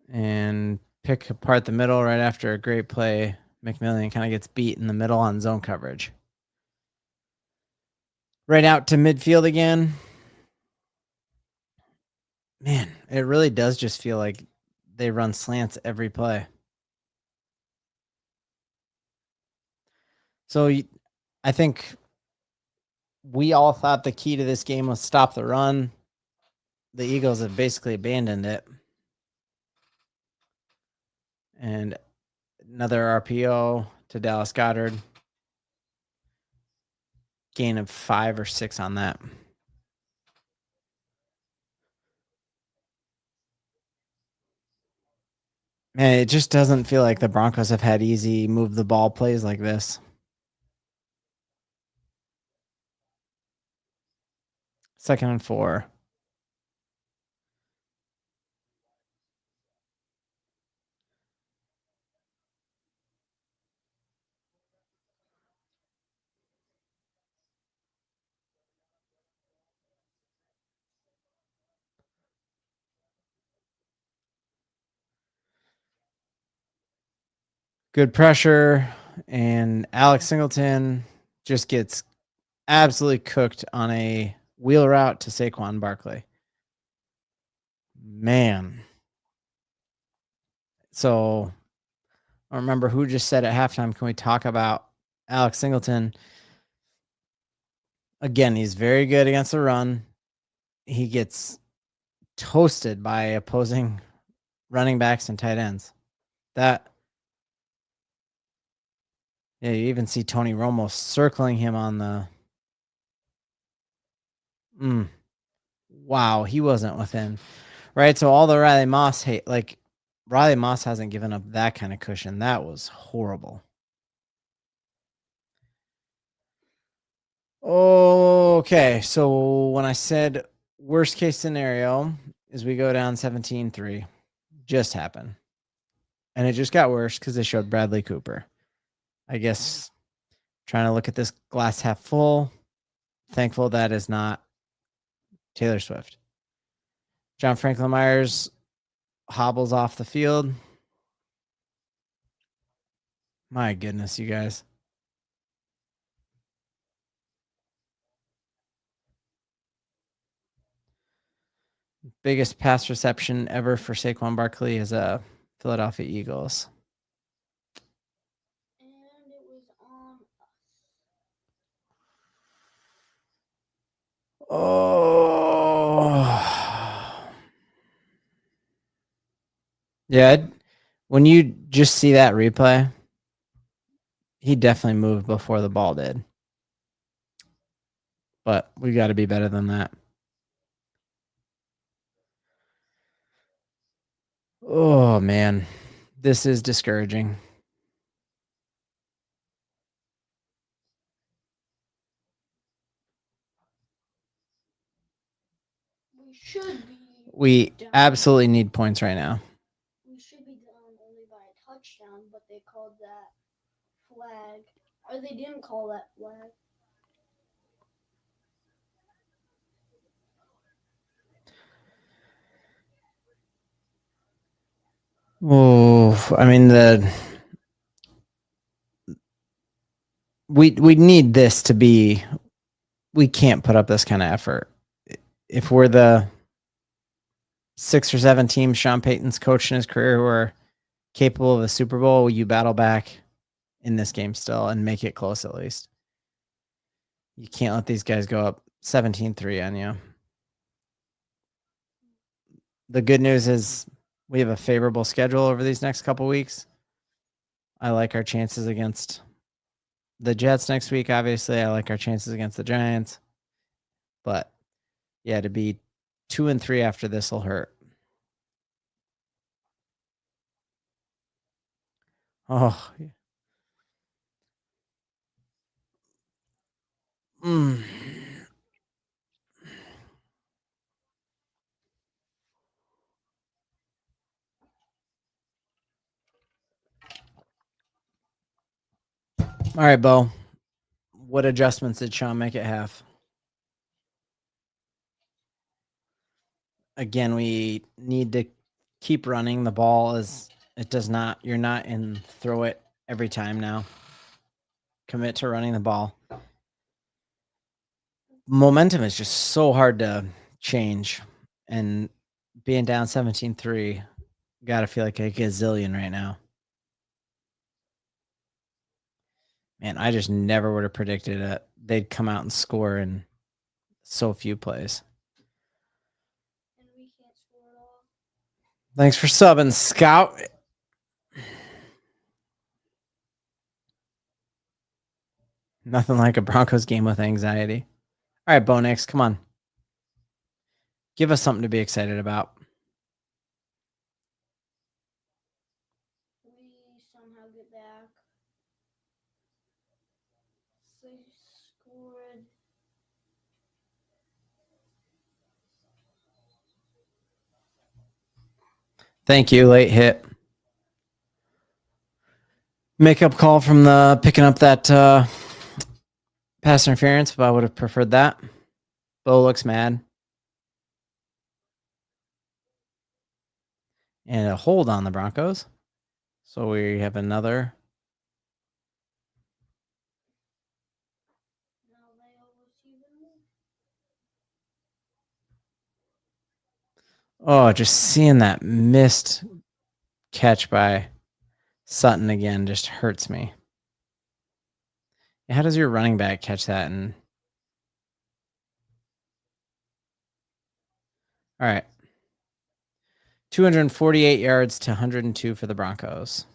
S1: And pick apart the middle right after a great play. McMillian kind of gets beat in the middle on zone coverage. Right out to midfield again. Man, it really does just feel like they run slants every play. So I think we all thought the key to this game was stop the run. The Eagles have basically abandoned it. And another RPO to Dallas Goedert. Gain of 5 or 6 on that. Man, it just doesn't feel like the Broncos have had easy move the ball plays like this. 2nd and 4. Good pressure, and Alex Singleton just gets absolutely cooked on a wheel route to Saquon Barkley. Man. So I don't remember who just said at halftime, can we talk about Alex Singleton? Again, he's very good against the run. He gets toasted by opposing running backs and tight ends. Yeah, you even see Tony Romo circling him on the. Wow, he wasn't within. Right, so all the Riley Moss hate, like Riley Moss hasn't given up that kind of cushion. That was horrible. Okay, so when I said worst case scenario is we go down 17-3, just happened. And it just got worse because they showed Bradley Cooper. I guess trying to look at this glass half full. Thankful that is not Taylor Swift. John Franklin Myers hobbles off the field. My goodness, you guys. Biggest pass reception ever for Saquon Barkley is a Philadelphia Eagles.
S3: And it was on us.
S1: Oh. Yeah, when you just see that replay, he definitely moved before the ball did. But we got to be better than that. Oh, man. This is discouraging. We absolutely need points right now.
S3: We should be down only by a touchdown, but they called that flag. Or they didn't call that flag.
S1: Oh, I mean we need this to be. We can't put up this kind of effort. If we're the 6 or 7 teams Sean Payton's coached in his career who are capable of a Super Bowl, you battle back in this game still and make it close at least. You can't let these guys go up 17-3 on you. The good news is we have a favorable schedule over these next couple weeks. I like our chances against the Jets next week. Obviously, I like our chances against the Giants. But yeah, to be 2-3 after this will hurt. Oh. Mm. All right, Bo. What adjustments did Sean make at half? Again, we need to keep running. The ball is, it does not, you're not in throw it every time now. Commit to running the ball. Momentum is just so hard to change. And being down 17-3, gotta feel like a gazillion right now. Man, I just never would have predicted that they'd come out and score in so few plays.
S3: And we can't score at all.
S1: Thanks for subbing, Scout. Nothing like a Broncos game with anxiety. All right, Bo Nix, come on. Give us something to be excited about.
S3: We somehow get back. They scored.
S1: Thank you, late hit. Makeup call from the picking up that pass interference, but I would have preferred that. Bo looks mad. And a hold on the Broncos. So we have another.
S3: Now they almost even more.
S1: Oh, just seeing that missed catch by Sutton again just hurts me. How does your running back catch that? And all right. 248 yards to 102 for the Broncos.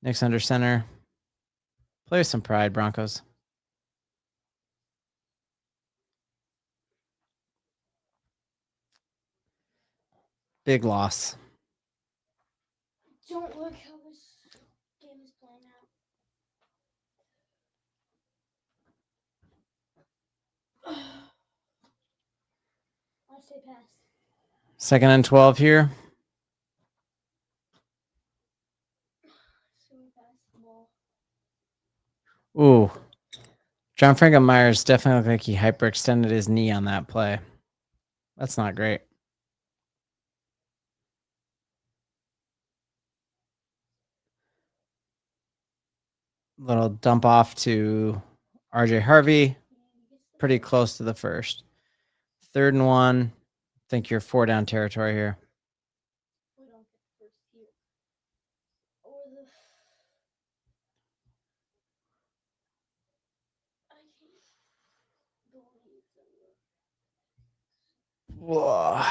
S1: Next under center. Play with some pride, Broncos. Big loss.
S3: Don't look how this game is playing out. I say pass.
S1: 2nd and 12 here.
S3: So we pass the ball.
S1: Ooh. John Frankenmeyer's definitely looked like he hyperextended his knee on that play. That's not great. Little dump off to RJ Harvey. Pretty close to the first. 3rd and 1. I think you're 4 down territory here.
S3: We don't get the first here. Or the. I can't believe that.
S1: Whoa.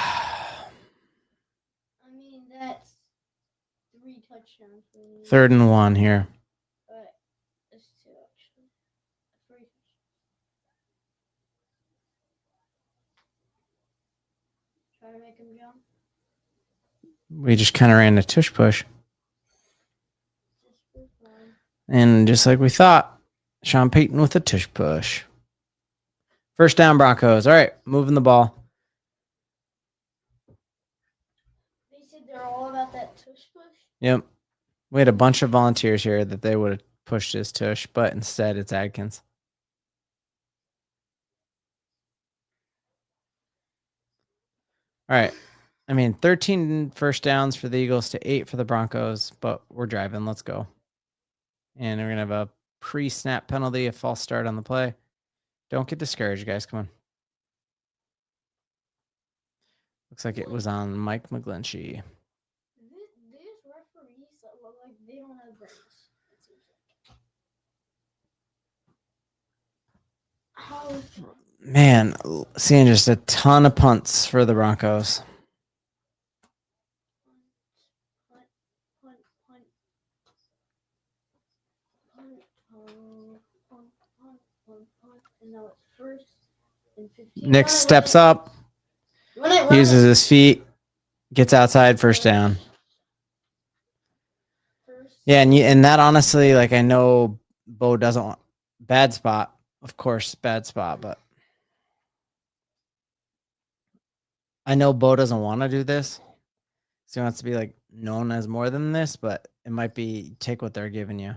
S3: I mean, that's 3 touchdowns for me.
S1: 3rd and 1 here.
S3: But it's 2 actually. 3 touchdowns. Try to make him jump.
S1: We just kind of ran a tush push.
S3: Just for fun.
S1: And just like we thought, Sean Payton with a tush push. 1st down, Broncos. All right, moving the ball.
S3: They said they're all about that tush push.
S1: Yep. We had a bunch of volunteers here that they would have pushed his tush, but instead it's Adkins. All right. I mean, 13 first downs for the Eagles to 8 for the Broncos, but we're driving. Let's go. And we're going to have a pre-snap penalty, a false start on the play. Don't get discouraged, guys. Come on. Looks like it was on Mike McGlinchey.
S3: These referees that look like they don't have brains. How?
S1: Man, seeing just a ton of punts for the Broncos.
S3: Punt, punt, punt, punt, punt, punt, punt, punt, and now it's 1st and 15.
S1: Nick steps up, uses his feet, gets outside, 1st down. Yeah, and that honestly, like I know Bo doesn't want bad spot, of course, bad spot, but I know Bo doesn't want to do this. So he wants to be like known as more than this, but it might be take what they're giving you.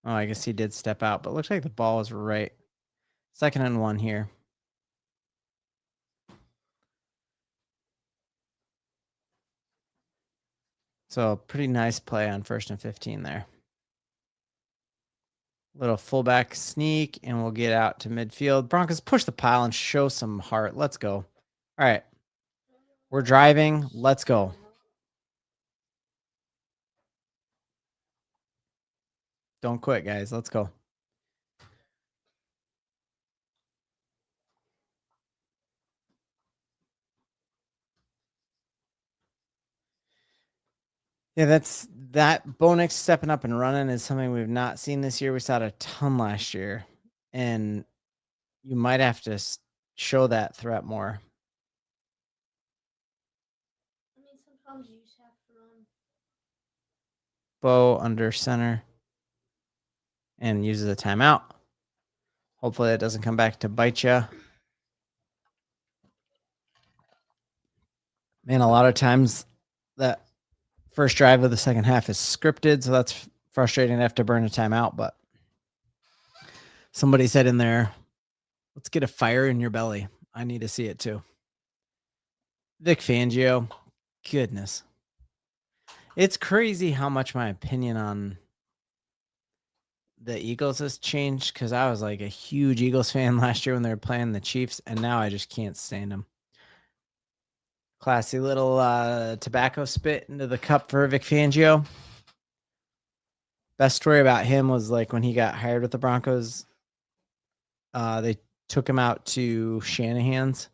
S1: Oh, I guess he did step out, but it looks like the ball is right. 2nd and 1 here. So pretty nice play on 1st and 15 there. Little fullback sneak, and we'll get out to midfield. Broncos push the pile and show some heart. Let's go. All right. We're driving. Let's go. Don't quit, guys. Let's go. Yeah, that Bo Nix stepping up and running is something we've not seen this year. We saw it a ton last year, and you might have to show that threat more.
S3: I mean, sometimes you just have to run.
S1: Bo under center and uses a timeout. Hopefully, it doesn't come back to bite you. Man, a lot of times that first drive of the second half is scripted, so that's frustrating to have to burn a timeout. But somebody said in there, let's get a fire in your belly. I need to see it too. Vic Fangio, goodness. It's crazy how much my opinion on the Eagles has changed, because I was like a huge Eagles fan last year when they were playing the Chiefs, and now I just can't stand them. Classy little tobacco spit into the cup for Vic Fangio. Best story about him was like when he got hired with the Broncos, they took him out to Shanahan's,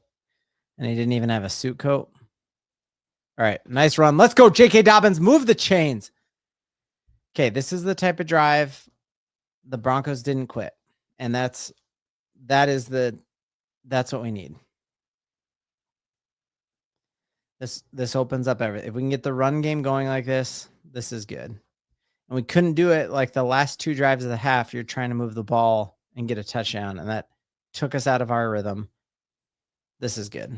S1: and he didn't even have a suit coat. All right, nice run. Let's go, J.K. Dobbins. Move the chains. Okay, this is the type of drive the Broncos didn't quit, and that's what we need. This opens up everything. If we can get the run game going like this, this is good. And we couldn't do it like the last two drives of the half. You're trying to move the ball and get a touchdown, and that took us out of our rhythm. This is good.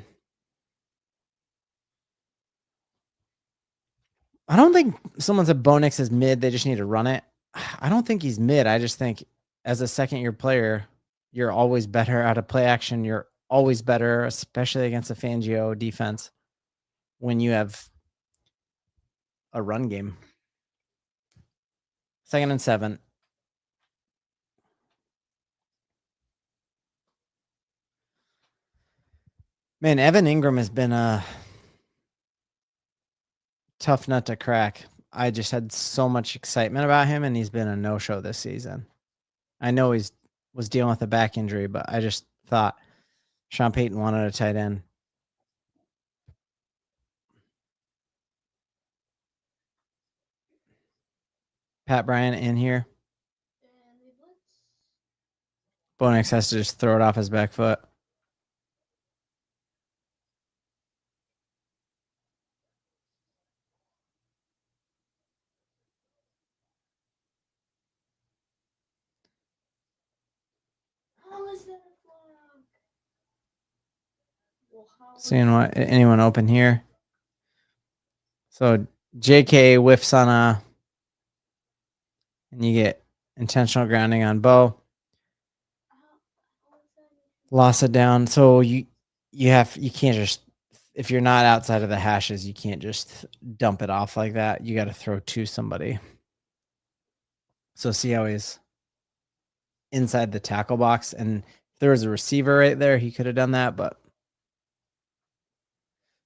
S1: I don't think someone said Bo Nix is mid. They just need to run it. I don't think he's mid. I just think as a second-year player, you're always better out of play action. You're always better, especially against a Fangio defense, when you have a run game. 2nd and 7. Man, Evan Ingram has been a tough nut to crack. I just had so much excitement about him, and he's been a no-show this season. I know he's was dealing with a back injury, but I just thought Sean Payton wanted a tight end. Pat Bryant in here. Bo Nix has to just throw it off his back foot.
S3: How is that a flag? Well,
S1: Seeing what anyone open here. So JK whiffs on and you get intentional grounding on Bo. Loss it down. So you can't just, if you're not outside of the hashes, you can't just dump it off like that. You got to throw to somebody. So see how he's inside the tackle box, and if there was a receiver right there, he could have done that, but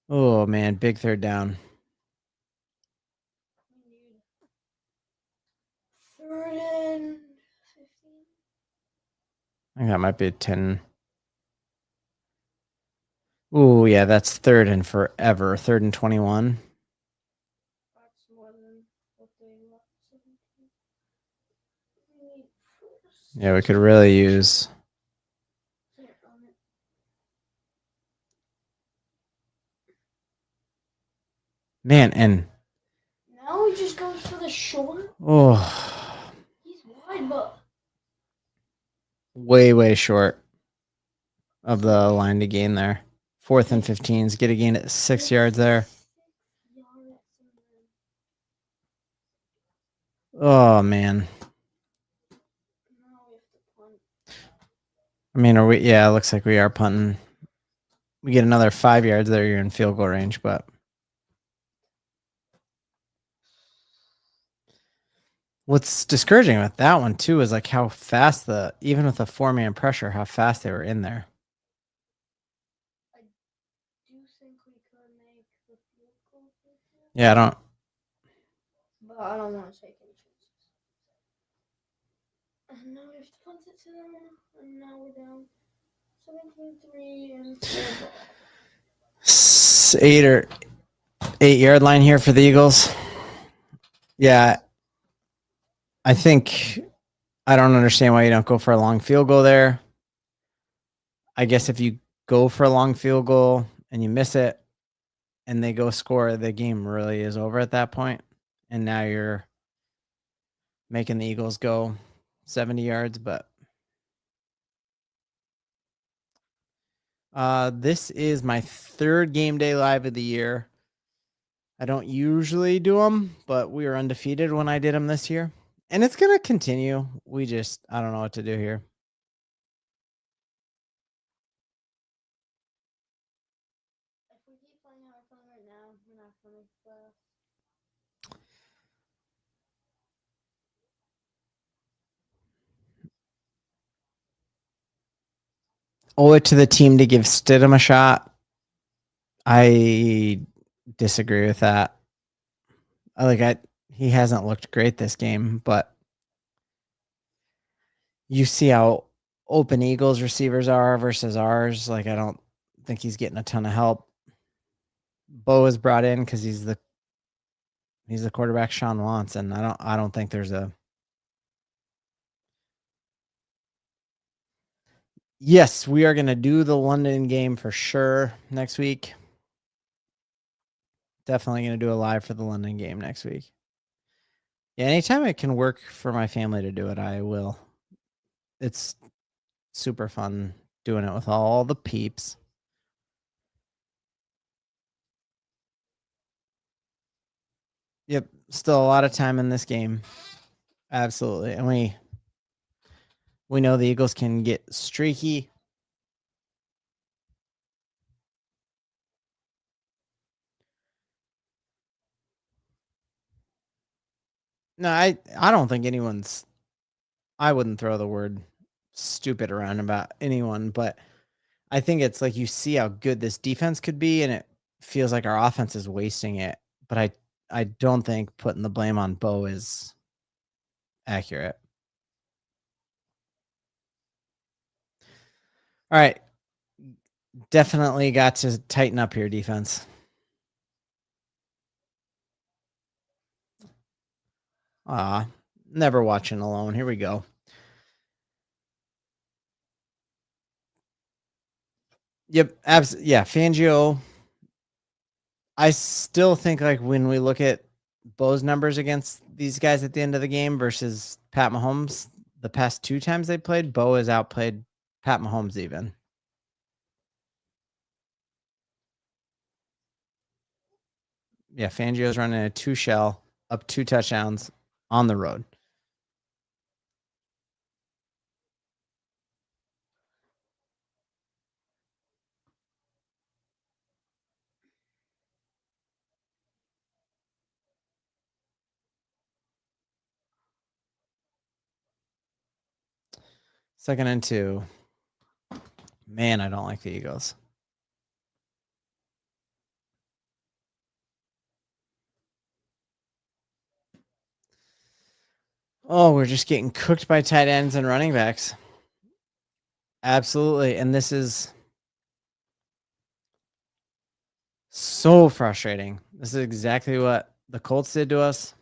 S1: oh man, big third down.
S3: 3rd and 15.
S1: I think that might be a 10. Oh yeah, that's 3rd and forever. 3rd and 21.
S3: That's more than what they want.
S1: Yeah, we could really use. Man, and
S3: now he just goes for the short.
S1: oh,
S3: He's wide, but
S1: way short of the line to gain there. 4th and 15s. Get a gain at 6 yards there. Oh man. I mean, are we? Yeah, it looks like we are punting. We get another 5 yards there. You're in field goal range, but What's discouraging with that one too is like how fast even with the 4-man pressure, how fast they were in there.
S3: I do think we could make the field goal.
S1: Yeah, I don't.
S3: But I don't want to take any chances. And now we have to punt it to them, and now we're down 17-3 and
S1: 8 yard line here for the Eagles. Yeah, I think I don't understand why you don't go for a long field goal there. I guess if you go for a long field goal and you miss it and they go score, the game really is over at that point. And now you're making the Eagles go 70 yards. But this is my third game day live of the year. I don't usually do them, but we were undefeated when I did them this year. And it's going to continue. I don't know what to do here.
S3: If we keep playing how we're playing right now, we're not going to make the playoffs.
S1: Owe it to the team to give Stidham a shot. I disagree with that. He hasn't looked great this game, but you see how open Eagles receivers are versus ours. Like, I don't think he's getting a ton of help. Bo is brought in because he's the quarterback Sean wants, and I don't think there's a. Yes, we are going to do the London game for sure next week. Definitely going to do a live for the London game next week. Yeah, anytime it can work for my family to do it, I will. It's super fun doing it with all the peeps. Yep, still a lot of time in this game. Absolutely. And we know the Eagles can get streaky. No, I don't think I wouldn't throw the word stupid around about anyone, but I think it's like you see how good this defense could be, and it feels like our offense is wasting it. But I don't think putting the blame on Bo is accurate. All right. Definitely got to tighten up here, defense. Never watching alone. Here we go. Yep, yeah, Fangio. I still think like when we look at Bo's numbers against these guys at the end of the game versus Pat Mahomes, the past 2 times they played, Bo has outplayed Pat Mahomes even. Yeah, Fangio's running a 2 shell, up 2 touchdowns on the road. Second and 2. Man, I don't like the Eagles. Oh, we're just getting cooked by tight ends and running backs. Absolutely. And this is so frustrating. This is exactly what the Colts did to us.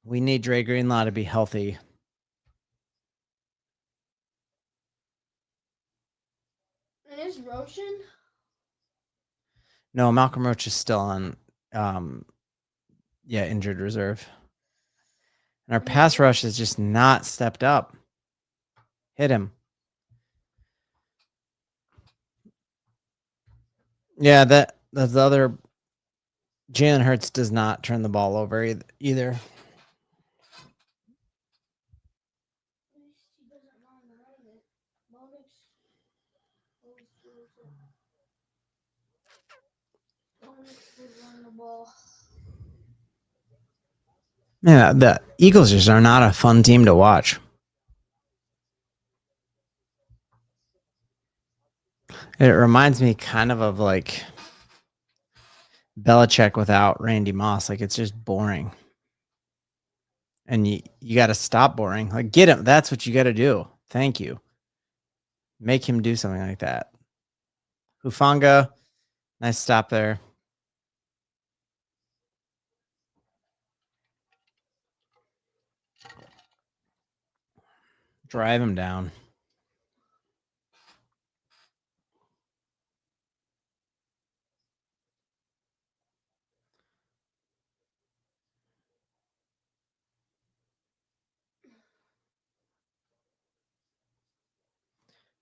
S1: We need Dre Greenlaw to be healthy.
S3: And is Roshan?
S1: No, Malcolm Roach is still on injured reserve. And our pass rush is just not stepped up. Hit him. Yeah, that's the other. Jalen Hurts does not turn the ball over either.
S3: Run the ball.
S1: Yeah, the Eagles just are not a fun team to watch. It reminds me kind of like Belichick without Randy Moss. Like, it's just boring. And you got to stop boring. Like, get him. That's what you got to do. Thank you. Make him do something like that. Hufanga, nice stop there. Drive him down.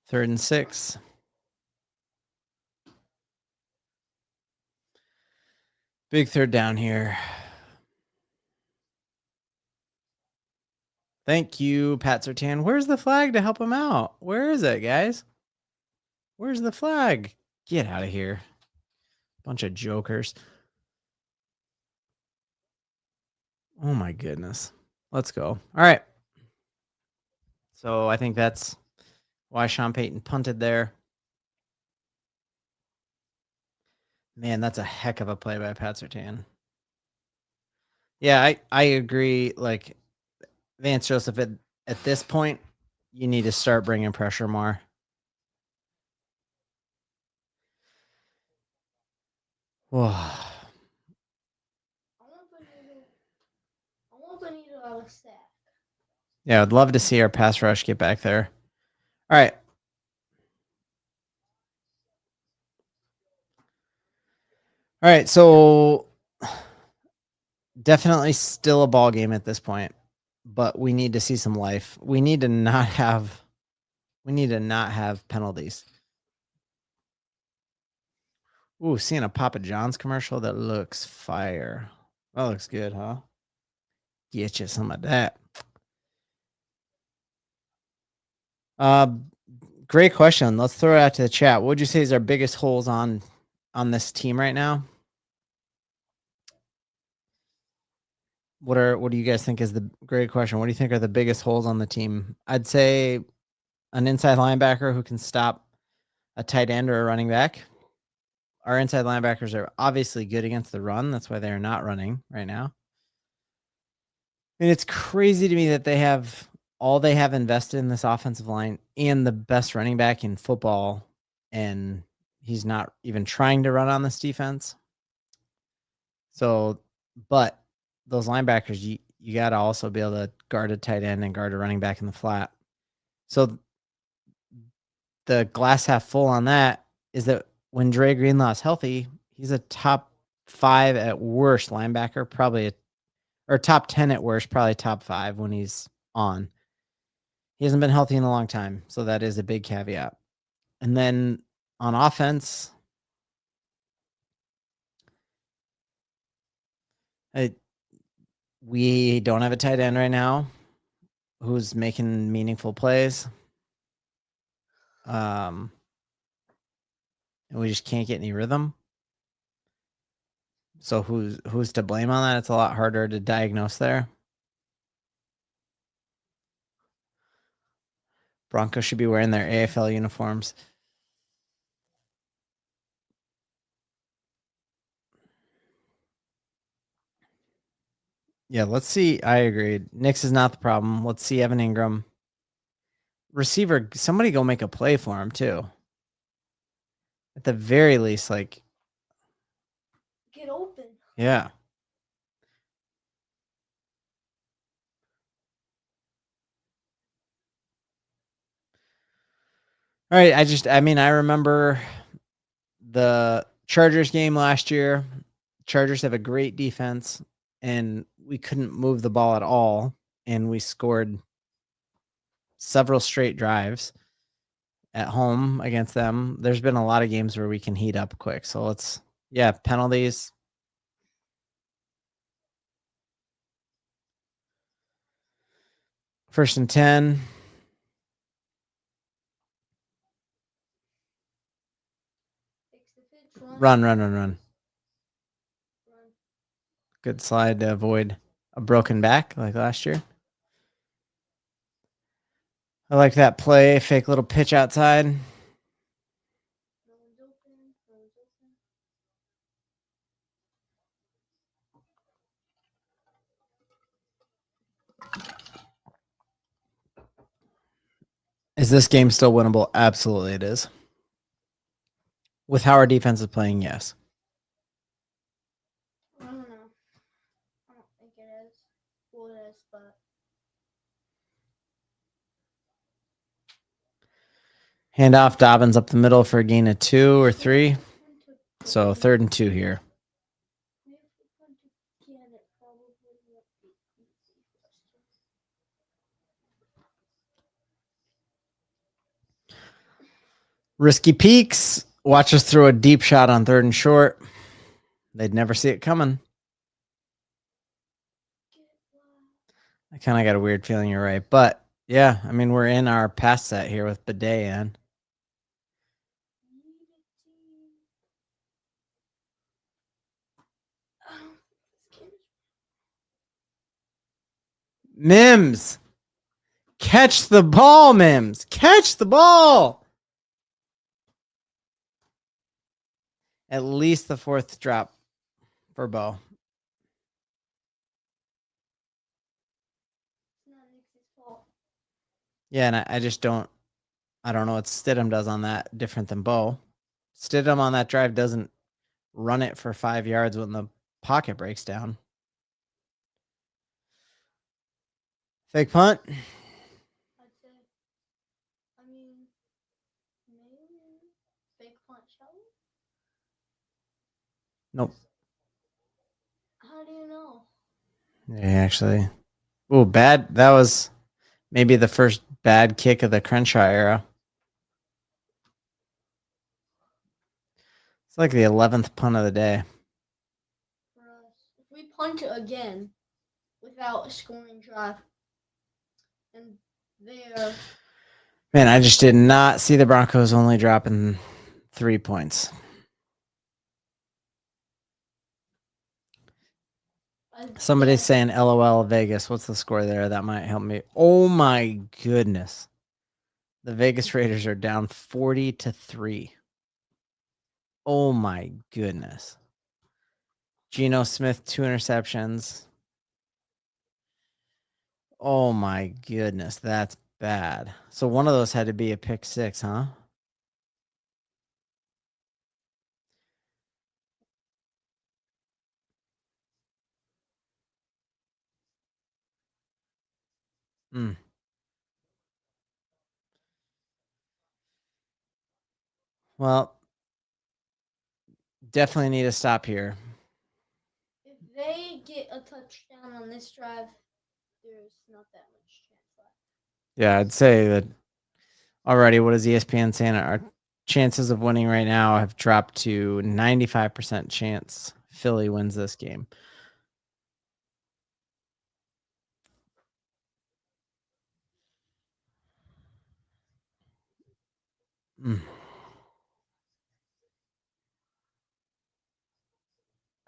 S1: Third and 6. Big third down here. Thank you, Pat Sertan. Where's the flag to help him out? Where is it, guys? Where's the flag? Get out of here. Bunch of jokers. Oh, my goodness. Let's go. All right. So I think that's why Sean Payton punted there. Man, that's a heck of a play by Pat Sertan. Yeah, I agree. Like, Vance Joseph, at this point, you need to start bringing pressure more. Whoa.
S3: I want Benito out of sack.
S1: Yeah, I'd love to see our pass rush get back there. All right. All right, so definitely still a ball game at this point, but we need to see some life. We need to not have penalties. Ooh, seeing a Papa John's commercial that looks fire. That looks good, huh? Get you some of that. Great question. Let's throw it out to the chat. What would you say is our biggest holes on this team right now? What do you guys think is the great question? What do you think are the biggest holes on the team? I'd say an inside linebacker who can stop a tight end or a running back. Our inside linebackers are obviously good against the run. That's why they're not running right now. And it's crazy to me that they have invested in this offensive line and the best running back in football, and he's not even trying to run on this defense. So, but those linebackers, you got to also be able to guard a tight end and guard a running back in the flat. So the glass half full on that is that when Dre Greenlaw is healthy, he's a top 5 at worst linebacker, probably or top 10 at worst, probably top 5 when he's on. He hasn't been healthy in a long time, so that is a big caveat. And then on offense, we don't have a tight end right now who's making meaningful plays. And we just can't get any rhythm. So who's to blame on that? It's a lot harder to diagnose there. Broncos should be wearing their AFL uniforms. Yeah, let's see. I agree. Nix is not the problem. Let's see Evan Ingram. Receiver, somebody go make a play for him too. At the very least, like,
S3: Get open.
S1: yeah. All right. I remember the Chargers game last year. Chargers have a great defense, and we couldn't move the ball at all. And we scored several straight drives at home against them. There's been a lot of games where we can heat up quick. So penalties. First and 10. Run. Good slide to avoid. a broken back like last year. I like that play. Fake little pitch outside. Is this game still winnable? Absolutely it is. With how our defense is playing, yes.
S3: I don't know. I don't think it is. Well, it is, but
S1: Handoff, Dobbins up the middle for a gain of 2 or 3. So 3rd and 2 here. Risky peaks. Watch us throw a deep shot on 3rd and short. They'd never see it coming. I kind of got a weird feeling you're right. But, yeah, I mean, we're in our pass set here with Bidet in. Mims. Catch the ball, Mims. Catch the ball. At least the 4th drop for Bo. Yeah, and I just don't know what Stidham does on that different than Bo. Stidham on that drive doesn't run it for 5 yards when the pocket breaks down. Fake punt.
S3: I'd say, I mean, maybe fake punt, shall we?
S1: Nope.
S3: How do you know?
S1: Yeah, actually. Oh, bad. That was maybe the first bad kick of the Crenshaw era. It's like the 11th punt of the day.
S3: For us, if we punt again without a scoring drive, and they're
S1: Man, I just did not see the Broncos only dropping 3 points. Somebody's saying LOL Vegas. What's the score there? That might help me. Oh my goodness. The Vegas Raiders are down 40-3. Oh my goodness. Geno Smith, 2 interceptions. Oh my goodness. That's bad. So one of those had to be a pick 6, huh? Well, definitely need to stop here.
S3: If they get a touchdown on this drive, there's not that much chance left.
S1: Yeah, I'd say that already. What is ESPN saying? Our chances of winning right now have dropped to 95% chance Philly wins this game.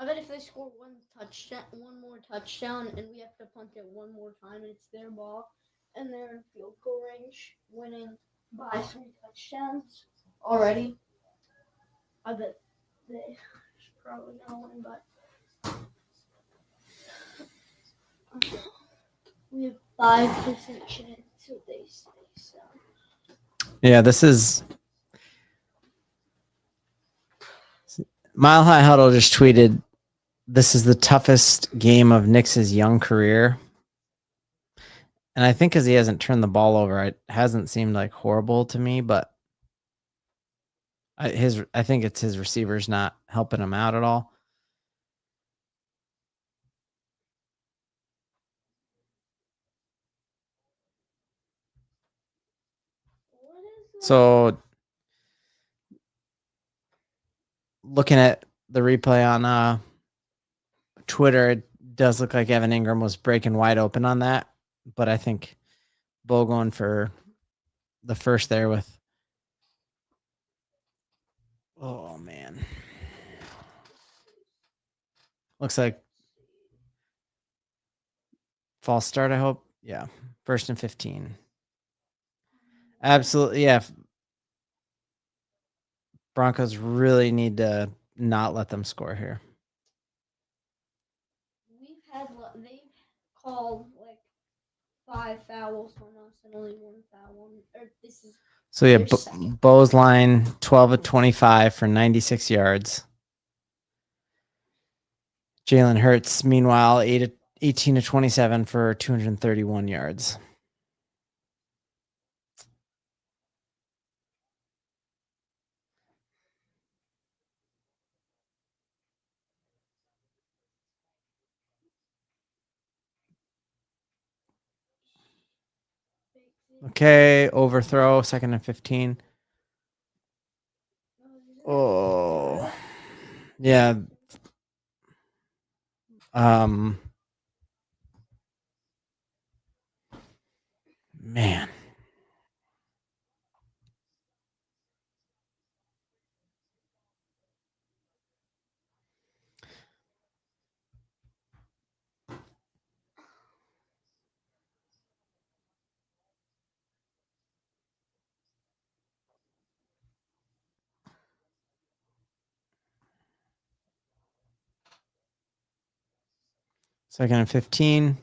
S3: I bet if they score one more touchdown, and we have to punt it one more time, and it's their ball, and they're in field goal range, winning by 3 touchdowns already. I bet they should probably not win, but we have 5% chance if they stay. So
S1: Yeah, this is Mile High Huddle just tweeted, this is the toughest game of Knicks' young career. And I think because he hasn't turned the ball over, it hasn't seemed like horrible to me, but I think it's his receivers not helping him out at all. So looking at the replay on Twitter, it does look like Evan Ingram was breaking wide open on that, but I think Bo going for the first there with, oh man, looks like False start, I hope. Yeah. 1st and 15. Absolutely. Yeah. Broncos really need to not let them score here.
S3: They've called like 5 fouls on us and only 1 foul. This is
S1: So yeah,
S3: their second.
S1: Bo's line 12 of 25 for 96 yards. Jalen Hurts, meanwhile, 18 to 27 for 231 yards. Okay, overthrow, 2nd and 15. Oh, yeah. Man. Second and 15.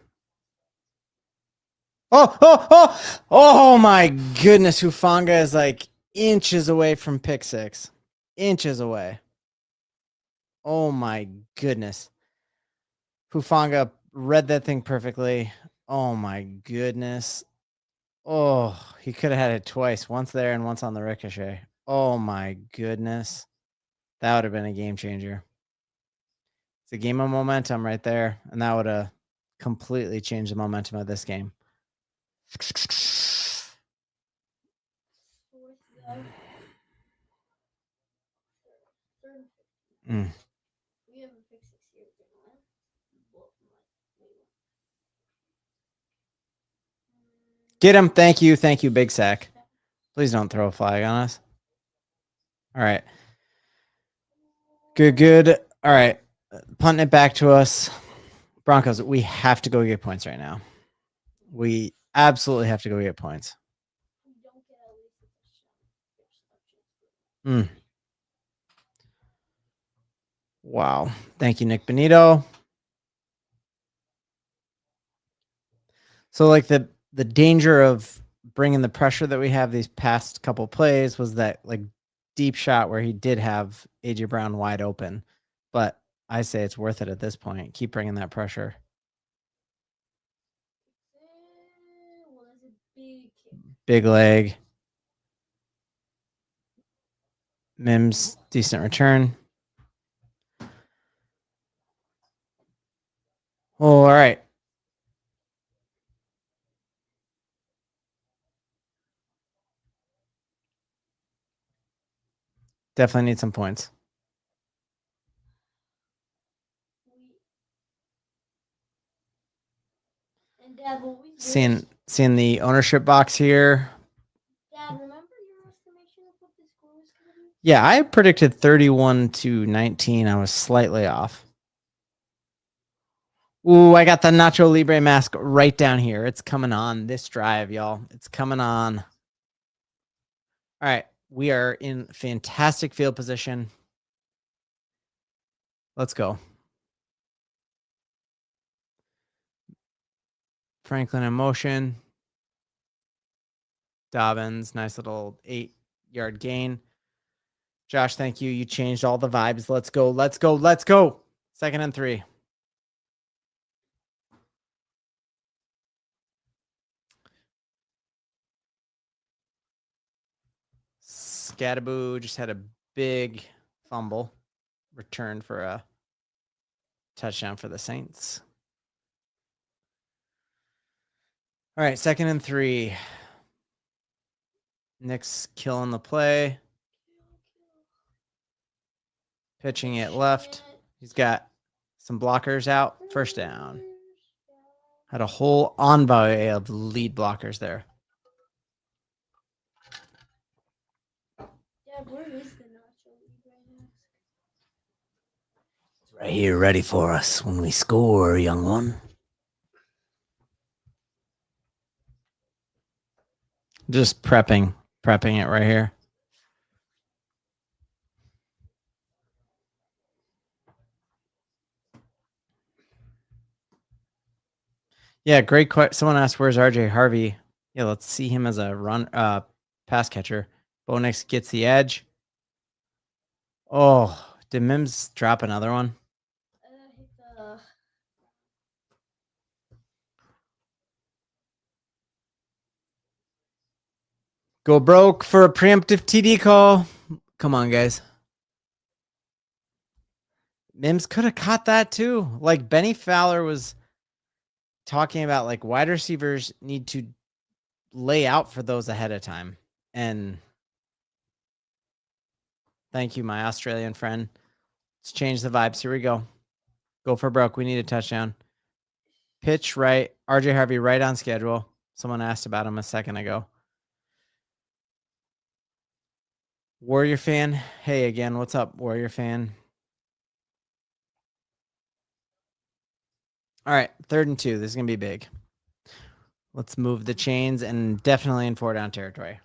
S1: Oh my goodness. Hufanga is like inches away from pick 6. Inches away. Oh my goodness. Hufanga read that thing perfectly. Oh my goodness. Oh, he could have had it twice. Once there and once on the ricochet. Oh my goodness. That would have been a game changer. It's a game of momentum right there. And that would have completely changed the momentum of this game. Mm.
S3: We have a pick 6 here.
S1: Get him. Thank you. Thank you, Big Sack. Please don't throw a flag on us. All right. Good. All right. Punting it back to us. Broncos, we have to go get points right now. We absolutely have to go get points. Wow. Thank you, Nick Benito. So, like, the danger of bringing the pressure that we have these past couple plays was that, like, deep shot where he did have AJ Brown wide open. But I say it's worth it at this point. Keep bringing that pressure. Big leg. Mims, decent return. Oh, all right. Definitely need some points.
S3: And Dad,
S1: Seeing the ownership box here.
S3: Dad, remember your estimation of what the score was going to be?
S1: Yeah, I predicted 31 to 19. I was slightly off. Ooh, I got the Nacho Libre mask right down here. It's coming on this drive, y'all. It's coming on. All right. We are in fantastic field position. Let's go. Franklin in motion. Dobbins, nice little 8-yard gain. Josh, thank you. You changed all the vibes. Let's go. 2nd and 3. Scattaboo just had a big fumble return for a touchdown for the Saints. All right, 2nd and 3. Nick's killing the play. Pitching it left. He's got some blockers out. 1st down. Had a whole envoy of lead blockers there.
S3: Dad, where is the Nacho Libre mask?
S1: It's right here, ready for us when we score, young one. Just prepping it right here. Yeah, great question. Someone asked, "Where's RJ Harvey?" Yeah, let's see him as a pass catcher. Bo Nix gets the edge. Oh, did Mims drop another one? Go broke for a preemptive TD call. Come on, guys. Mims could have caught that too. Like Benny Fowler was talking about, like wide receivers need to lay out for those ahead of time. And thank you, my Australian friend. Let's change the vibes. Here we go. Go for broke. We need a touchdown. Pitch right. RJ Harvey right on schedule. Someone asked about him a second ago. Warrior fan. Hey again. What's up, Warrior fan? All right. 3rd and 2. This is going to be big. Let's move the chains and definitely in 4-down territory.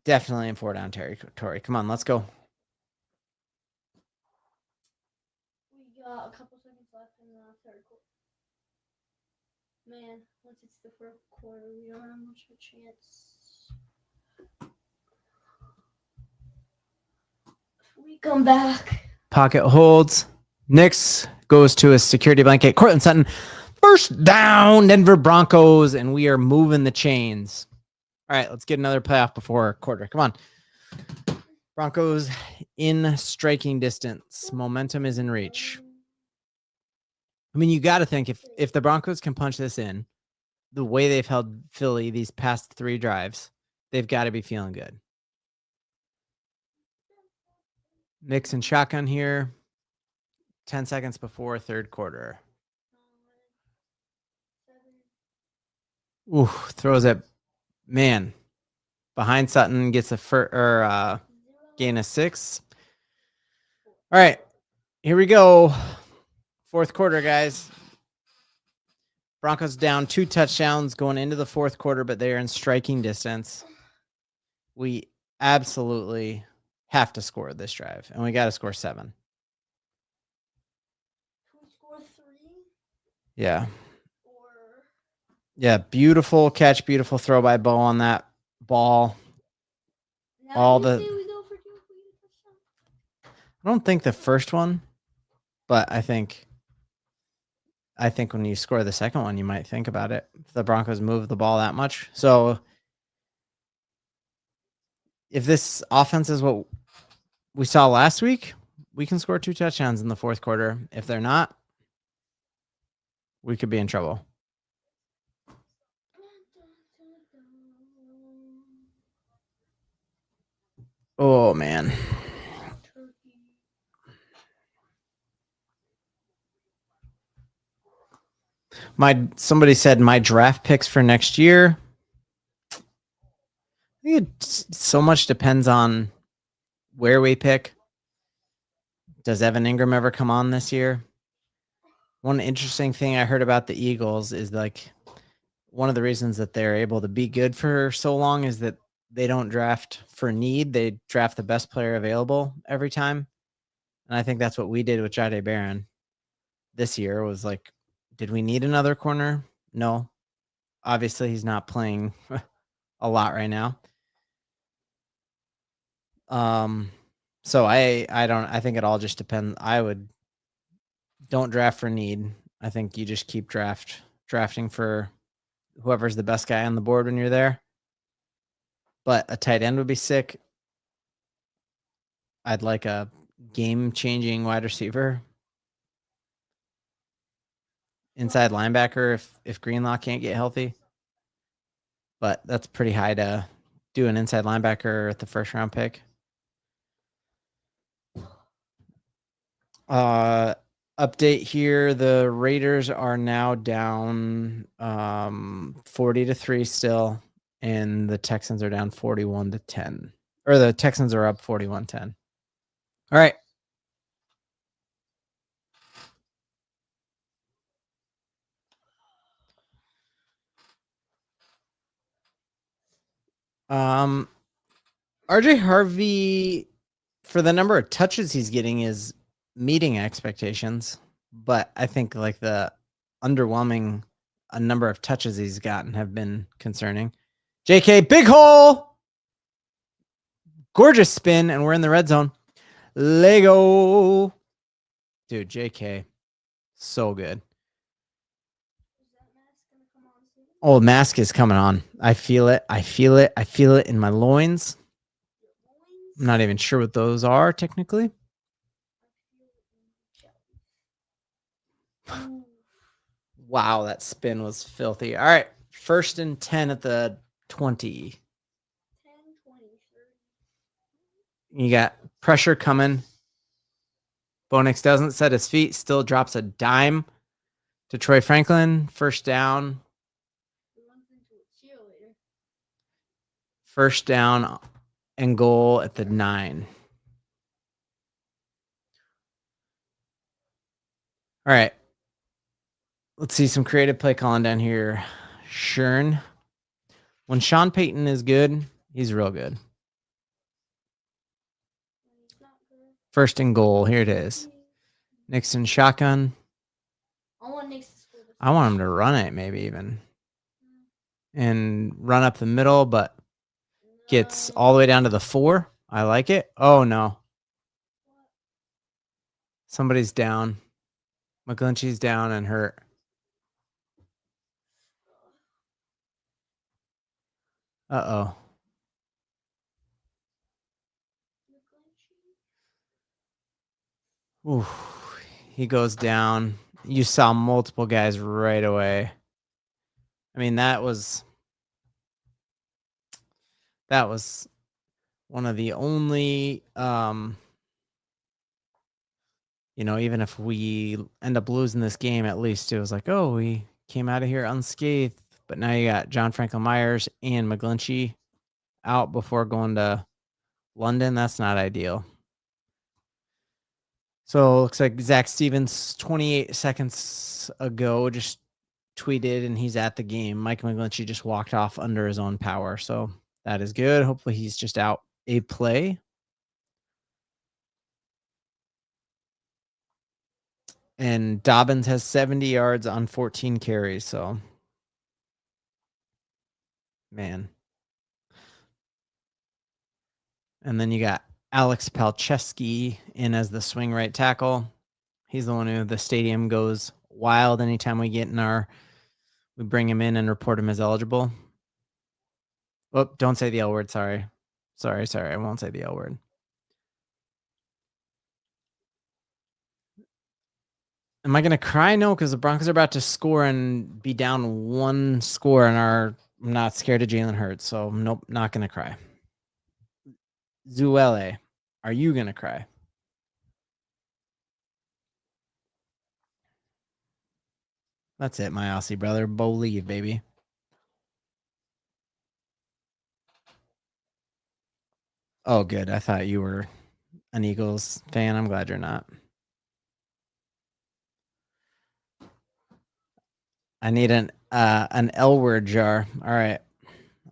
S1: Definitely in 4-down territory. Come on, let's go.
S3: We got a couple seconds left in the 3rd quarter. Man, once it's the 4th quarter, we don't have much of a chance. We come back.
S1: Pocket holds. Nix goes to a security blanket. Cortland Sutton. 1st down, Denver Broncos, and we are moving the chains. All right, let's get another playoff before quarter. Come on. Broncos in striking distance. Momentum is in reach. I mean, you got to think if the Broncos can punch this in, the way they've held Philly these past 3 drives, they've got to be feeling good. Mix and shotgun here. 10 seconds before 3rd quarter. Ooh, throws it. Man. Behind Sutton, gets a gain of 6. All right. Here we go. 4th quarter, guys. Broncos down 2 touchdowns going into the 4th quarter, but they are in striking distance. We absolutely have to score this drive, and we got to score 7.
S3: Score 3?
S1: Yeah. Yeah, beautiful catch, beautiful throw by Bo on that ball.
S3: Now we go for 2.
S1: I don't think the first one, but I think when you score the second one, you might think about it. If the Broncos move the ball that much. So if this offense is what we saw last week, we can score 2 touchdowns in the 4th quarter. If they're not, we could be in trouble. Oh, man. Somebody said my draft picks for next year. I think it so much depends on where we pick. Does Evan Ingram ever come on this year? One interesting thing I heard about the Eagles is like one of the reasons that they're able to be good for so long is that they don't draft for need. They draft the best player available every time. And I think that's what we did with Jahdae Barron this year was like, did we need another corner? No. Obviously, he's not playing a lot right now. So I think it all just depends. Don't draft for need. I think you just keep drafting for whoever's the best guy on the board when you're there. But a tight end would be sick. I'd like a game-changing wide receiver. Inside linebacker if Greenlaw can't get healthy. But that's pretty high to do an inside linebacker at the 1st round pick. Update here. The Raiders are now down 40-3 still, and the Texans are down 41-10. Or the Texans are up 41-10. All right. RJ Harvey, for the number of touches he's getting, is meeting expectations, but I think like the underwhelming number of touches he's gotten have been concerning. JK, big hole, gorgeous spin, and we're in the red zone. Lego, dude, JK, so good. Oh, mask is coming on. I feel it. I feel it. I feel it in my loins. I'm not even sure what those are technically. Wow, that spin was filthy. All right, 1st and 10 at the 20.
S3: 10, 20, 30.
S1: You got pressure coming. Bo Nix doesn't set his feet, still drops a dime to Troy Franklin. 1st down. 1st down and goal at the 9. All right. Let's see some creative play calling down here. Shern. When Sean Payton is good, he's real good. 1st and goal. Here it is. Nixon shotgun.
S3: I want Nix to score.
S1: I want him to run it, maybe even. And run up the middle, but gets all the way down to the 4. I like it. Oh, no. Somebody's down. McGlinchey's down and hurt. Uh-oh. Ooh, he goes down. You saw multiple guys right away. I mean, that was one of the only, even if we end up losing this game, at least it was like, oh, we came out of here unscathed. But now you got John Franklin Myers and McGlinchey out before going to London. That's not ideal. So it looks like Zach Stevens 28 seconds ago just tweeted and he's at the game. Mike McGlinchey just walked off under his own power. So that is good. Hopefully he's just out a play. And Dobbins has 70 yards on 14 carries. So, man. And then you got Alex Palczewski in as the swing right tackle. He's the one who the stadium goes wild anytime we bring him in and report him as eligible. Oh, don't say the L word. Sorry. I won't say the L word. Am I going to cry? No, because the Broncos are about to score and be down 1 score and I'm not scared of Jalen Hurts. So, nope, not going to cry. Zuele, are you going to cry? That's it, my Aussie brother. Believe, baby. Oh, good. I thought you were an Eagles fan. I'm glad you're not. I need an L word jar. All right.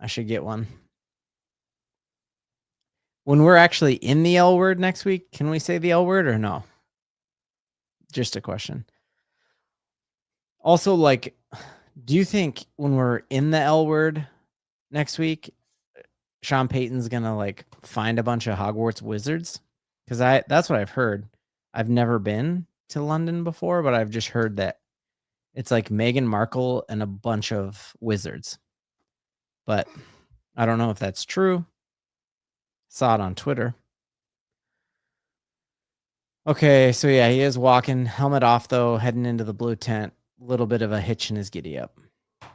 S1: I should get one. When we're actually in the L word next week, can we say the L word or no? Just a question. Also, like, do you think when we're in the L word next week, Sean Payton's gonna like find a bunch of Hogwarts wizards? Because that's what I've heard. I've never been to London before, but I've just heard that it's like Meghan Markle and a bunch of wizards. But I don't know if that's true. Saw it on Twitter. Okay, so yeah, he is walking. Helmet off, though, heading into the blue tent. A little bit of a hitch in his giddy up. All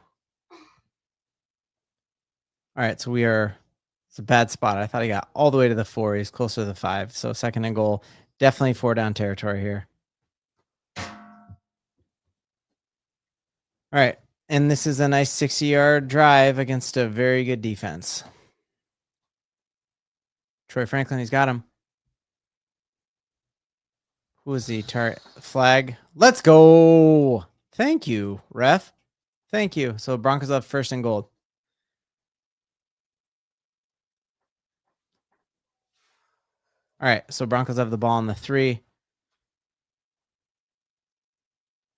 S1: right, so it's a bad spot. I thought he got all the way to the 4. He's closer to the 5. So 2nd and goal. Definitely 4 down territory here. All right, and this is a nice 60-yard drive against a very good defense. Troy Franklin, he's got him. Who is the target? Flag. Let's go. Thank you, ref. Thank you. So Broncos have 1st and goal. All right, so Broncos have the ball on the 3.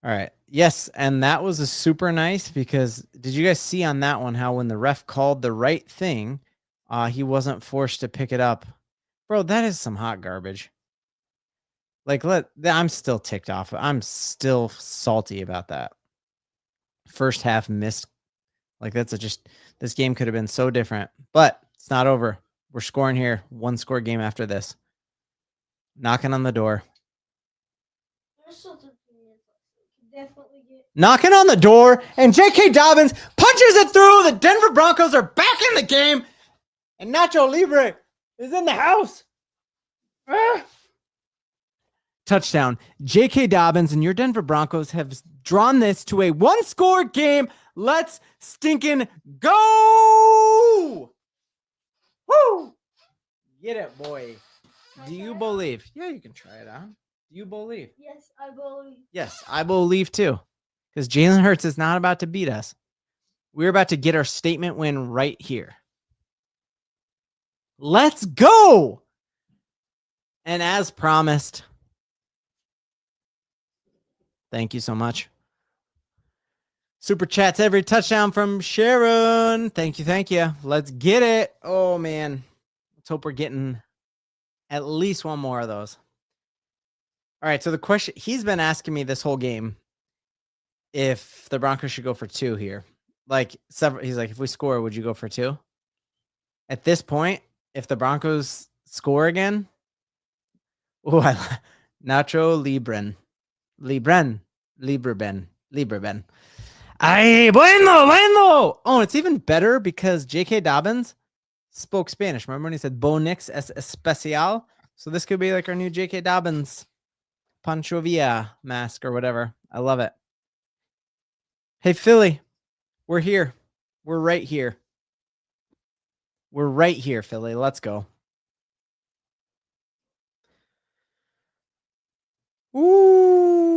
S1: All right. Yes, and that was a super nice because did you guys see on that one how when the ref called the right thing, he wasn't forced to pick it up? Bro, that is some hot garbage. Like, I'm still ticked off. I'm still salty about that. First half missed. Like, this game could have been so different, but it's not over. We're scoring here. 1-score game after this. Knocking on the door.
S3: There's still 13 minutes left. We can definitely get.
S1: Knocking on the door, and J.K. Dobbins punches it through. The Denver Broncos are back in the game, and Nacho Libre is in the house. Touchdown. J.K. Dobbins and your Denver Broncos have drawn this to a 1-score game. Let's stinking go! Woo! Get it, boy. Do you believe? Yeah, you can try it on. Do you believe?
S3: Yes, I believe.
S1: Yes, I believe too. Because Jalen Hurts is not about to beat us. We're about to get our statement win right here. Let's go! And as promised, thank you so much. Super chats every touchdown from Sharon. Thank you, thank you. Let's get it. Oh, man. Let's hope we're getting at least one more of those. All right, so the question, he's been asking me this whole game if the Broncos should go for 2 here. Like, he's like, if we score, would you go for 2? At this point, if the Broncos score again, Nacho Libren. Ay, bueno. Oh, it's even better because J.K. Dobbins spoke Spanish. Remember when he said Bonix es especial? So this could be like our new J.K. Dobbins Pancho Villa mask or whatever. I love it. Hey, Philly, we're here. We're right here. We're right here, Philly. Let's go. Ooh.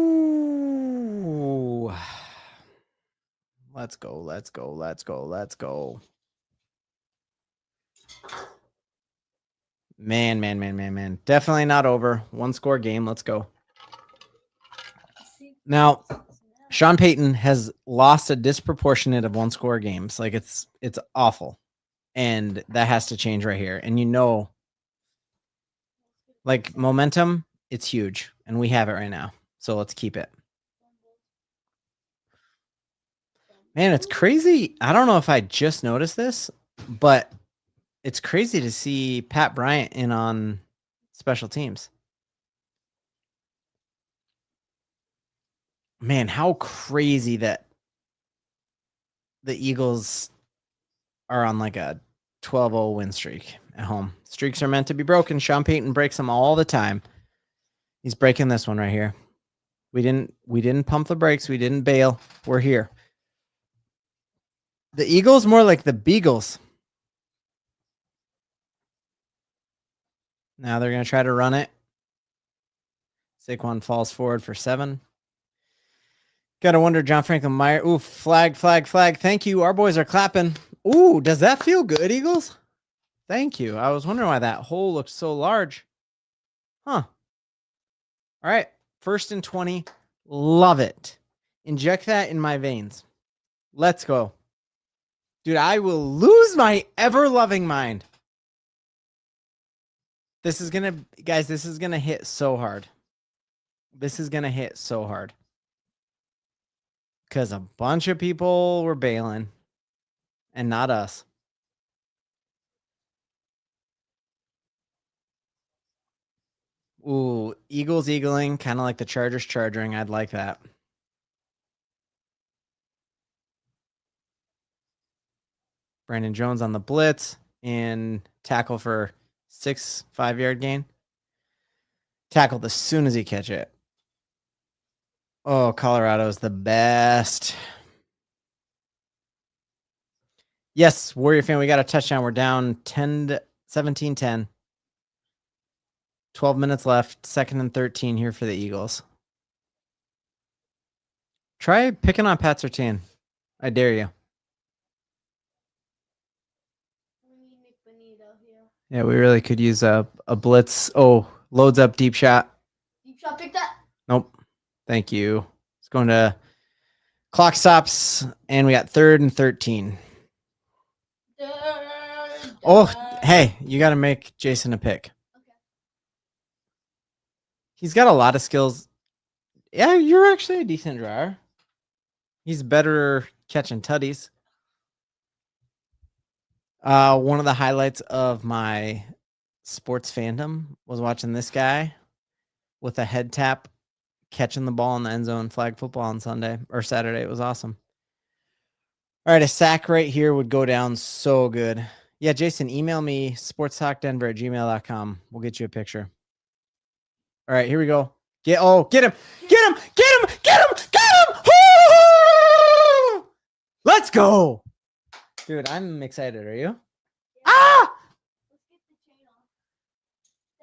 S1: Let's go. Man. Definitely not over. 1-score game. Let's go. Now, Sean Payton has lost a disproportionate of 1-score games. Like, it's awful. And that has to change right here. And like, momentum, it's huge. And we have it right now. So let's keep it. Man, it's crazy. I don't know if I just noticed this, but it's crazy to see Pat Bryant in on special teams. Man, how crazy that the Eagles are on like a 12-0 win streak at home. Streaks are meant to be broken. Sean Payton breaks them all the time. He's breaking this one right here. We didn't pump the brakes. We didn't bail. We're here. The Eagles more like the Beagles. Now they're going to try to run it. Saquon falls forward for 7. Gotta wonder, John Franklin Meyer. Ooh, flag. Thank you. Our boys are clapping. Ooh, does that feel good, Eagles? Thank you. I was wondering why that hole looked so large. Huh. All right. 1st and 20. Love it. Inject that in my veins. Let's go. Dude, I will lose my ever-loving mind. This is going to hit so hard. This is going to hit so hard. Because a bunch of people were bailing. And not us. Ooh, Eagles eagling, kind of like the Chargers charging. I'd like that. Brandon Jones on the blitz and tackle for 6 5-yard gain. Tackled as soon as he catch it. Oh, Colorado's the best. Yes, Warrior fan, we got a touchdown. We're down 17-10. 12 minutes left. 2nd and 13 here for the Eagles. Try picking on Pat Surtain. I dare you.
S3: We need Nick Benito here.
S1: Yeah, we really could use a blitz. Oh, loads up deep shot.
S3: Deep shot, pick that.
S1: Nope. Thank you. It's going to clock stops, and we got 3rd and 13. Oh, hey, you got to make Jason a pick.
S3: Okay.
S1: He's got a lot of skills. Yeah, you're actually a decent drawer. He's better catching tutties. One of the highlights of my sports fandom was watching this guy with a head tap catching the ball in the end zone flag football on Sunday or Saturday. It was awesome. All right, a sack right here would go down so good. Yeah, Jason, email me sportstalkdenver@gmail.com. We'll get you a picture. All right, here we go. Get him! Get him! Get him! Get him! Get him! Woo! Let's go! Dude, I'm excited. Are you? Ah!
S3: Let's get the chain off.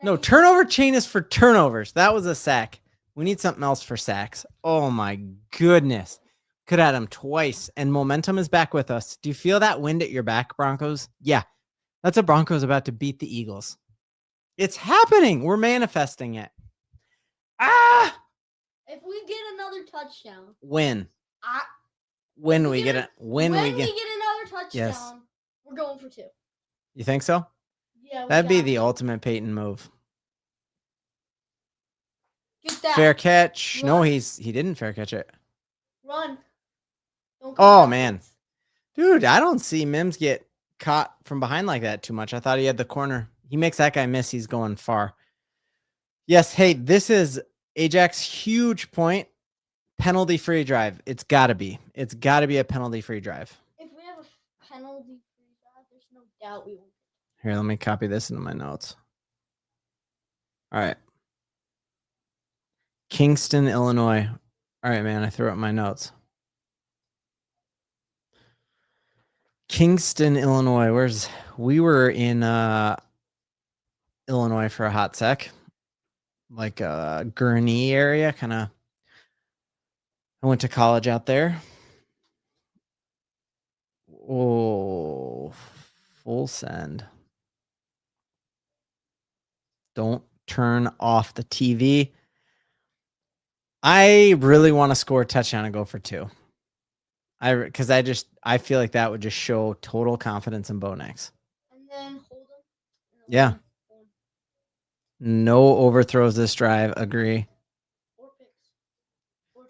S1: No, turnover chain is for turnovers. That was a sack. We need something else for sacks. Oh my goodness. Could have had him twice, and momentum is back with us. Do you feel that wind at your back, Broncos? Yeah. That's a Broncos about to beat the Eagles. It's happening. We're manifesting it. Ah!
S3: If we get another touchdown.
S1: When?
S3: When
S1: we get
S3: another touchdown,
S1: Yes.
S3: we're going for 2.
S1: You think so?
S3: Yeah.
S1: That'd be the ultimate Payton move.
S3: Get that.
S1: Fair catch.
S3: Run.
S1: No, he didn't fair catch it.
S3: Run. Don't
S1: Oh,
S3: backwards.
S1: man. Dude, I don't see Mims get caught from behind like that too much. I thought he had the corner. He makes that guy miss. He's going far. Yes. Hey, this is Ajax's huge point. Penalty-free drive. It's got to be. It's got to be a penalty-free drive.
S3: If we have a penalty-free drive, there's no doubt we won't.
S1: Here, let me copy this into my notes. All right. Kingston, Illinois. All right, man. I threw up my notes. Kingston, Illinois. We were in Illinois for a hot sec, like Gurnee area, kind of. I went to college out there. Oh, full send. Don't turn off the TV. I really want to score a touchdown and go for 2. Because I feel like that would just show total confidence in Bo Nix.
S3: And then hold them.
S1: Yeah. No overthrows this drive. Agree.
S3: Or picks. Or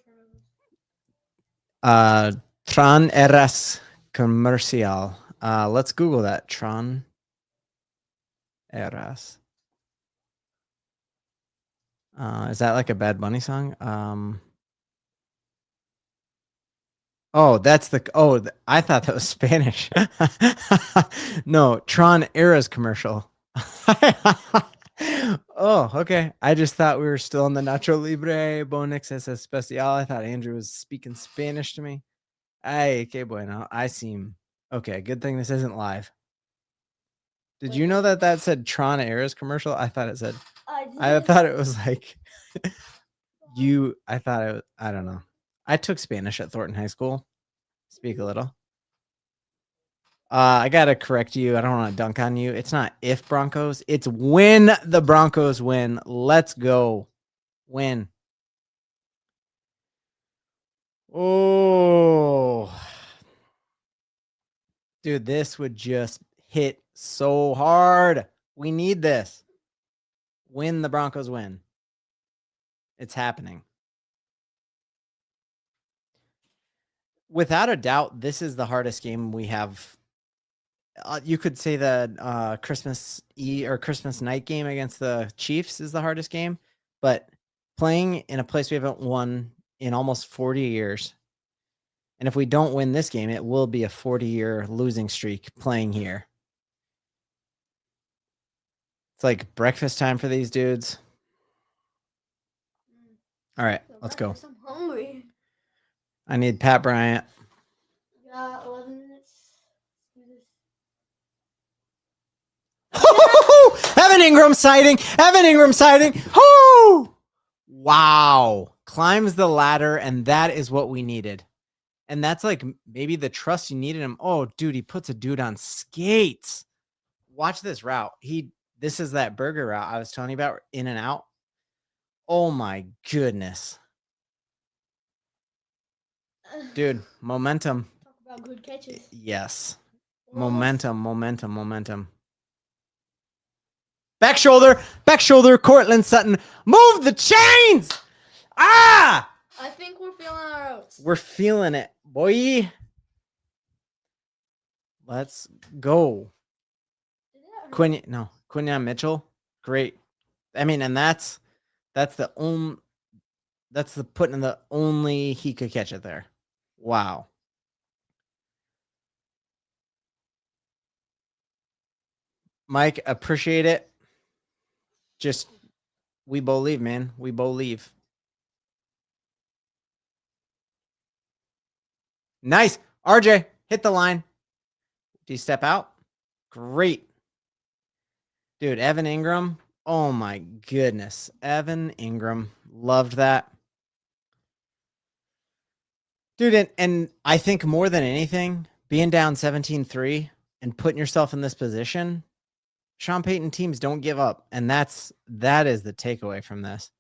S3: turnovers.
S1: Tron eras comercial. Let's Google that. Tron eras. Is that like a Bad Bunny song? Oh, that's I thought that was Spanish. No, Tron eras commercial. Oh, okay. I just thought we were still in the Nacho Libre Bo Nix es especial. I thought Andrew was speaking Spanish to me. Ay, qué bueno. I seem okay. Good thing this isn't live. Did you know that said Tron eras commercial? I thought it said. I thought it was like I don't know. I took Spanish at Thornton High School. Speak a little. I gotta correct you. I don't want to dunk on you. It's not if Broncos. It's when the Broncos win. Let's go. Win. Oh. Dude, this would just hit so hard. We need this. When the Broncos win. It's happening. Without a doubt, this is the hardest game we have. You could say the Christmas Eve or Christmas night game against the Chiefs is the hardest game, but playing in a place we haven't won in almost 40 years. And if we don't win this game, it will be a 40-year losing streak playing here. It's like breakfast time for these dudes. All right, let's go.
S3: I'm hungry.
S1: I need Pat Bryant.
S3: We got 11 minutes.
S1: Evan Ingram sighting. Evan Ingram sighting. Oh, wow. Climbs the ladder, and that is what we needed. And that's like maybe the trust you needed him. Oh, dude, he puts a dude on skates. Watch this route. This is that burger route I was telling you about, in and out. Oh my goodness. Dude, momentum.
S3: Talk about good catches.
S1: Yes.
S3: Almost.
S1: Momentum. Back shoulder, Cortland Sutton. Move the chains! Ah!
S3: I think we're feeling our oats.
S1: We're feeling it, boy. Let's go. Quinyon Mitchell. Great. I mean, and that's the putting in the only he could catch it there. Wow. Mike, appreciate it. Just, we believe, man. We believe. Nice. RJ, hit the line. Do you step out? Great. Dude, Evan Ingram. Oh my goodness. Evan Ingram. Loved that. Dude, and I think more than anything, being down 17-3 and putting yourself in this position, Sean Payton teams don't give up. And that is the takeaway from this.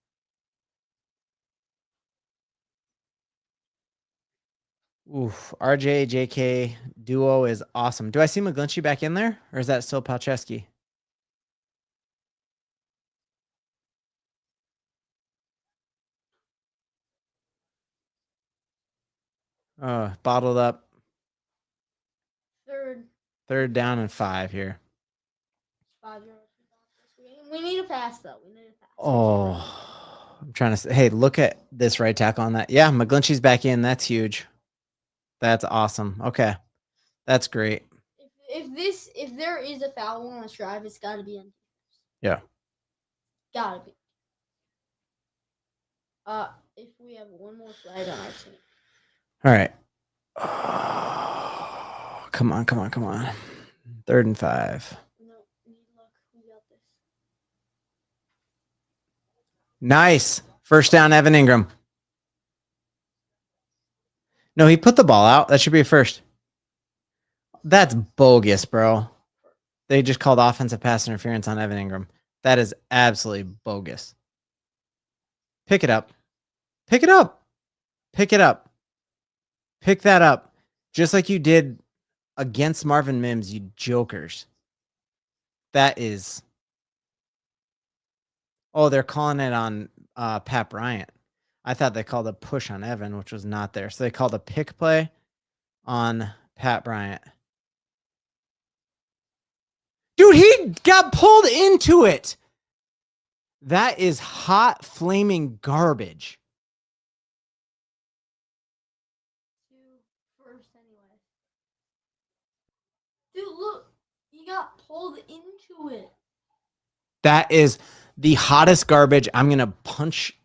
S1: Oof, RJ, JK duo is awesome. Do I see McGlinchey back in there, or is that still Palczewski? Bottled up. Third down and 5 here.
S3: 5 yards. We need a pass, though.
S1: Oh, I'm trying to say, hey, look at this right tackle on that. Yeah, McGlinchey's back in. That's huge. That's awesome. Okay. That's great.
S3: If there is a foul on this drive, it's got to be in.
S1: Yeah.
S3: Gotta be. If we have one more flag on our team.
S1: All right. Oh, come on. 3rd and 5.
S3: No, need luck. We got this.
S1: Nice. First down, Evan Ingram. No, he put the ball out. That should be a first. That's bogus, bro. They just called offensive pass interference on Evan Ingram. That is absolutely bogus. Pick it up. Pick that up. Just like you did against Marvin Mims, you jokers. That is. Oh, they're calling it on Pat Bryant. I thought they called a push on Evan, which was not there. So they called a pick play on Pat Bryant. Dude, he got pulled into it. That is hot, flaming garbage.
S3: First, anyway. Dude, look. He got pulled into it.
S1: That is the hottest garbage. I'm going to punch.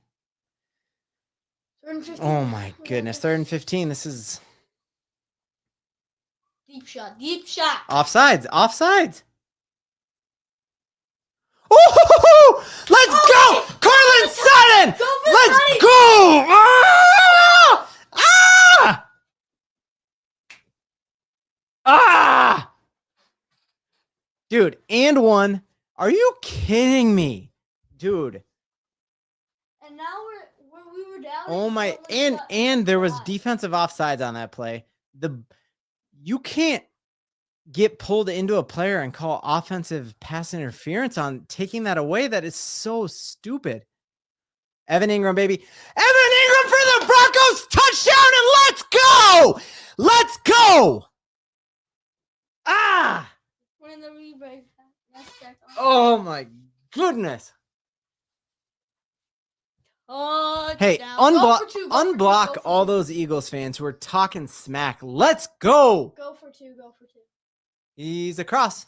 S3: 3rd and 15.
S1: Oh, my goodness. 3rd and 15. This is.
S3: Deep shot.
S1: Offsides. Oh, let's go! Cortland Sutton! Let's go! Dude, and 1. Are you kidding me? Dude.
S3: And now we were down.
S1: Oh my, and there was defensive offsides on that play. You can't get pulled into a player and call offensive pass interference on taking that away. That is so stupid. Evan Ingram, baby. Evan Ingram for the Broncos, touchdown, and let's go.
S3: When the rebreak.
S1: Oh my goodness. Hey, unblock all those Eagles fans who are talking smack. Let's go.
S3: Go for two.
S1: He's across.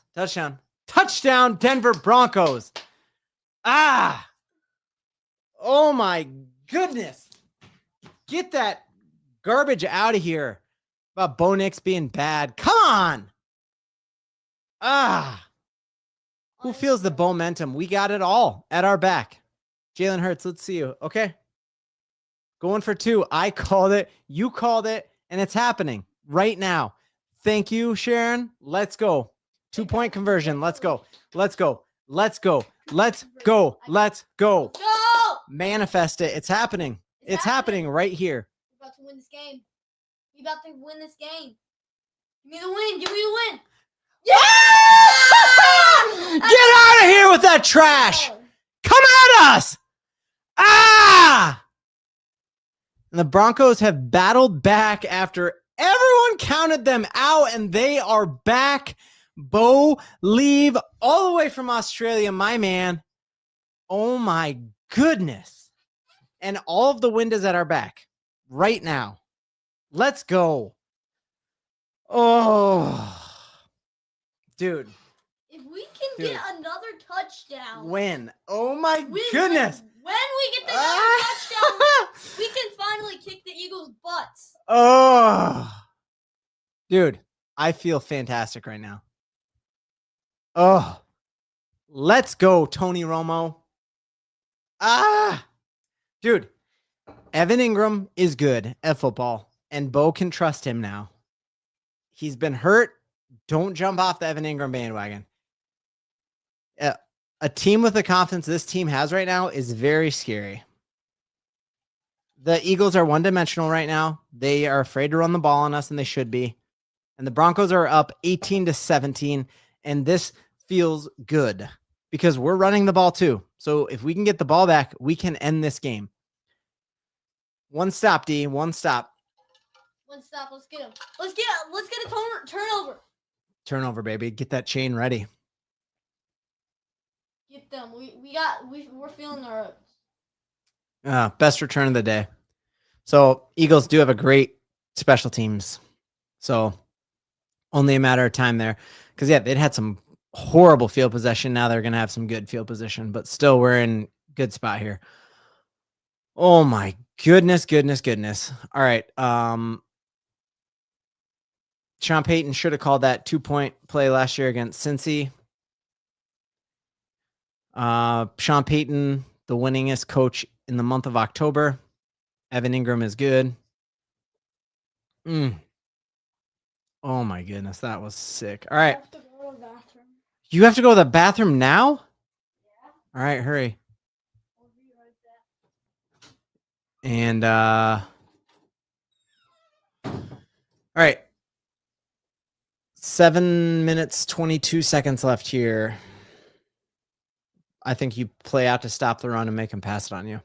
S1: Touchdown, Denver Broncos. Oh my goodness. Get that garbage out of here about Bo Nix being bad. Come on. Who feels the momentum? We got it all at our back. Jalen Hurts, let's see you. Okay. Going for 2. I called it. You called it. And it's happening right now. Thank you, Sharon. Let's go. 2-point conversion. Let's go. Let's go. Let's go. Let's go. Let's go.
S3: Go!
S1: Manifest it. It's happening. It's happening right here.
S3: We're about to win this game. We about to win this game. Give me the win. Give me the win. Yeah!
S1: Get out of here with that trash. Come at us. Ah! And the Broncos have battled back after everyone counted them out, and they are back. Bo Leave all the way from Australia, my man. Oh my goodness. And all of the wind is at our back right now. Let's go. Oh, dude.
S3: If we can get another touchdown.
S1: Win. Oh my goodness.
S3: When we get the other touchdown, we can finally kick the Eagles' butts.
S1: Oh, dude, I feel fantastic right now. Oh, let's go, Tony Romo. Ah, dude, Evan Ingram is good at football, and Bo can trust him now. He's been hurt. Don't jump off the Evan Ingram bandwagon. A team with the confidence this team has right now is very scary. The Eagles are one-dimensional right now. They are afraid to run the ball on us, and they should be. And the Broncos are up 18-17, and this feels good because we're running the ball too. So if we can get the ball back, we can end this game. One stop, D. One stop.
S3: One stop. Let's get him. Let's get a turnover.
S1: Turnover, baby. Get that chain ready.
S3: Get them. We're feeling our
S1: best return of the day. So Eagles do have a great special teams. So only a matter of time there. Because, yeah, they'd had some horrible field possession. Now they're going to have some good field position. But still, we're in good spot here. Oh, my goodness. All right. Sean Payton should have called that 2-point play last year against Cincy. Sean Payton, the winningest coach in the month of October. Evan Ingram is good. Oh my goodness, that was sick. All right. You have to go to the bathroom now?
S3: Yeah.
S1: All right, hurry.
S3: I'll be right back.
S1: And all right. 7 minutes, 22 seconds left here. I think you play out to stop the run and make him pass it on you.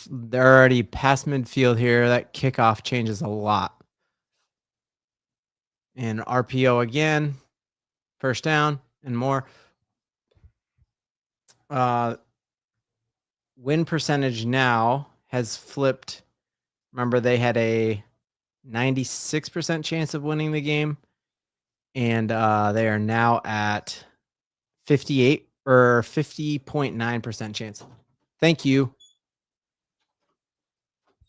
S1: They're already past midfield here. That kickoff changes a lot. And RPO again. First down and more. Win percentage now has flipped. Remember, they had a 96% chance of winning the game. And they are now at 58 or 50.9% chance. Thank you.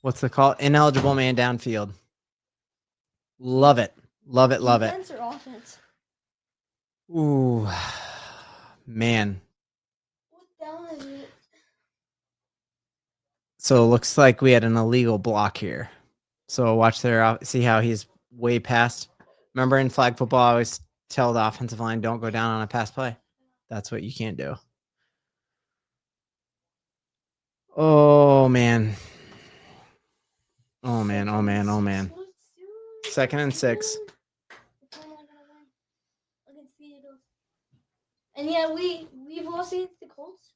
S1: What's the call? Ineligible man downfield. Love it. Love it.
S3: Defense or offense?
S1: Ooh, man.
S3: What down is it?
S1: So it looks like we had an illegal block here. So watch there. See how he's way past. Remember in flag football, I always tell the offensive line, don't go down on a pass play. That's what you can't do. Oh, man. Oh, man. 2nd and 6.
S3: And yeah, we've all seen the Colts.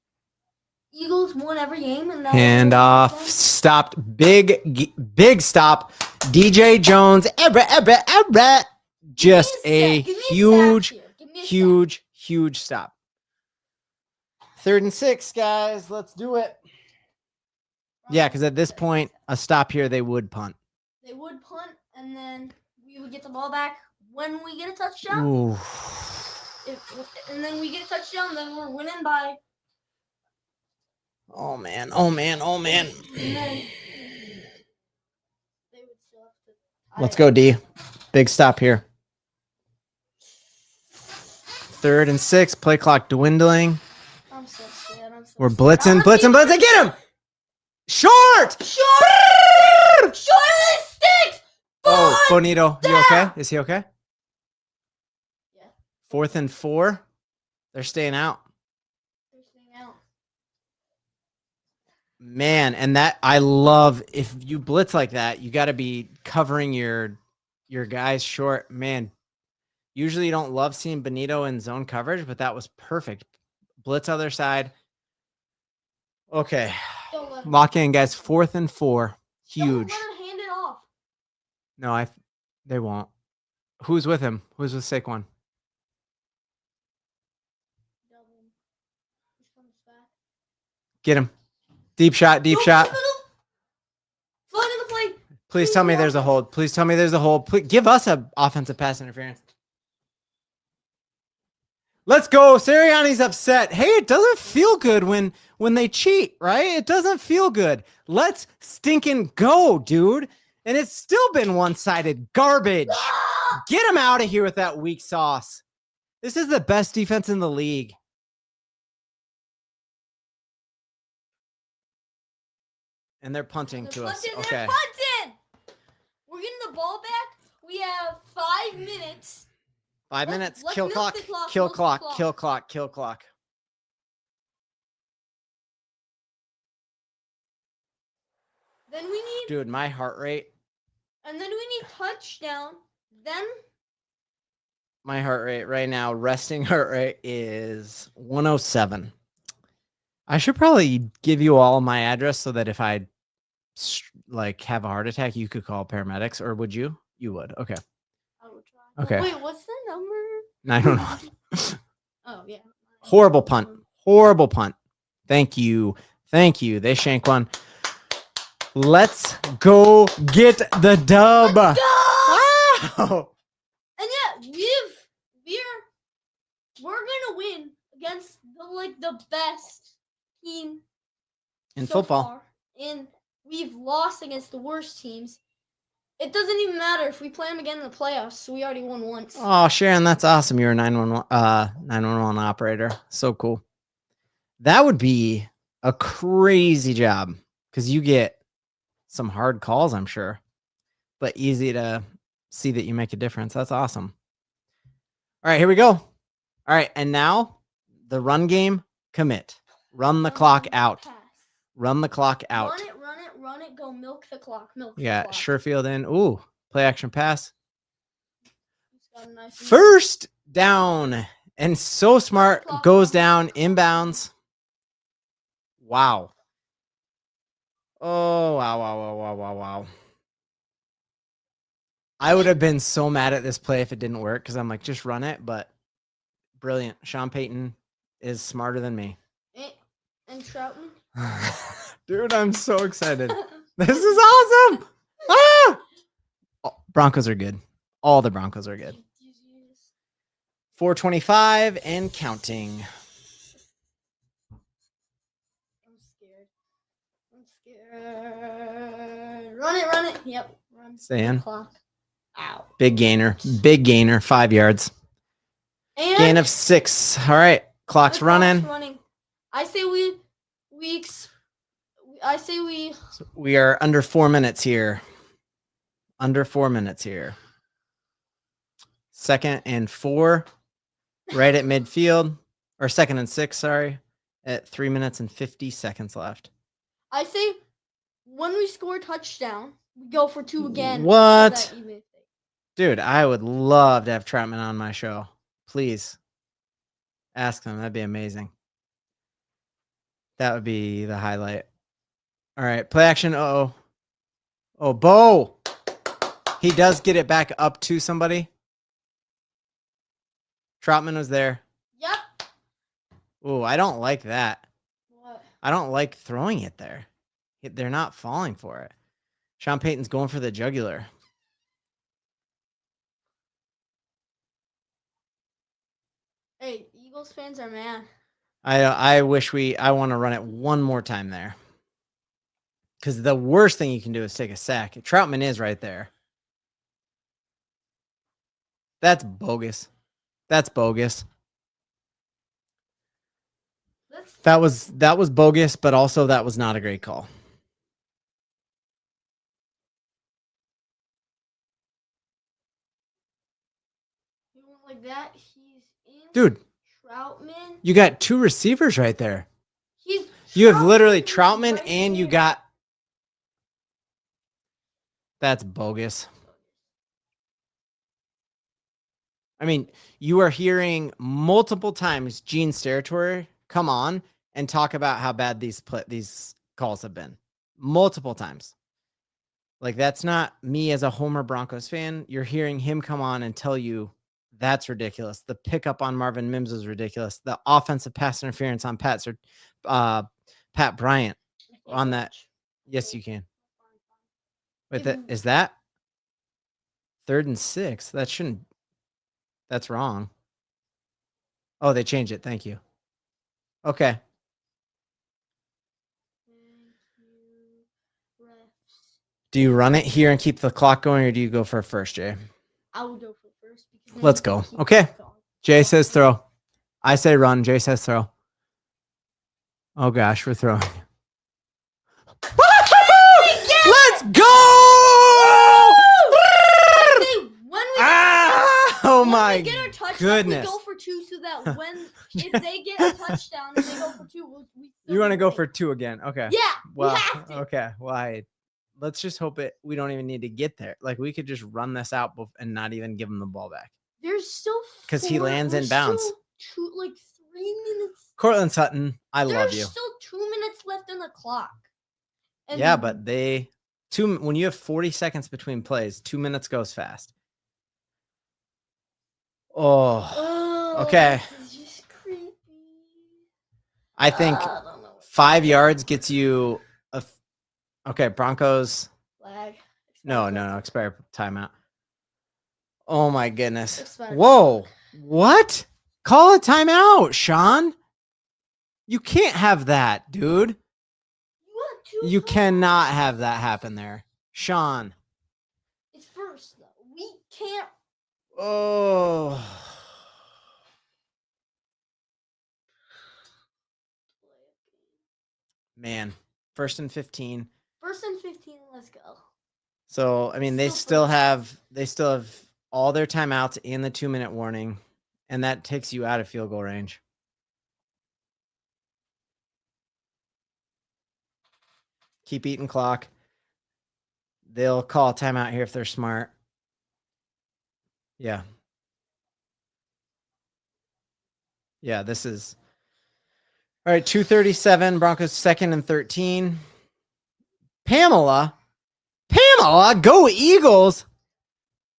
S3: Eagles won every game, and
S1: hand off, stopped, big stop. DJ Jones, just a huge stop. 3rd and 6, guys. Let's do it. Yeah, because at this point, a stop here, they would punt.
S3: They would punt, and then we would get the ball back when we get a touchdown.
S1: Ooh.
S3: And then we get a touchdown, then we're winning by.
S1: Oh man.
S3: And then they would still have to.
S1: Let's go, D. Big stop here. 3rd and 6. Play clock dwindling.
S3: I'm so scared.
S1: We're blitzing. Get him! Short! Dude!
S3: Short of the sticks!
S1: Oh,
S3: Fun
S1: Bonito, you
S3: down!
S1: okay? Is he okay?
S3: Yeah.
S1: 4th and 4. They're staying out.
S3: They're staying out.
S1: Man, and that I love if you blitz like that, you got to be covering your guys short. Man, usually you don't love seeing Bonito in zone coverage, but that was perfect. Blitz other side. Okay.
S3: Don't let him.
S1: Lock in, guys. 4th and 4. Huge.
S3: Don't let him hand it off.
S1: No, they won't. Who's with him? Who's with Saquon?
S3: He comes back.
S1: Get him. Deep shot, deep shot.
S3: Fly to the plate.
S1: Please tell me there's a hold. Please tell me there's a hold. Please give us a offensive pass interference. Let's go. Sirianni's upset. Hey, it doesn't feel good when they cheat, right? It doesn't feel good. Let's stinking go, dude. And it's still been one-sided garbage. Get him out of here with that weak sauce. This is the best defense in the league. And they're punting to us. Okay.
S3: They're punting. We're getting the ball back. We have 5 minutes.
S1: 5 minutes.
S3: Let's
S1: Kill
S3: milk
S1: clock.
S3: the clock,
S1: Kill
S3: milk the
S1: clock.
S3: clock.
S1: Kill clock. Kill clock.
S3: Then we need.
S1: Dude, my heart rate.
S3: And then we need touchdown. Then.
S1: My heart rate right now, resting heart rate is 107. I should probably give you all my address so that if I like have a heart attack, you could call paramedics, or would you? You would. Okay.
S3: I will try.
S1: Okay.
S3: Wait, what's the number?
S1: 911.
S3: Oh yeah.
S1: Horrible punt. Horrible punt. Thank you. Thank you. They shank one. Let's go get the dub.
S3: Let's go!
S1: Wow.
S3: And yeah, we're gonna win against the best team
S1: In
S3: so
S1: football.
S3: far. And we've lost against the worst teams. It doesn't even matter if we play them again in the playoffs. So we already won once.
S1: Oh, Sharon, that's awesome. You're a 911 operator. So cool. That would be a crazy job because you get some hard calls, I'm sure, but easy to see that you make a difference. That's awesome. All right, here we go. All right, and now the run game, commit. Run the clock out.
S3: Pass.
S1: Run the clock out.
S3: Run it, go milk the clock. Milk the
S1: Yeah,
S3: clock.
S1: Sherfield in. Ooh, play action pass.
S3: He's got a nice
S1: First down. And so smart. Goes down, inbounds. Wow. Oh, wow. I would have been so mad at this play if it didn't work because I'm like, just run it. But brilliant. Sean Payton is smarter than me.
S3: And Troutman.
S1: Dude, I'm so excited. This is awesome. Ah! Oh, Broncos are good. All the Broncos are good. 425 and counting.
S3: I'm scared. Run it. Yep. Run.
S1: Stay in.
S3: Clock. Ow.
S1: Big gainer. 5 yards.
S3: And
S1: Gain of 6. All right. Clock's running.
S3: I say we
S1: We are under 4 minutes here. Under 4 minutes here. 2nd and 4. Right at midfield. Or 2nd and 6, sorry. At 3 minutes and 50 seconds left.
S3: I say when we score a touchdown, we go for 2 again.
S1: What?
S3: So that even if they-
S1: Dude, I would love to have Troutman on my show. Please. Ask him. That'd be amazing. That would be the highlight. All right. Play action. Uh-oh. Oh, Bo. He does get it back up to somebody. Troutman was there.
S3: Yep.
S1: Oh, I don't like that.
S3: What?
S1: I don't like throwing it there. They're not falling for it. Sean Payton's going for the jugular.
S3: Hey, Eagles fans are mad.
S1: I want to run it one more time there. Because the worst thing you can do is take a sack. Troutman is right there. That's bogus. That was bogus, but also that was not a great call.
S3: that he's in.
S1: Dude,
S3: Troutman.
S1: you got 2 receivers right there.
S3: He's.
S1: You have literally
S3: is
S1: Troutman
S3: right
S1: and you
S3: there.
S1: got. That's bogus. I mean, you are hearing multiple times Gene's territory come on and talk about how bad these calls have been. Multiple times. Like, that's not me as a Homer Broncos fan. You're hearing him come on and tell you that's ridiculous. The pickup on Marvin Mims was ridiculous. The offensive pass interference on Pat Bryant on that. Yes, you can. Wait, is that 3rd and 6? That shouldn't. That's wrong. Oh, they changed it. Thank you. Okay. Do you run it here and keep the clock going, or do you go for first, Jay?
S3: I will go for first.
S1: Let's go. Okay. Jay says throw. I say run. Jay says throw. Oh, gosh, we're throwing. Let's go! Oh, my goodness.
S3: We go for 2 so that if they get a touchdown and they go for 2,
S1: you want to go for 2 again? Okay.
S3: Yeah.
S1: Well,
S3: we have to.
S1: Okay. Well, let's just hope we don't even need to get there. Like, we could just run this out and not even give him the ball back.
S3: There's still
S1: because he lands in bounds.
S3: 3 minutes.
S1: Cortland Sutton, I love you.
S3: There's still 2 minutes left on the clock. And
S1: yeah, but when you have 40 seconds between plays, 2 minutes goes fast. Oh, okay.
S3: It's just creepy.
S1: I think 5 yards gets you okay, Broncos.
S3: Flag.
S1: No, expire timeout. Oh my goodness. Whoa. What? Call a timeout, Sean. You can't have that, dude. You cannot have that happen there. Sean.
S3: It's first, though. We can't.
S1: Oh. Man. 1st and 15.
S3: 1st and 15, let's go.
S1: So, I mean, they still have all their timeouts and the 2-minute warning, and that takes you out of field goal range. Keep eating clock. They'll call a timeout here if they're smart. Yeah. Yeah, this is all right. 2:37. Broncos 2nd and 13. Pamela, go Eagles.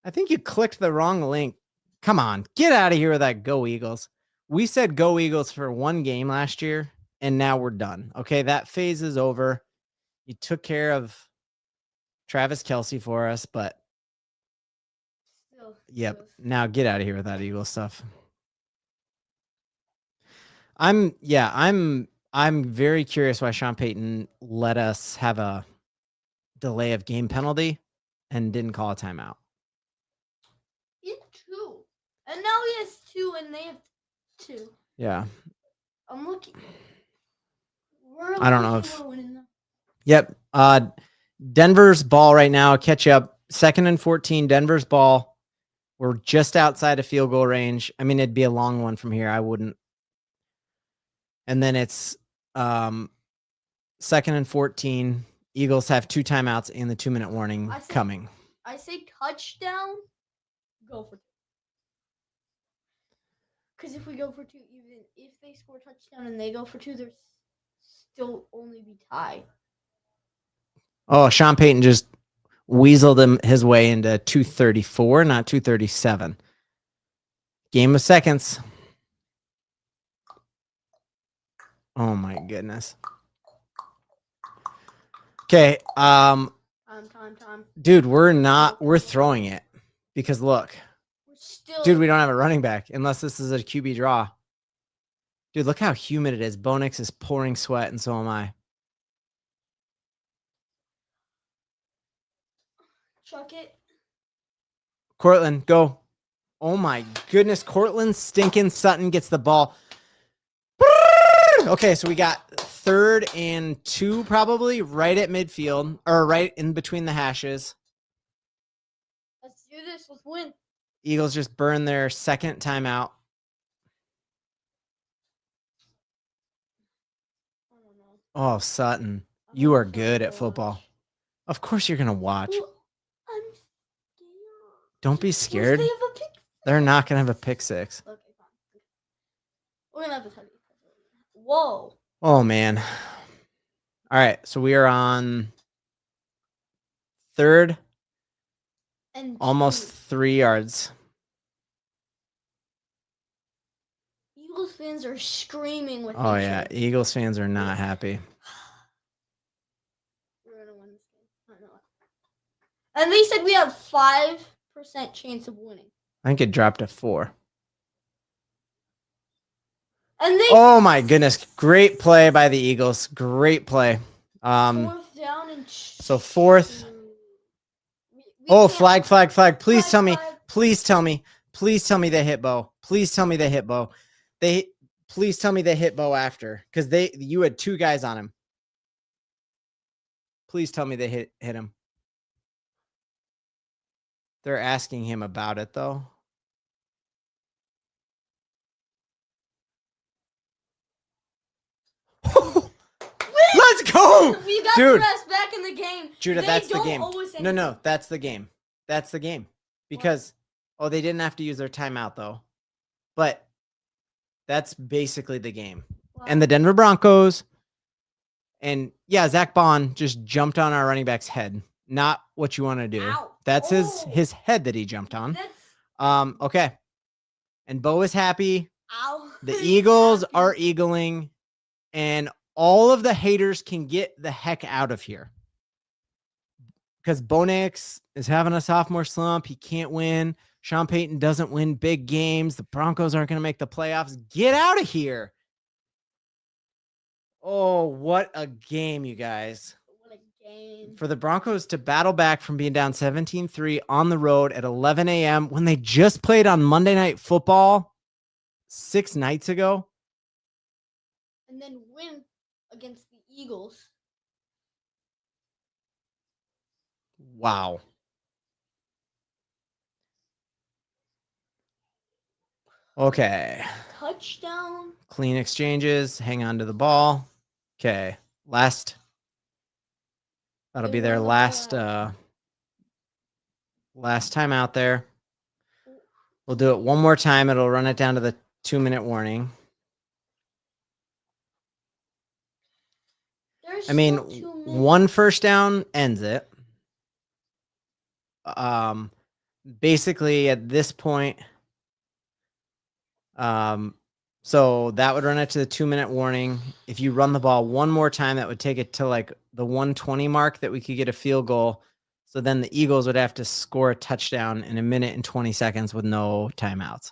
S1: I think you clicked the wrong link. Come on, get out of here with that go Eagles. We said go Eagles for 1 game last year, and now we're done. Okay, that phase is over. You took care of Travis Kelce for us, but yep. Now get out of here with that Eagles stuff. I'm very curious why Sean Payton let us have a delay of game penalty and didn't call a timeout.
S3: He had 2. And now he has 2 and they have 2.
S1: Yeah.
S3: I'm looking.
S1: I don't know if. Yep. Denver's ball right now. Catch up. 2nd and 14. Denver's ball. We're just outside of field goal range. I mean, it'd be a long one from here. I wouldn't. And then it's 2nd and 14. Eagles have 2 timeouts and the 2-minute warning coming.
S3: I say touchdown. Go for 2. Because if we go for 2, even if they score a touchdown and they go for 2, there's still only be tied.
S1: Oh, Sean Payton just weaseled his way into 234, not 237. Game of seconds. Oh my goodness. Okay.
S3: Time.
S1: Dude, we're throwing it because look. Dude, we don't have a running back unless this is a QB draw. Dude, look how humid it is. Bo Nix is pouring sweat, and so am I.
S3: Chuck it.
S1: Cortland, go. Oh my goodness. Cortland stinking Sutton gets the ball. Okay, so we got 3rd and 2 probably right at midfield or right in between the hashes.
S3: Let's do this. Let's win.
S1: Eagles just burned their second timeout.
S3: I don't know.
S1: Oh, Sutton,
S3: I'm
S1: you
S3: not
S1: are
S3: trying
S1: good
S3: to
S1: at football.
S3: watch.
S1: Of course you're going to watch.
S3: Ooh, I'm scared.
S1: Don't be
S3: What if
S1: scared.
S3: they have a pick?
S1: They're not going to have a pick six.
S3: Okay, fine. We're gonna have to tell you. Whoa.
S1: Oh, man. All right, so we are on third,
S3: And
S1: almost
S3: 2.
S1: 3 yards.
S3: Eagles fans are screaming with
S1: Oh,
S3: hatred.
S1: yeah. Eagles fans are not happy.
S3: We're gonna win this game. I know it. And they said we have 5% chance of winning.
S1: I think it dropped to 4.
S3: And they
S1: Oh, my goodness. Great play by the Eagles. Great play.
S3: fourth down and
S1: So fourth. Oh, flag. Please tell me. Please tell me. Please tell me they hit Bo. Please tell me they hit Bo. Please tell me they hit Bo after, because you had 2 guys on him. Please tell me they hit him. They're asking him about it though. Let's go,
S3: We got
S1: dude.
S3: the rest back in the game.
S1: Judah, that's the game.
S3: No,
S1: No, that's the game. That's the game. Because they didn't have to use their timeout though. But that's basically the game.
S3: Wow.
S1: And the Denver Broncos, and yeah, Zach Bond just jumped on our running back's head. Not what you want to do.
S3: Ow.
S1: That's his head that he jumped on. Okay. And Bo is happy.
S3: Ow.
S1: The Eagles are eagling, and all of the haters can get the heck out of here. Because Bo Nix is having a sophomore slump. He can't win. Sean Payton doesn't win big games. The Broncos aren't going to make the playoffs. Get out of here. Oh, what a game, you guys.
S3: What a game.
S1: For the Broncos to battle back from being down 17-3 on the road at 11 a.m. when they just played on Monday Night Football 6 nights ago.
S3: And then win against the Eagles.
S1: Wow. Okay.
S3: Touchdown.
S1: Clean exchanges. Hang on to the ball. Okay. That'll be their last time out there. We'll do it one more time. It'll run it down to the 2-minute warning. I mean, 1 first down ends it. Basically at this point, so that would run it to the 2-minute warning. If you run the ball one more time, that would take it to like the 120 mark that we could get a field goal. So then the Eagles would have to score a touchdown in 1 minute and 20 seconds with no timeouts.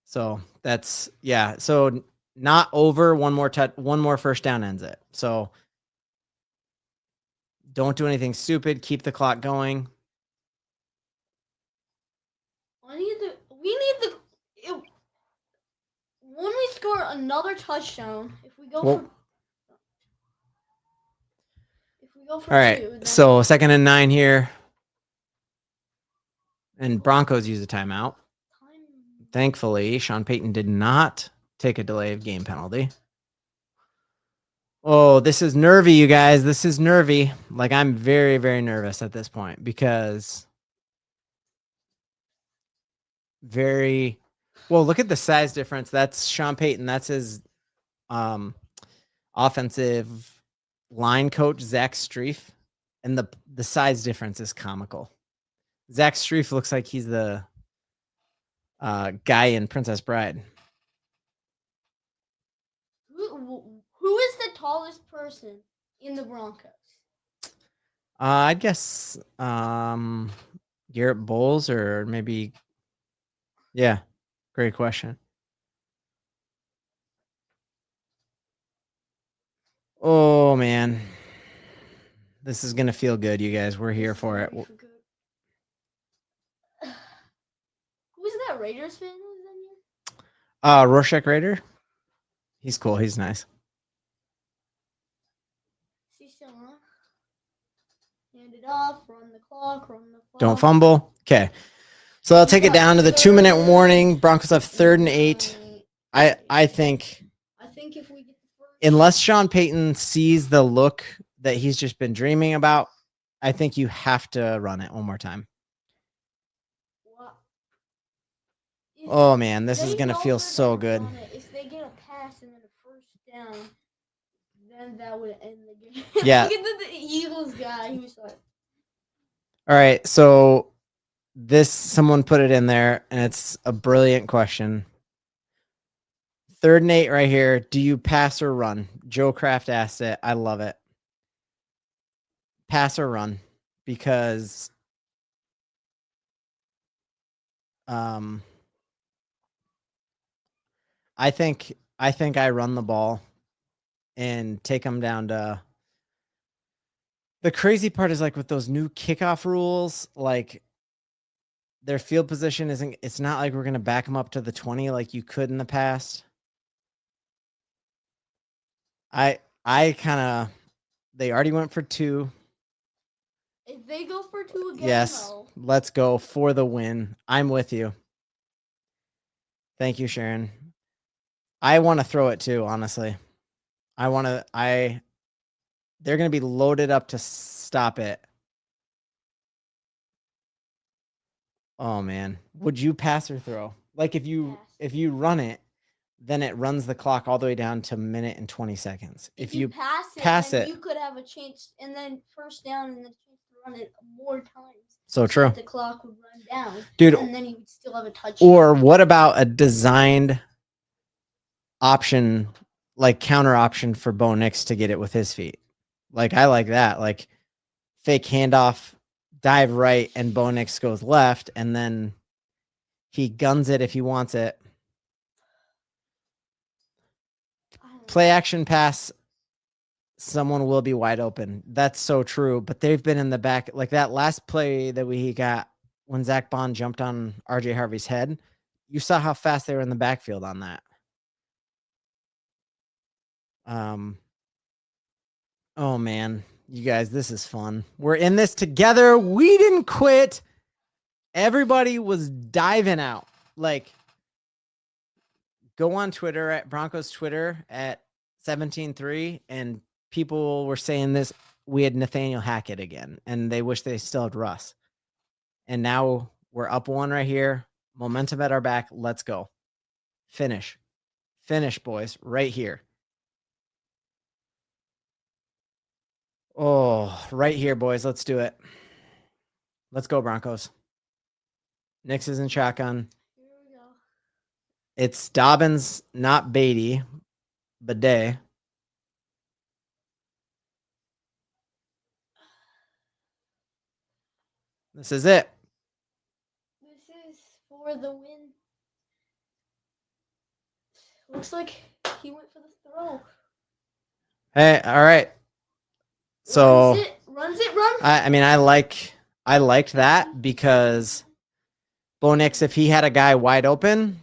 S1: So that's, yeah. So not over. One more first down ends it. So don't do anything stupid. Keep the clock going.
S3: When we score another touchdown, if we go for
S1: all right,
S3: 2,
S1: so 2nd and 9 here. And Broncos use a timeout. Thankfully, Sean Payton did not take a delay of game penalty. Oh, this is nervy, you guys. This is nervy. Like, I'm very, very nervous at this point because look at the size difference. That's Sean Payton. That's his offensive line coach, Zach Strief. And the size difference is comical. Zach Strief looks like he's the guy in Princess Bride.
S3: Who is the tallest person in the Broncos?
S1: I'd guess Garrett Bowles or maybe. Yeah, great question. Oh, man. This is going to feel good, you guys. We're here for it.
S3: Who's that Raiders fan who's in here?
S1: Rorschach Raider. He's cool. He's nice.
S3: Is he still on? Yeah. hand it off, run the clock.
S1: Don't fumble. Okay. So I'll take it down to the 2-minute warning. Broncos have 3rd and 8. I think
S3: if we get the first,
S1: unless Sean Payton sees the look that he's just been dreaming about, I think you have to run it one more time. Oh man, this is gonna feel so good.
S3: If they get a pass and then a first down, then that would end the game.
S1: Yeah.
S3: Look at the Eagles guy. He was like,
S1: all right, so someone put it in there, and it's a brilliant question. 3rd and 8 right here. Do you pass or run? Joe Kraft asked it. I love it. Pass or run, because I think I run the ball and take them down to. The crazy part is, like, with those new kickoff rules, like, their field position it's not like we're going to back them up to the 20 like you could in the past. I kind of, they already went for 2.
S3: if they go for 2 again,
S1: Yes,
S3: though,
S1: let's go for the win. I'm with you. Thank you, Sharon. I want to throw it too, honestly. They're going to be loaded up to stop it. Oh man, would you pass or throw? Like, if you run it, then it runs the clock all the way down to 1 minute and 20 seconds. If you
S3: pass it, you could have a chance, and then first down, and then a chance to run it more times.
S1: So true.
S3: The clock would run down,
S1: dude,
S3: and then you would still have a touchdown.
S1: Or what about a designed option, like counter option for Bo Nix to get it with his feet? Like, I like that. Like, fake handoff, dive right, and Bo Nix goes left, and then he guns it if he wants it. Play action pass, someone will be wide open. That's so true. But they've been in the back. Like that last play that we got when Zach Bond jumped on RJ Harvey's head, you saw how fast they were in the backfield on that. Oh man, you guys, this is fun. We're in this together. We didn't quit. Everybody was diving out. Like, go on Twitter at Broncos Twitter at 17-3, and people were saying this. We had Nathaniel Hackett again, and they wish they still had Russ. And now we're up 1 right here. Momentum at our back. Let's go. Finish, boys, right here. Oh, right here, boys. Let's do it. Let's go, Broncos. Nix is in shotgun.
S3: Here we go.
S1: It's Dobbins, not Beatty. Bidet. This is it.
S3: This is for the win. Looks like he went for the throw.
S1: Hey, all right. So
S3: runs it.
S1: I mean, I liked that because Bo Nix, if he had a guy wide open,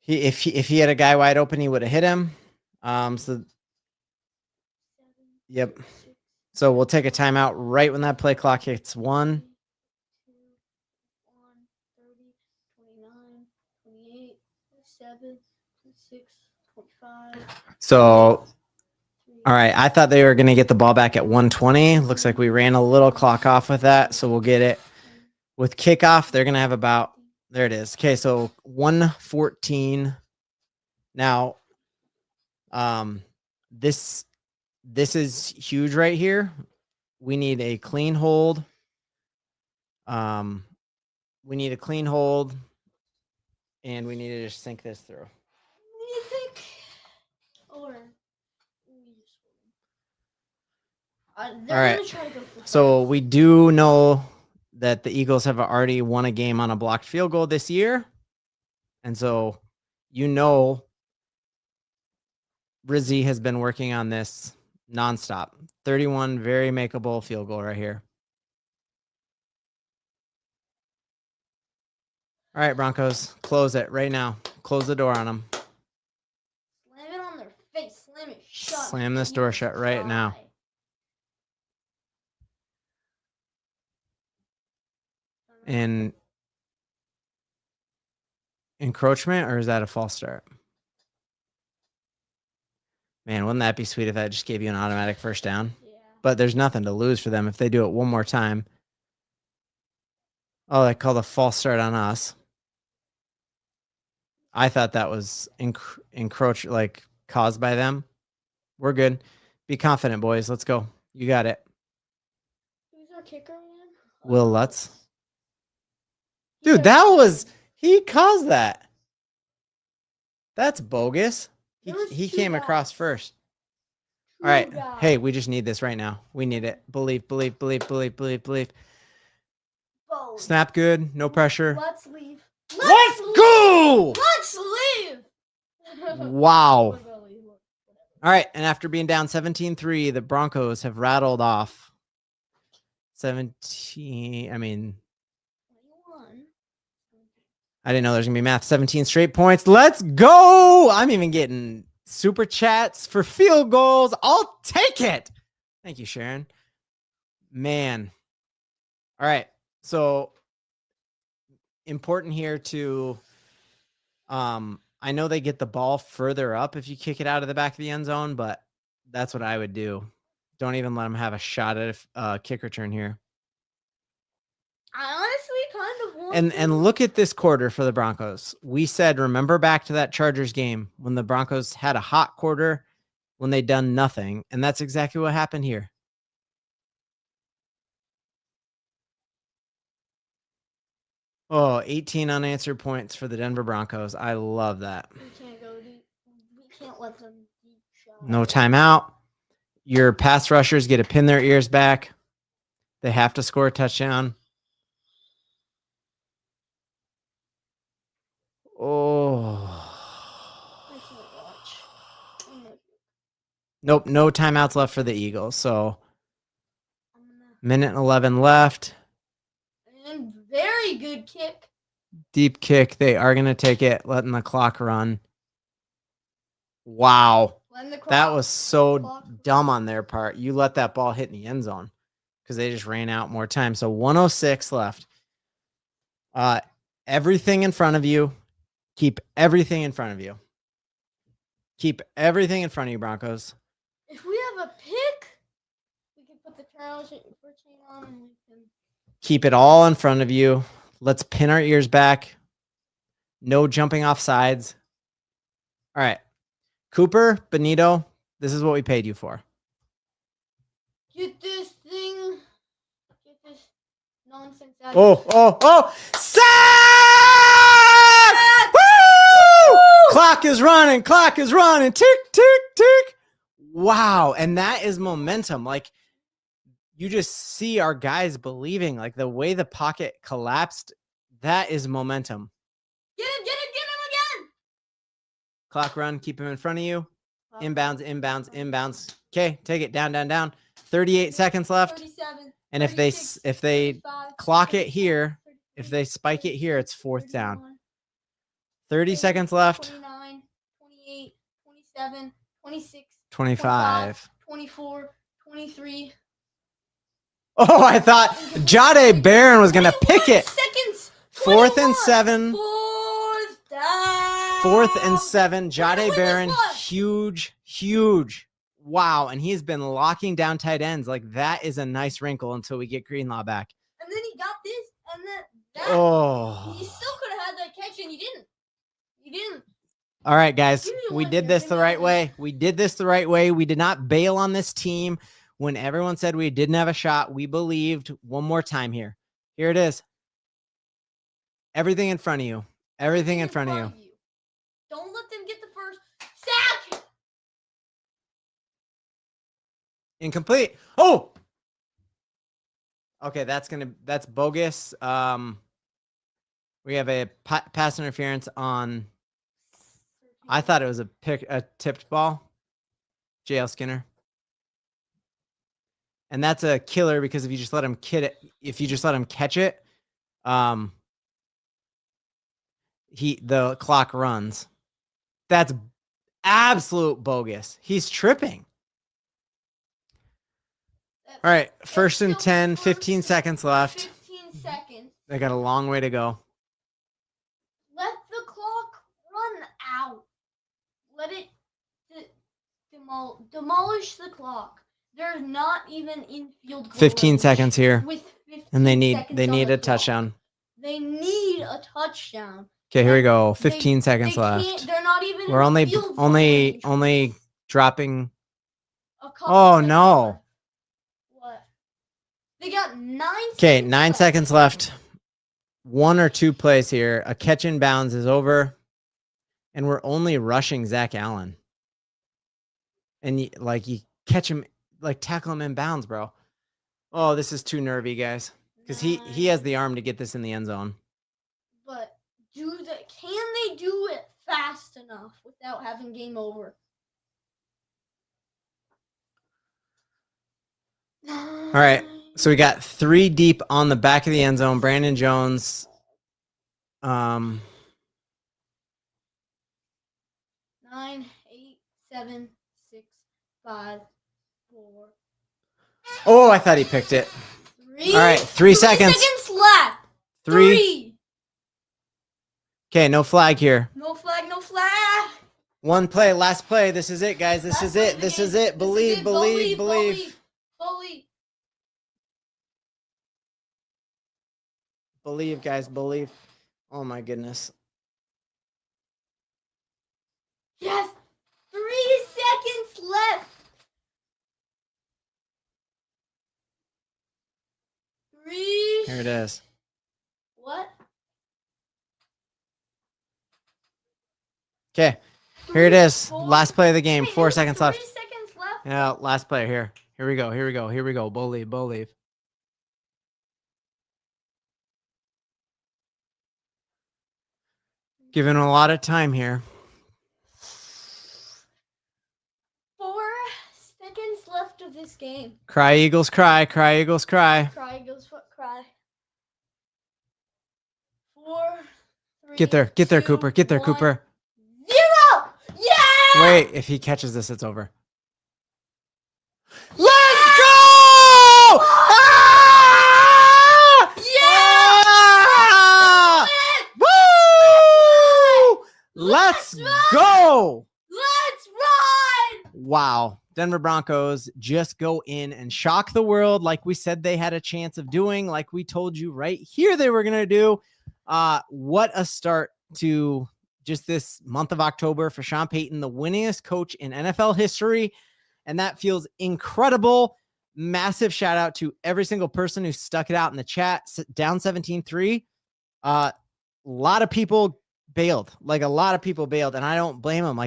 S1: if he had a guy wide open, he would have hit him. Yep. So we'll take a timeout right when that play clock hits 1.
S3: 30, 29, 28, 27, 26, 25.
S1: So, all right. I thought they were going to get the ball back at 1:20. Looks like we ran a little clock off with that. So we'll get it with kickoff. They're going to have about, there it is. Okay. So 1:14. Now, this is huge right here. We need a clean hold. We need a clean hold, and we need to just sink this through.
S3: You think? Or
S1: all right. So we do know that the Eagles have already won a game on a blocked field goal this year, and so Rizzi has been working on this nonstop. 31, very makeable field goal right here. All right, Broncos, close it right now. Close the door on them.
S3: Slam it on their face. Slam it shut.
S1: Slam this door shut right now. And encroachment, or is that a false start? Man, wouldn't that be sweet if that just gave you an automatic first down?
S3: Yeah.
S1: But there's nothing to lose for them if they do it one more time. Oh, they called a false start on us. I thought that was caused by them. We're good. Be confident, boys. Let's go. You got it.
S3: Who's our kicker again?
S1: Will Lutz. Dude, he caused that. That's bogus. He came across first. All right. Hey, we just need this right now. We need it. Believe. Snap good. No pressure.
S3: Let's leave.
S1: Let's go!
S3: Let's leave!
S1: Wow. All right. And after being down 17-3, the Broncos have rattled off 17. I mean,
S3: 21.
S1: I didn't know there's going to be math. 17 straight points. Let's go. I'm even getting super chats for field goals. I'll take it. Thank you, Sharon. Man. All right. So important here to, I know they get the ball further up if you kick it out of the back of the end zone, but that's what I would do. Don't even let them have a shot at a kick return here.
S3: I honestly kind of want
S1: And look at this quarter for the Broncos. We said, remember back to that Chargers game when the Broncos had a hot quarter when they done nothing. And that's exactly what happened here. Oh, 18 unanswered points for the Denver Broncos. I love that.
S3: We can't go deep. We can't let them deep shot.
S1: No timeout. Your pass rushers get to pin their ears back. They have to score a touchdown. Oh.
S3: I can't watch.
S1: Nope, no timeouts left for the Eagles. So, minute and 11 left.
S3: And very good kick.
S1: Deep kick. They are going to take it, letting the clock run. Wow. That was so dumb on their part. You let that ball hit in the end zone because they just ran out more time. So 106 left. Everything in front of you. Keep everything in front of you. Keep everything in front of you, Broncos.
S3: If we have a pick, we can put the turnover chain on and we can
S1: Keep it all in front of you. Let's pin our ears back. No jumping off sides. All right. Cooper, Benito, this is what we paid you for.
S3: get this thing. Get this nonsense out.
S1: Oh. Sack! Woo! Clock is running. Tick, tick, tick. Wow. And that is momentum. Like, you just see our guys believing, like the way the pocket collapsed. That is momentum.
S3: Get him again.
S1: Clock run. Keep him in front of you. Inbounds. Okay. Take it down. 38 seconds left.
S3: 37.
S1: And if they
S3: 35,
S1: clock it here, if they spike it here, it's fourth down. 30 seconds left.
S3: 29, 28, 27, 26,
S1: 25.
S3: 24, 23.
S1: Oh, I thought Jade Barron was going to pick it.
S3: Seconds.
S1: 4th and 7.
S3: Fourth down.
S1: 4th and 7. Jade
S3: win
S1: Barron,
S3: this
S1: huge. Wow. And he's been locking down tight ends. Like, that is a nice wrinkle until we get Greenlaw back.
S3: And then he got this, and then that.
S1: Oh.
S3: He still could have had that catch, and he didn't.
S1: All right, guys. We did this the right way. We did not bail on this team. When everyone said we didn't have a shot, we believed. One more time here. Here it is. Everything in front of you.
S3: Don't let them get the first sack.
S1: Incomplete. Oh. Okay, that's bogus. We have a pass interference on. I thought it was a tipped ball. JL Skinner. And that's a killer because if you just let him catch it, the clock runs. That's absolute bogus. He's tripping. All right, 1st and 10, 15 seconds left.
S3: 15 seconds.
S1: They got a long way to go.
S3: Let the clock run out. Let it demolish the clock. They're not even in field goal
S1: 15
S3: range
S1: seconds here.
S3: with 15
S1: And they need
S3: seconds on
S1: a
S3: the clock.
S1: touchdown.
S3: They need a touchdown.
S1: Okay, here we
S3: And
S1: go. 15
S3: they
S1: seconds left.
S3: can't- They're not even.
S1: We're
S3: in field goal range.
S1: only dropping.
S3: A couple
S1: Oh
S3: seconds
S1: no.
S3: left. What? They got 9
S1: Okay,
S3: seconds
S1: 9
S3: left.
S1: seconds left. 1 or 2 plays here. A catch in bounds is over. And we're only rushing Zach Allen. And you catch him, tackle him in bounds, bro. Oh, this is too nervy, guys. Because he has the arm to get this in the end zone.
S3: But can they do it fast enough without having game over?
S1: All right. So we got 3 deep on the back of the end zone. Brandon Jones.
S3: 9, 8, 7, 6, 5, 4.
S1: Oh, I thought he picked it.
S3: 3.
S1: All right, 3 seconds.
S3: 3 seconds left.
S1: 3. Okay, no flag here.
S3: No flag, no flag.
S1: 1 play, last play. This is it, guys. This
S3: Last
S1: is
S3: play
S1: it.
S3: of the
S1: This
S3: game.
S1: is it. Believe.
S3: Believe.
S1: Believe, guys. Believe. Oh my goodness.
S3: Yes. 3 seconds left. 3.
S1: Here it is.
S3: What?
S1: Okay, here it is.
S3: 4.
S1: Last play of the game.
S3: Wait,
S1: 4
S3: there's
S1: seconds
S3: 3
S1: left.
S3: seconds left.
S1: Yeah, last play here. Here we go. Believe. Given a lot of time here.
S3: 4 seconds left of this game.
S1: Cry, Eagles, cry. Cry, Eagles, cry.
S3: Cry, Eagles, cry. 4, 3,
S1: Get there,
S3: 2,
S1: Cooper. Get there,
S3: 1.
S1: Cooper.
S3: 0. Yeah!
S1: Wait, if he catches this, it's over. Let's go! Ah!
S3: Yeah!
S1: Ah! Woo! Let's go!
S3: Let's run!
S1: Wow. Denver Broncos just go in and shock the world like we said they had a chance of doing, like we told you right here they were going to do. What a start to just this month of October for Sean Payton, the winningest coach in NFL history. And that feels incredible. Massive shout out to every single person who stuck it out in the chat. Down 17-3. A lot of people bailed. And I don't blame them.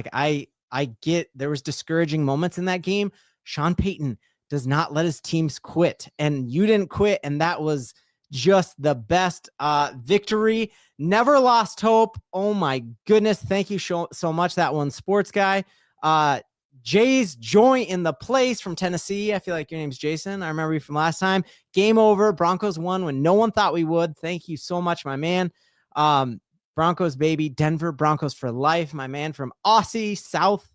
S1: I get there was discouraging moments in that game. Sean Payton does not let his teams quit, and you didn't quit. And that was just the best victory. Never lost hope. Oh my goodness. Thank you so much. That one sports guy. Jay's joy in the place from Tennessee. I feel like your name's Jason. I remember you from last time. Game over. Broncos won when no one thought we would. Thank you so much, my man. Broncos, baby. Denver Broncos for life. My man from Aussie, South.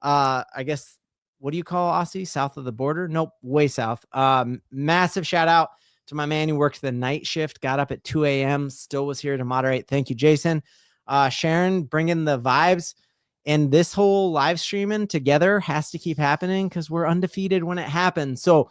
S1: I guess, what do you call Aussie? South of the border? Nope, way south. Massive shout out to my man who worked the night shift, got up at 2 a.m., still was here to moderate. Thank you, Jason. Sharon, bringing the vibes. And this whole live streaming together has to keep happening because we're undefeated when it happens. So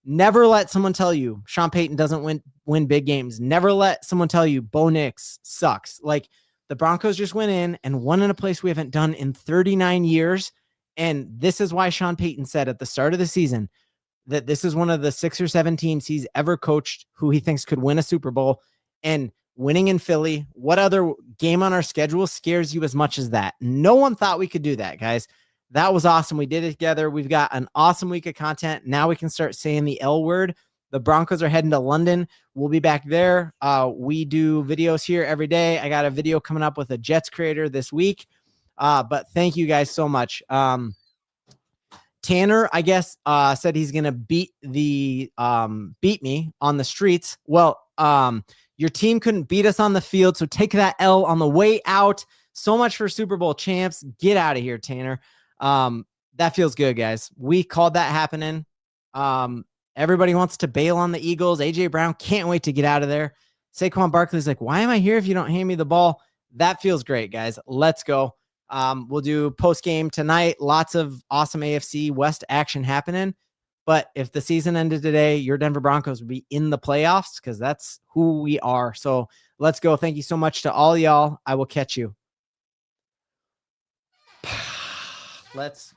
S1: never let someone tell you Sean Payton doesn't win big games. Never let someone tell you Bo Nix sucks. Like, the Broncos just went in and won in a place we haven't done in 39 years. And this is why Sean Payton said at the start of the season that this is one of the 6 or 7 teams he's ever coached who he thinks could win a Super Bowl. And winning in Philly, what other game on our schedule scares you as much as that? No one thought we could do that, guys. That was awesome. We did it together. We've got an awesome week of content. Now we can start saying the L word. The Broncos are heading to London. We'll be back there. We do videos here every day. I got a video coming up with a Jets creator this week. But thank you guys so much. Tanner, I guess, said he's going to beat me on the streets. Well, your team couldn't beat us on the field, so take that L on the way out. So much for Super Bowl champs. Get out of here, Tanner. That feels good, guys. We called that happening. Everybody wants to bail on the Eagles. AJ Brown can't wait to get out of there. Saquon Barkley's like, why am I here if you don't hand me the ball? That feels great, guys. Let's go. We'll do post game tonight. Lots of awesome AFC West action happening. But if the season ended today, your Denver Broncos would be in the playoffs because that's who we are. So let's go. Thank you so much to all y'all. I will catch you. Let's